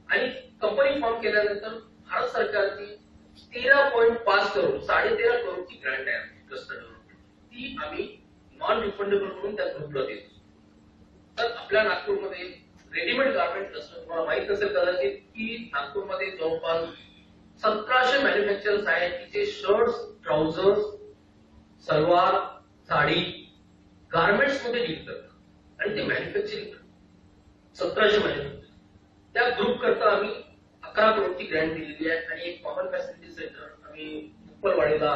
आणि कंपनी फॉर्म केल्यानंतर भारत सरकारची 13.5 करोड 13.5 करोडची ग्रँट आहे क्लस्टर डेव्हलपमेंट, ती आम्ही नॉन रिफंडेबल म्हणून त्या ग्रुपला देतो. तर आपल्या नागपूरमध्ये रेडीमेड गार्मेंट क्लस्टर, तुम्हाला माहित असेल कदाचित की नागपूरमध्ये जवळपास 1700 मॅन्युफॅक्चरर्स आहेत की जे shirts, trousers, salwar, sari, garments मध्ये डील करतात आणि ते मॅन्युफॅक्चरिंग करतात. 1700 मॅन्युफॅक्चर, त्या ग्रुप करता आम्ही 11 करोडची ग्रँट दिलेली आहे आणि एक कॉमन फॅसिलिटी सेंटर आम्ही उपलवाडीला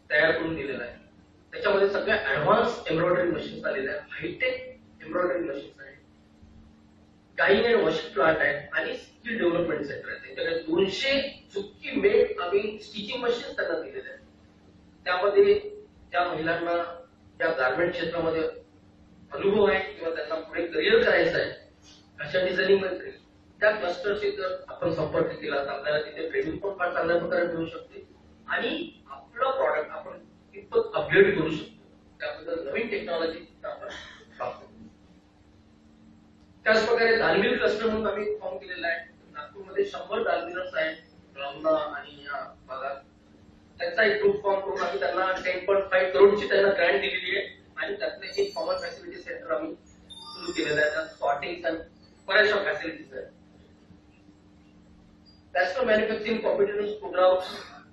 तयार करून दिलेला आहे. त्याच्यामध्ये सगळ्या ऍडव्हान्स एम्ब्रॉयडरी मशीन्स आलेल्या आहेत, हायटेक एम्ब्रॉयडरी मशीन्स आहेत, डाईंग अँड वॉशिंग प्लांट आहे आणि स्किल डेव्हलपमेंट सेंटर आहे. त्यांच्याकडे 200 चुक्की मेड आम्ही स्टिचिंग मशीन्स त्यांना दिलेल्या आहेत. त्यामध्ये ज्या महिलांना त्या गार्मेंट क्षेत्रामध्ये अनुभव आहे किंवा त्यांना पुढे करिअर करायचं आहे अशा डिझायनिंग मध्ये त्या क्लस्टरशी जर आपण संपर्क केला तर आपल्याला तिथे ट्रेनिंग पण फार चांगल्या प्रकारे मिळू शकते आणि आपलं प्रॉडक्ट आपण कितपत अपग्रेड करू शकतो त्याबद्दल नवीन टेक्नॉलॉजी आपण प्राप्त करू. त्याचप्रकारे दालमिल क्लस्टर म्हणून आम्ही फॉर्म केलेला आहे. नागपूरमध्ये 100 दालमिलर्स आहेत ब्राह्मणा आणि या भागात. त्यांचा एक ग्रुप फॉर्म करून आम्ही त्यांना 10.5 करोडची त्यांना ग्रँट दिलेली आहे आणि त्यातले एक कॉमन फॅसिलिटी सेंटर आम्ही सुरू केलेलं आहे. त्यात सॉर्टिंग आणि बऱ्याचशा फॅसिलिटीज आहेत. नॅशनल मॅन्युफॅक्चरिंग कॉम्पिटिटिव्ह प्रोग्राम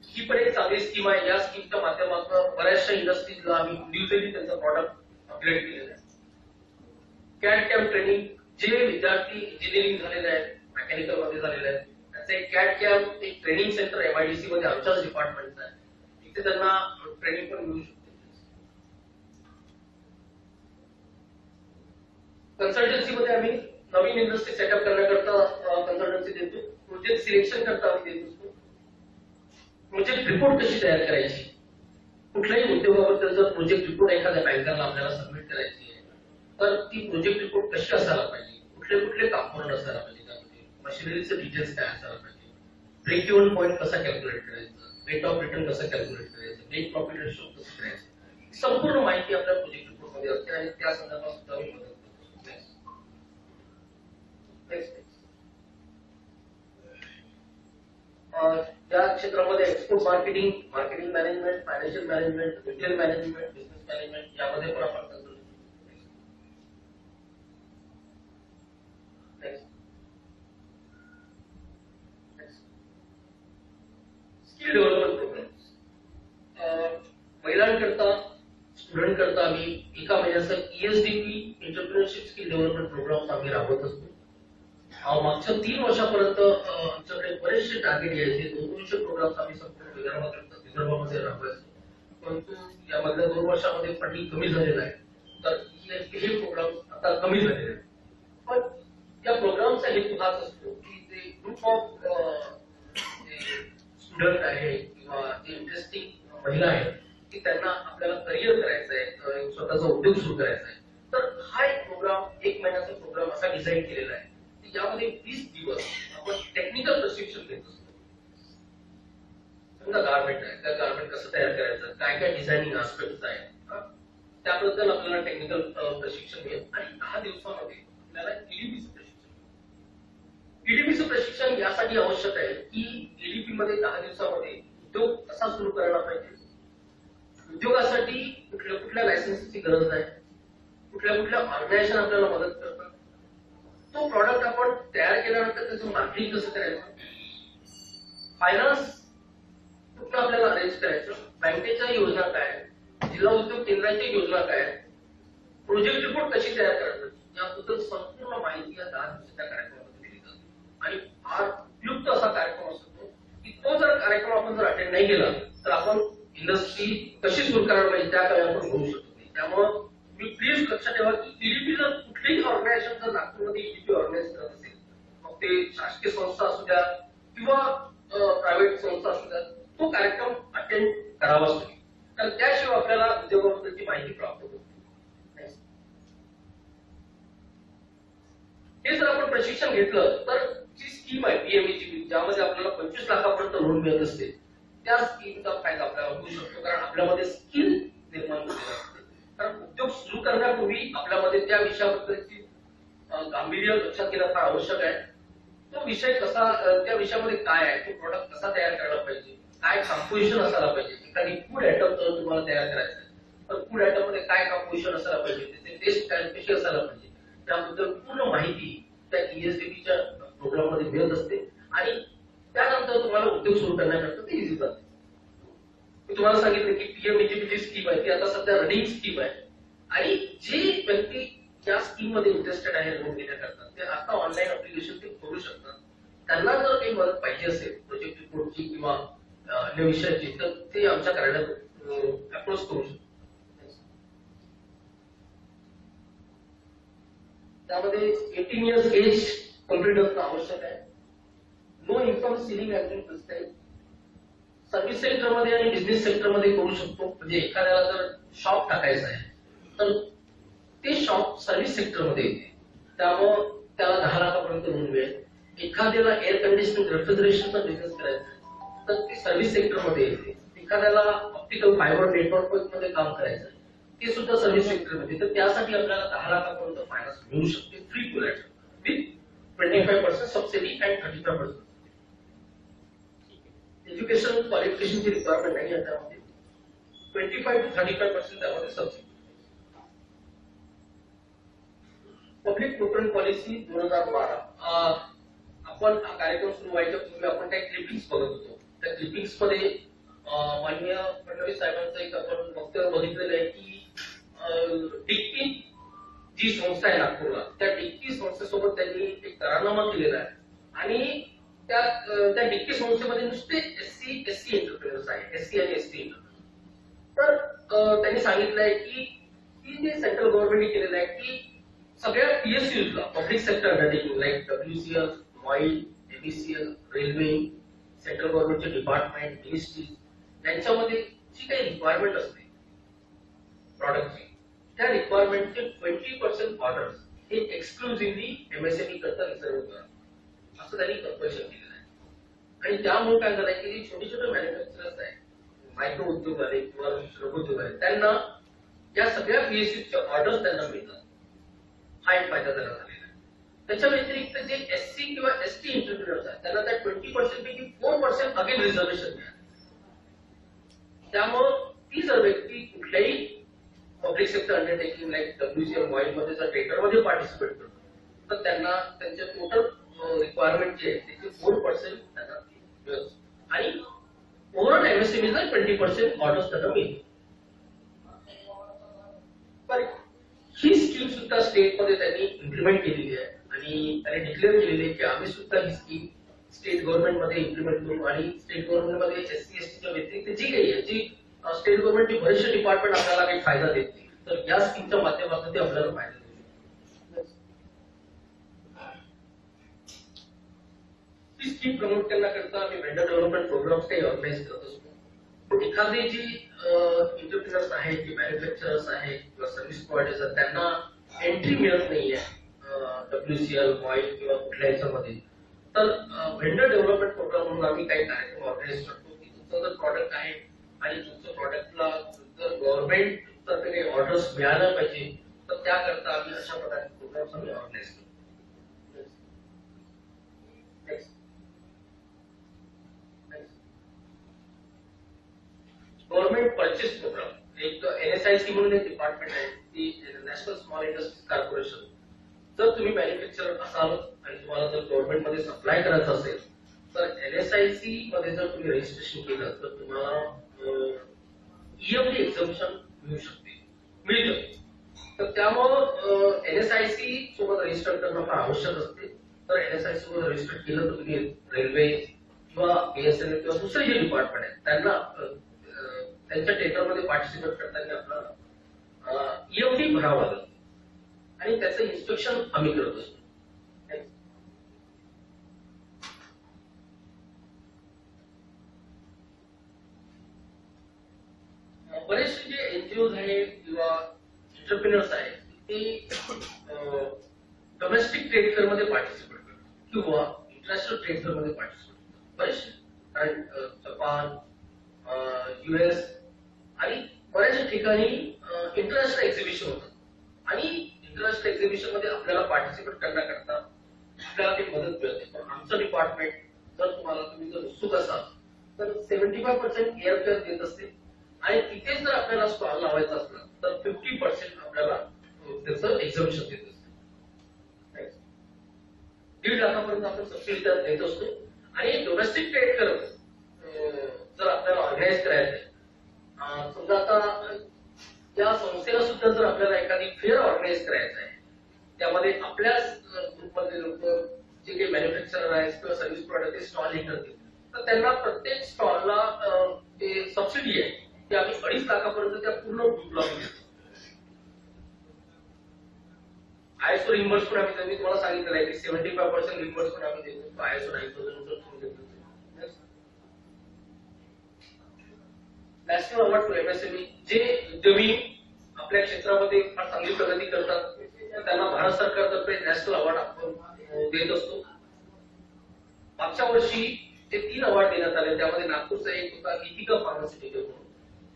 ही पण एक चांगली स्कीम आहे. या स्कीमच्या माध्यमातून बऱ्याचशा इंडस्ट्रीजला आम्ही इंडिव्हिज्युअली त्यांचं प्रॉडक्ट अपग्रेड केलेलं आहे. कॅट कॅम्प ट्रेनिंग, जे विद्यार्थी इंजिनिअरिंग झालेले आहेत, मेकॅनिकल मध्ये झालेले आहेत, त्याचं एक कॅट कॅम्प एक ट्रेनिंग सेंटर MIDC मध्ये आमच्याच डिपार्टमेंटचं आहे. तिथे त्यांना ट्रेनिंग पण मिळू शकते. कन्सल्टन्सी मध्ये आम्ही नवीन इंडस्ट्री सेटअप करण्याकरता कन्सल्टन्सी देतो. प्रोजेक्ट सिलेक्शन करता आम्ही देत असतो. प्रोजेक्ट रिपोर्ट कशी तयार करायची, कुठल्याही उद्योगाबद्दल जर प्रोजेक्ट रिपोर्ट एखाद्या बँकरला आपल्याला सबमिट करायची आहे तर ती प्रोजेक्ट रिपोर्ट कशी असायला पाहिजे, कुठले कुठले कॉम्पोनंट असायला पाहिजे, त्यामध्ये मशिनरीचे डिटेल्स काय असायला पाहिजे, ब्रेक इव्हन पॉईंट कसा कॅल्क्युलेट करायचा, रेट ऑफ रिटर्न कसं कॅल्क्युलेट करायचं, नेट प्रॉफिट रेशो कसं करायचं, संपूर्ण माहिती आपल्या प्रोजेक्ट रिपोर्ट मध्ये असते आणि त्या संदर्भात सुद्धा मी मदत करतो. त्या क्षेत्रामध्ये export marketing, marketing management, financial management, retail management, business management यामध्ये पण आपण करतो. स्किल डेव्हलपमेंट प्रोग्राम महिलांकरता, स्टुडंट करता आम्ही एका महिन्याचा ESDP entrepreneurship skill development program आम्ही राबवत असतो. मागच्या 3 वर्षापर्यंत आमच्याकडे बरेचसे टार्गेट यायचे. 200 प्रोग्राम्स आम्ही संपूर्ण विदर्भामध्ये राबवायचो. परंतु यामधल्या 2 वर्षामध्ये फंडिंग कमी झालेलं आहे. तर हे प्रोग्राम आता कमी झालेले आहेत. पण या प्रोग्रामचा हेतू हाच असतो की ते ग्रुप ऑफ स्टुडंट आहे किंवा जे इंटरेस्टिंग महिला आहेत की त्यांना आपल्याला करिअर करायचं आहे, स्वतःचा उद्योग सुरू करायचा आहे. तर हा एक प्रोग्राम 1 महिन्याचा प्रोग्राम असा डिझाईन केलेला आहे की यामध्ये 20 दिवस आपण टेक्निकल प्रशिक्षण देत असतो. समजा गार्मेंट आहे, त्या गार्मेंट कसं तयार करायचं, काय काय डिझायनिंग आस्पेक्ट आहे, त्याबद्दल आपल्याला टेक्निकल प्रशिक्षण मिळेल. आणि 10 दिवसामध्ये आपल्याला ईडीपीचं प्रशिक्षण यासाठी आवश्यक आहे की ईडीपी मध्ये 10 दिवसामध्ये उद्योग कसा सुरू करायला पाहिजे, उद्योगासाठी कुठल्या कुठल्या लायसन्सची गरज आहे, कुठल्या कुठल्या ऑर्गनायझेशन आपल्याला मदत करतात, तो प्रॉडक्ट आपण तयार केल्यानंतर त्याचं मार्केटिंग कसं करायचं, फायनान्स कुठलं आपल्याला अरेंज करायचं, बँकेच्या योजना काय, जिल्हा उद्योग केंद्राची योजना काय, प्रोजेक्ट रिपोर्ट कशी तयार करायचं, याबद्दल संपूर्ण माहिती या 10 दिवसाच्या कार्यक्रमामध्ये दिली जाते. आणि फार उपयुक्त असा कार्यक्रम असतो की तो जर कार्यक्रम आपण जर अटेंड नाही केला तर आपण इंडस्ट्री कशी सुरू करायला पाहिजे त्या काही आपण होऊ शकत नाही. त्यामुळं मी प्लीज लक्षात ठेवा की ईडीपी जर कुठलीही ऑर्गनायझेशन जर नागपूरमध्ये ईडीपी ऑर्गनाईज करत असेल, मग ते शासकीय संस्था असू द्या किंवा प्रायव्हेट संस्था असू द्या, तो कार्यक्रम अटेंड करावाच लागेल. कारण त्याशिवाय आपल्याला उद्योगाबद्दलची माहिती प्राप्त होते. हे जर आपण प्रशिक्षण घेतलं तर जी स्कीम आहे पीएमईची, ज्यामध्ये आपल्याला 25 लाखापर्यंत लोन मिळत असते, त्या स्कीमचा फायदा आपल्याला होऊ शकतो. कारण आपल्यामध्ये स्किल निर्माण झालेलं असते. कारण उद्योग सुरू करण्यापूर्वी आपल्यामध्ये त्या विषयाबद्दलची गांभीर्य लक्षात घेणं फार आवश्यक आहे. तो विषय कसा, त्या विषयामध्ये काय आहे, तो प्रोडक्ट कसा तयार करायला पाहिजे, काय कॉम्पोजिशन असायला पाहिजे. एखादी फूड आयटम जर तुम्हाला तयार करायचं आहे तर फूड आयटम मध्ये काय कॉम्पोजिशन असायला पाहिजे, त्याचे टेस्ट काय कशी असायला पाहिजे, त्याबद्दल पूर्ण माहिती त्या ईएसडीपीच्या प्रोग्राम मध्ये मिळत असते. आणि त्यानंतर तुम्हाला उद्योग सुरू करण्याकरता ते इझी जाते. मी तुम्हाला सांगितलं की पीएमईजीपी जी स्कीम आहे ती आता सध्या रनिंग स्कीम आहे. आणि जे व्यक्ती या स्कीम मध्ये इंटरेस्टेड आहे लोन घेण्याकरता, ते आता ऑनलाईन अप्लिकेशन ते करू शकतात. त्यांना जर काही मदत पाहिजे असेल प्रोजेक्ट रिपोर्टची किंवा अन्य विषयाची, तर ते आमच्या कार्यालयात अप्रोच करू शकतात. त्यामध्ये 18 इयर्स एज कम्प्लीट असणं आवश्यक आहे. नो इन्कम सिलिंग ऍग्रीमेंट असते. सर्व्हिस सेक्टरमध्ये आणि बिझनेस सेक्टरमध्ये करू शकतो. म्हणजे एखाद्याला जर शॉप टाकायचं आहे तर ते शॉप सर्व्हिस सेक्टरमध्ये येते, त्यामुळं त्याला 10 लाखापर्यंत लोन मिळेल. एखाद्याला एअर कंडिशनिंग रेफ्रिजरेशनचा बिझनेस करायचा आहे तर ते सर्व्हिस सेक्टरमध्ये येते. एखाद्याला ऑप्टिकल फायबर नेटवर्क मध्ये काम करायचं आहे, ते सुद्धा सर्व्हिस सेक्टरमध्ये. तर त्यासाठी आपल्याला 10 लाखापर्यंत फायनान्स मिळू शकते free collateral with 25% subsidy and 35%. Education क्वालिफिकेशनची रिक्वायरमेंट नाही आहे त्यामध्ये. 25 to 35% त्यामध्ये सबसिडी. Public procurement policy 2012. आपण हा कार्यक्रम सुरू व्हायच्या पूर्वी आपण काही क्लिपिंग्स बघत होतो. त्या क्लिपिंग्स मध्ये माननीय फडणवीस साहेबांचं एक आपण वक्तव्य बघितलेलं आहे की डिक्की जी संस्था आहे नागपूरला, त्या डिक्की संस्थेसोबत त्यांनी एक करारनामा केलेला आहे. आणि त्या डिक्की संस्थेमध्ये नुसते एससी एंटरप्रेनर्स आहे, एससी आणि एसटी एंटरप्रेनर्स. तर त्यांनी सांगितलंय की जे सेंट्रल गव्हर्नमेंटने केलेलं आहे की सगळ्या पीएसयूजला, public sector undertaking like WCL, MOIL, ABCL, railway, central गव्हर्नमेंटचे डिपार्टमेंट, मिनिस्ट्री, यांच्यामध्ये जी काही रिक्वायरमेंट असते प्रॉडक्टची, त्या रिक्वायरमेंटचे 20% ऑर्डर्स हे एक्सक्लुझिव्हली एमएसएमई करता रिझर्व करा, असं त्यांनी कंपल्शन केलेलं आहे. आणि त्यामुळे काय झालंय की जे छोटे छोटे मॅन्युफॅक्चरर्स आहेत, मायक्रो उद्योग आले किंवा लघुउद्योग आहेत, त्यांना या सगळ्या पीएसयूच्या ऑर्डर्स त्यांना मिळतात. हा एक फायदा त्यांना झालेला आहे. त्याच्या व्यतिरिक्त जे एससी किंवा एसटी एंटरप्रेनर्स आहेत त्यांना त्या 20% पैकी 4% अगेन रिझर्वेशन मिळालं. त्यामुळं ती जर व्यक्ती कुठल्याही public sector undertaking like WCL, MOIL मध्ये जर टेंडरमध्ये पार्टिसिपेट करतो तर त्यांना त्यांच्या टोटल रिक्वायरमेंट जे आहे त्याचे 4% त्यांना मिळत. आणि ओव्हरऑल एमएसएमईला 20% ऑर्डर्स त्यांना मिळते. ही स्कीम सुद्धा स्टेटमध्ये त्यांनी इम्प्लिमेंट केलेली आहे. आणि आणि त्याने डिक्लेअर केलेले आहे की आम्ही सुद्धा ही स्कीम स्टेट गव्हर्नमेंटमध्ये इम्प्लिमेंट करू आणि स्टेट गव्हर्नमेंटमध्ये SC/STच्या व्यतिरिक्त जी काही आहे जी स्टेट गव्हर्नमेंटची बरेचसे डिपार्टमेंट आपल्याला काही फायदा देत नाही, तर या स्कीमच्या माध्यमातून ते आपल्याला फायदा देऊ शकतात. ही स्कीम प्रमोट करण्याकरता आम्ही व्हेंडर डेव्हलपमेंट प्रोग्राम्स काही ऑर्गनाईज करत असतो. एखादे जी एंटरप्रिनर्स आहेत, जे मॅन्युफॅक्चरर्स आहेत किंवा सर्व्हिस प्रोव्हायडर्स आहेत, त्यांना एंट्री मिळत नाहीये WCL, मॉईल किंवा कुठल्या याच्यामध्ये, तर व्हेंडर डेव्हलपमेंट प्रोग्राम म्हणून आम्ही काही कार्यक्रम ऑर्गनाईज करतो की तुमचं जर प्रॉडक्ट आहे आणि तुमच्या प्रॉडक्टला जर गव्हर्नमेंट तर्फे काही ऑर्डर्स मिळायला पाहिजे, तर त्याकरता आम्ही अशा प्रकारचे प्रोग्राम्स आम्ही ऑर्गनाईज करतो. गव्हर्नमेंट परचेस प्रोग्राम एक NSIC म्हणून एक डिपार्टमेंट आहे, ती नॅशनल स्मॉल इंडस्ट्रीज कॉर्पोरेशन. जर तुम्ही मॅन्युफॅक्चरर असाल आणि तुम्हाला जर गव्हर्नमेंट मध्ये सप्लाय करायचं असेल, तर NSIC मध्ये जर तुम्ही रजिस्ट्रेशन केलं तर तुम्हाला EMD एक्झम्पशन मिळतं. तर त्यामुळं NSIC सोबत रजिस्टर करणं फार आवश्यक असते. तर NSIC सोबत रजिस्टर केलं तर तुम्ही रेल्वे किंवा BSNL किंवा दुसरे जे डिपार्टमेंट आहेत त्यांना त्यांच्या टेंडरमध्ये पार्टिसिपेट करताना आपल्याला EMD भरावं लागेल आणि त्याचं इन्स्पेक्शन आम्ही करत असतो. बरेचसे जे NGOs आहेत किंवा एंटरप्रिनर्स आहेत ते डोमेस्टिक ट्रेड फेअर मध्ये पार्टिसिपेट करतात किंवा इंटरनॅशनल ट्रेड फेअर मध्ये पार्टिसिपेट करतात. बरेचसे कारण जपान, US आणि बऱ्याच ठिकाणी इंटरनॅशनल एक्झिबिशन होतात आणि इंटरनॅशनल एक्झिबिशन मध्ये आपल्याला पार्टिसिपेट करण्याकरता आपल्याला ती मदत मिळते. पण आमचं डिपार्टमेंट जर तुम्ही जर उत्सुक असाल तर 75% एअर फेअर देत असते आणि तिथेच जर आपल्याला स्टॉल लावायचा असला तर 50% आपल्याला त्याचं एक्झिबिशन देत असते. 1.5 लाखापर्यंत आपण सबसिडी देत असतो. आणि डोमेस्टिक ट्रेड फेअर जर आपल्याला ऑर्गनाईज करायचं आहे, समजा आता या संस्थेला सुद्धा जर आपल्याला एखादी फेअर ऑर्गनाईज करायचं आहे, त्यामध्ये आपल्याच ग्रुपमधले लोक जे काही मॅन्युफॅक्चरर आहेत किंवा सर्व्हिस प्रोव्हायडर ते स्टॉल हे करतील, तर त्यांना प्रत्येक स्टॉलला जे सबसिडी आहे ते आम्ही 2.5 लाखापर्यंत त्या पूर्ण ग्रुपला देतो. ISO रिम्बर्स पण आम्ही मी तुम्हाला सांगितलं आहे की 75% रिम्बर्स पण आम्ही देतो. ISO 9000 देतो. नॅशनल अवॉर्ड टू MSME जे उद्यमी आपल्या क्षेत्रामध्ये फार चांगली प्रगती करतात त्यांना भारत सरकारतर्फे नॅशनल अवॉर्ड आपण देत असतो. मागच्या वर्षी ते 3 अवॉर्ड देण्यात आले. त्यामध्ये नागपूरचा एक होता इथिका फार्मास्युटिकल म्हणून,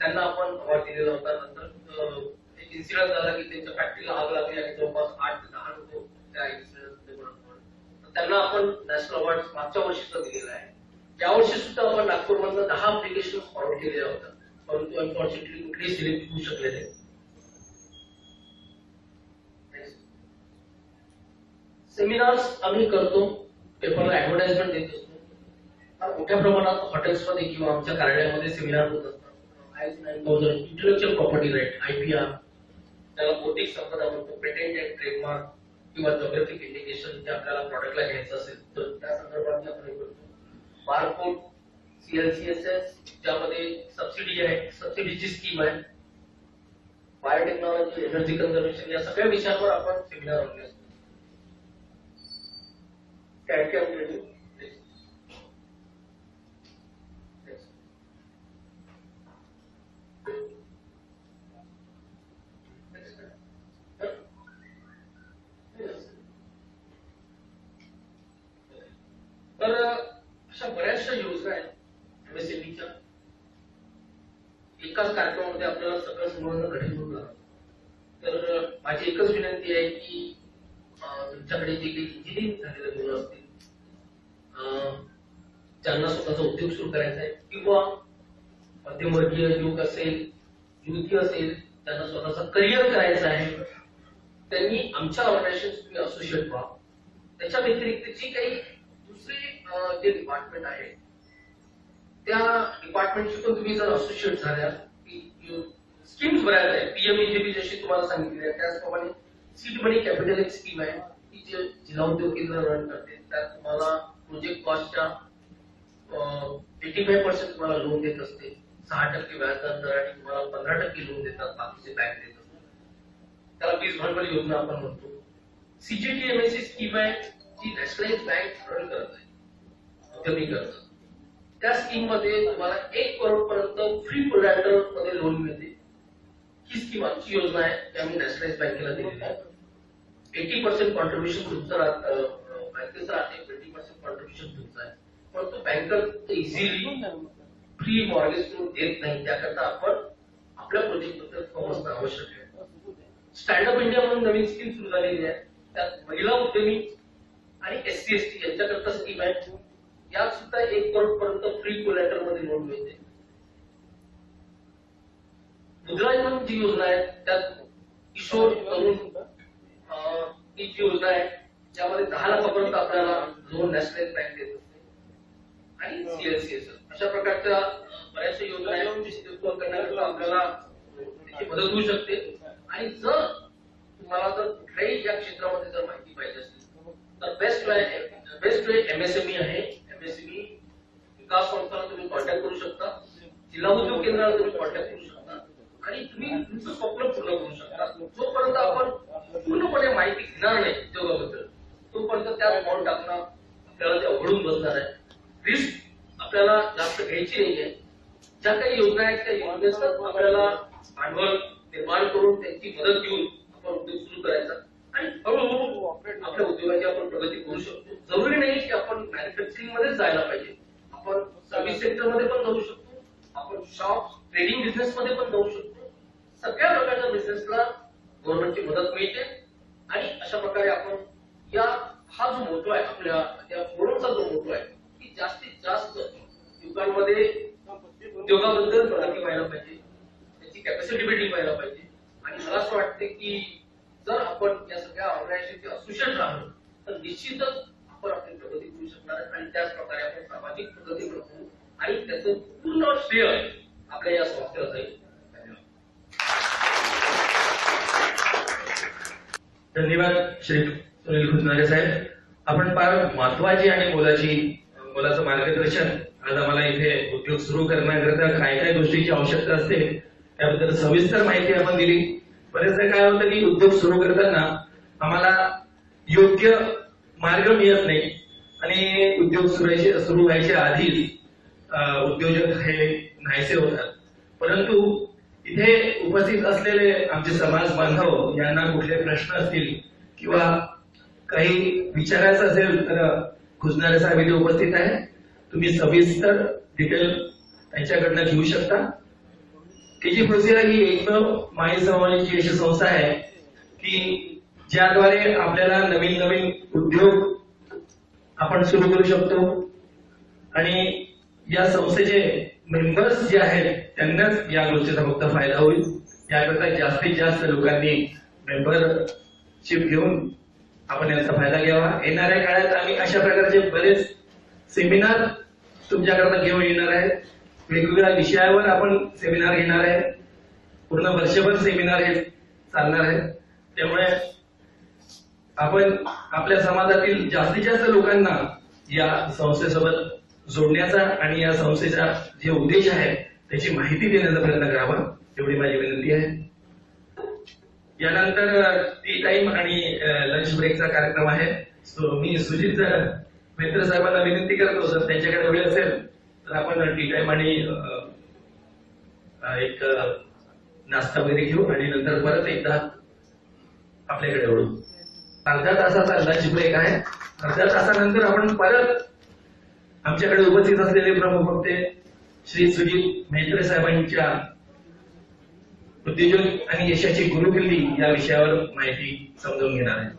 त्यांना आपण अवॉर्ड दिलेला होता. नंतर एक इन्सिडेंट झाला की त्यांच्या फॅक्टरीला आग लागली आणि जवळपास 8 ते 10 लोक त्या इन्सिडेंटमध्ये त्यांना आपण नॅशनल अवॉर्ड मागच्या वर्षीचा दिलेला आहे. यावर्षी सुद्धा आपण नागपूरमधनं 10 अप्लिकेशन फॉरवर्ड केलेल्या होत्या, परंतु अनफॉर्च्युनेटली कुठेही सिलेक्ट होऊ शकले नाही. सेमिनार्स आम्ही करतो, पेपरला ऍडव्हर्टाइजमेंट देत असतो. फार मोठ्या प्रमाणात हॉटेल्समध्ये किंवा आमच्या कार्यालयामध्ये सेमिनार होत असतात. इंटेलेक्चुअल प्रॉपर्टी राईट IPR, त्याला बौद्धिक संपदा म्हणतो, पेटेंट अँड ट्रेडमार्क किंवा जॉग्राफिक इंडिकेशन जे आपल्याला प्रॉडक्टला घ्यायचं असेल तर त्या संदर्भात आपण हे करतो. बारकोड, CLCSS ज्यामध्ये सबसिडी आहे, सबसिडीची स्कीम आहे, बायोटेक्नॉलॉजी, एनर्जी कन्झर्वेशन या सगळ्या विषयांवर आपण सेमिनार ऑर्गनाईज करतो. तर अशा बऱ्याचशा योजना आहेत MSMEच्या. एकाच कार्यक्रमामध्ये आपल्याला सगळं समोर घडीत होत नाही. तर माझी एकच विनंती आहे की तुमच्याकडे जे काही इंजिनिअरिंग झालेले मुलं असतील, ज्यांना स्वतःचा उद्योग सुरू करायचा आहे किंवा मध्यमवर्गीय युवक असेल, युवती असेल, त्यांना स्वतःचा करिअर करायचा आहे, त्यांनी आमच्या ऑर्गनायझेशन तुम्ही असोसिएट व्हा. त्याच्या व्यतिरिक्त जी काही दुसरे जे डिपार्टमेंट आहे त्या डिपार्टमेंटची पण तुम्ही जर असोसिएट झाल्या, स्कीम्स बऱ्याच आहे. PMEJP जशी तुम्हाला सांगितली आहे त्याचप्रमाणे सीड मनी कॅपिटल एक स्कीम आहे, ती जे जिल्हा उद्योग केंद्र रन करते त्यात तुम्हाला प्रोजेक्ट कॉस्टच्या 85% तुम्हाला लोन देत असते, 6% व्याजदर दर आणि तुम्हाला 15% लोन देतात, बाकीचे बँक देत असतात. त्याला वीज भांडवल योजना आपण म्हणतो. CGTMSE स्कीम आहे जी नॅशनलाइज बँक रन करत आहे, उद्यमी कर्ज. त्या स्कीम मध्ये तुम्हाला 1 करोड पर्यंत फ्री कोलॅटरल मध्ये लोन मिळते. ही स्कीम आमची योजना आहे ती आम्ही नॅशनलाइज बँकेला दिलेली आहे. 80% कॉन्ट्रीब्युशन तुमचं बँकेचं आहे, 20% कॉन्ट्रीब्युशन तुमचं आहे. पण तो banker easily free mortgage loan देत नाही, त्याकरता आपण आपल्या प्रोजेक्ट बद्दल फॉर्म असणं आवश्यक आहे. स्टँडअप इंडिया म्हणून नवीन स्कीम सुरू झालेली आहे, त्यात महिला उद्यमी आणि SC/ST यांच्याकरता स्कीम आहे. यात सुद्धा 1 करोड पर्यंत फ्री कोलॅटर मध्ये लोन मिळते. मुद्रा म्हणून जी योजना आहे त्यात किशोर तरुण ही जी योजना आहे त्यामध्ये 10 लाखापर्यंत आपल्याला लोन नॅशनलाइज बँक देत असते. आणि CLCS अशा प्रकारच्या बऱ्याचशा योजना आहेत करण्याकरता आपल्याला त्याची मदत होऊ शकते. आणि जर तुम्हाला जर कुठल्याही या क्षेत्रामध्ये जर माहिती पाहिजे असेल तर बेस्ट वे MSME आहे. MSME विकास संस्थांना तुम्ही कॉन्टॅक्ट करू शकता, जिल्हा उद्योग केंद्राला तुम्ही कॉन्टॅक्ट करू शकता आणि तुम्ही तुमचं स्वप्न पूर्ण करू शकता. जोपर्यंत आपण पूर्णपणे माहिती घेणार नाही उद्योगाबद्दल तोपर्यंत त्यात पाऊल टाकणं आपल्याला ते अवघडून बसणार आहे. रिस्क आपल्याला जास्त घ्यायची नाहीये. ज्या काही योजना आहेत त्या योजनेचं आपल्याला भांडवल निर्माण करून त्यांची मदत घेऊन आपण उद्योग सुरू करायचा आणि हळूहळू आपल्या उद्योगाची आपण प्रगती करू शकतो. जरुरी नाही की आपण मॅन्युफॅक्चरिंग मध्येच जायला पाहिजे, आपण सर्व्हिस सेक्टर मध्ये पण जाऊ शकतो, आपण शॉप ट्रेडिंग बिझनेस मध्ये पण जाऊ शकतो. सगळ्या प्रकारच्या बिझनेसला गव्हर्नमेंटची मदत मिळते आणि अशा प्रकारे आपण हा जो मोठो आहे आपल्या या फोरमचा जो मोठो आहे की जास्तीत जास्त युवकांमध्ये उद्योगाबद्दल प्रगती व्हायला पाहिजे, त्याची कॅपॅसिटी बिल्डिंग व्हायला पाहिजे. आणि मला असं वाटतं की जर आपण या सगळ्या ऑर्गनायझेशनचे असोसिएट राहिलो तर निश्चितच आपण आपली प्रगती करू शकणार आहे आणि त्याच प्रकारे आपण सामाजिक प्रगती करू आणि त्याचं पूर्ण श्रेय आपल्या या संस्थेला जाईल. धन्यवाद श्री सुनील खुजनारे साहेब. आपण फार महत्वाची आणि मोलाचं मार्गदर्शन आज आम्हाला इथे उद्योग सुरू करण्याकरता काय काय गोष्टीची आवश्यकता असते त्याबद्दल सविस्तर माहिती आपण दिली. बरेचदा काय होतं की उद्योग सुरू करताना आम्हाला योग्य मार्ग मिळत नाही आणि उद्योग सुरू व्हायच्या आधीच उद्योजक हे नाहीसे होतात. परंतु इथे उपस्थित असलेले आमचे समाज बांधव यांना कुठले प्रश्न असतील किंवा काही विचारायचं असेल तर खुजनारे साहेब इथे उपस्थित आहे. तुम्ही सविस्तर डिटेल त्यांच्याकडनं घेऊ शकता. KG4C ही एकमेव माई समाजाची अशी संस्था आहे की ज्याद्वारे आपल्याला नवीन नवीन उद्योग आपण सुरू करू शकतो आणि या संस्थेचे मेंबर्स जे आहेत त्यांनाच या गोष्टीचा फक्त फायदा होईल. याकरता जास्तीत जास्त लोकांनी मेंबरशिप घेऊन आपण याचा फायदा घ्यावा. येणाऱ्या काळात आम्ही अशा प्रकारचे बरेच सेमिनार तुमच्याकरता घेऊन येणार आहे. वेगवेगळ्या विषयावर आपण सेमिनार घेणार आहे. पूर्ण वर्षभर सेमिनार हे चालणार आहे. त्यामुळे आपण आपल्या समाजातील जास्तीत जास्त लोकांना या संस्थेसोबत जोडण्याचा आणि या संस्थेचा जे उद्देश आहे त्याची माहिती देण्याचा प्रयत्न करावा एवढी माझी विनंती आहे. यानंतर टी टाइम आणि लंच ब्रेकचा कार्यक्रम आहे. मी सुजित मित्र साहेबांना विनंती करतो जर त्यांच्याकडे वेळ असेल तर आपण टी टाइम आणि एक नाश्ता वगैरे घेऊ आणि नंतर परत एकदा आपल्याकडे वळू. अर्ध्या तासाचा लंच ब्रेक आहे. अर्ध्या तासानंतर आपण परत आमच्याकडे उपस्थित असलेले प्रमुख वक्ते श्री सुजित मेहत्रे साहेबांच्या उद्योजक आणि यशाची गुरुकिल्ली या विषयावर माहिती समजून घेणार आहे.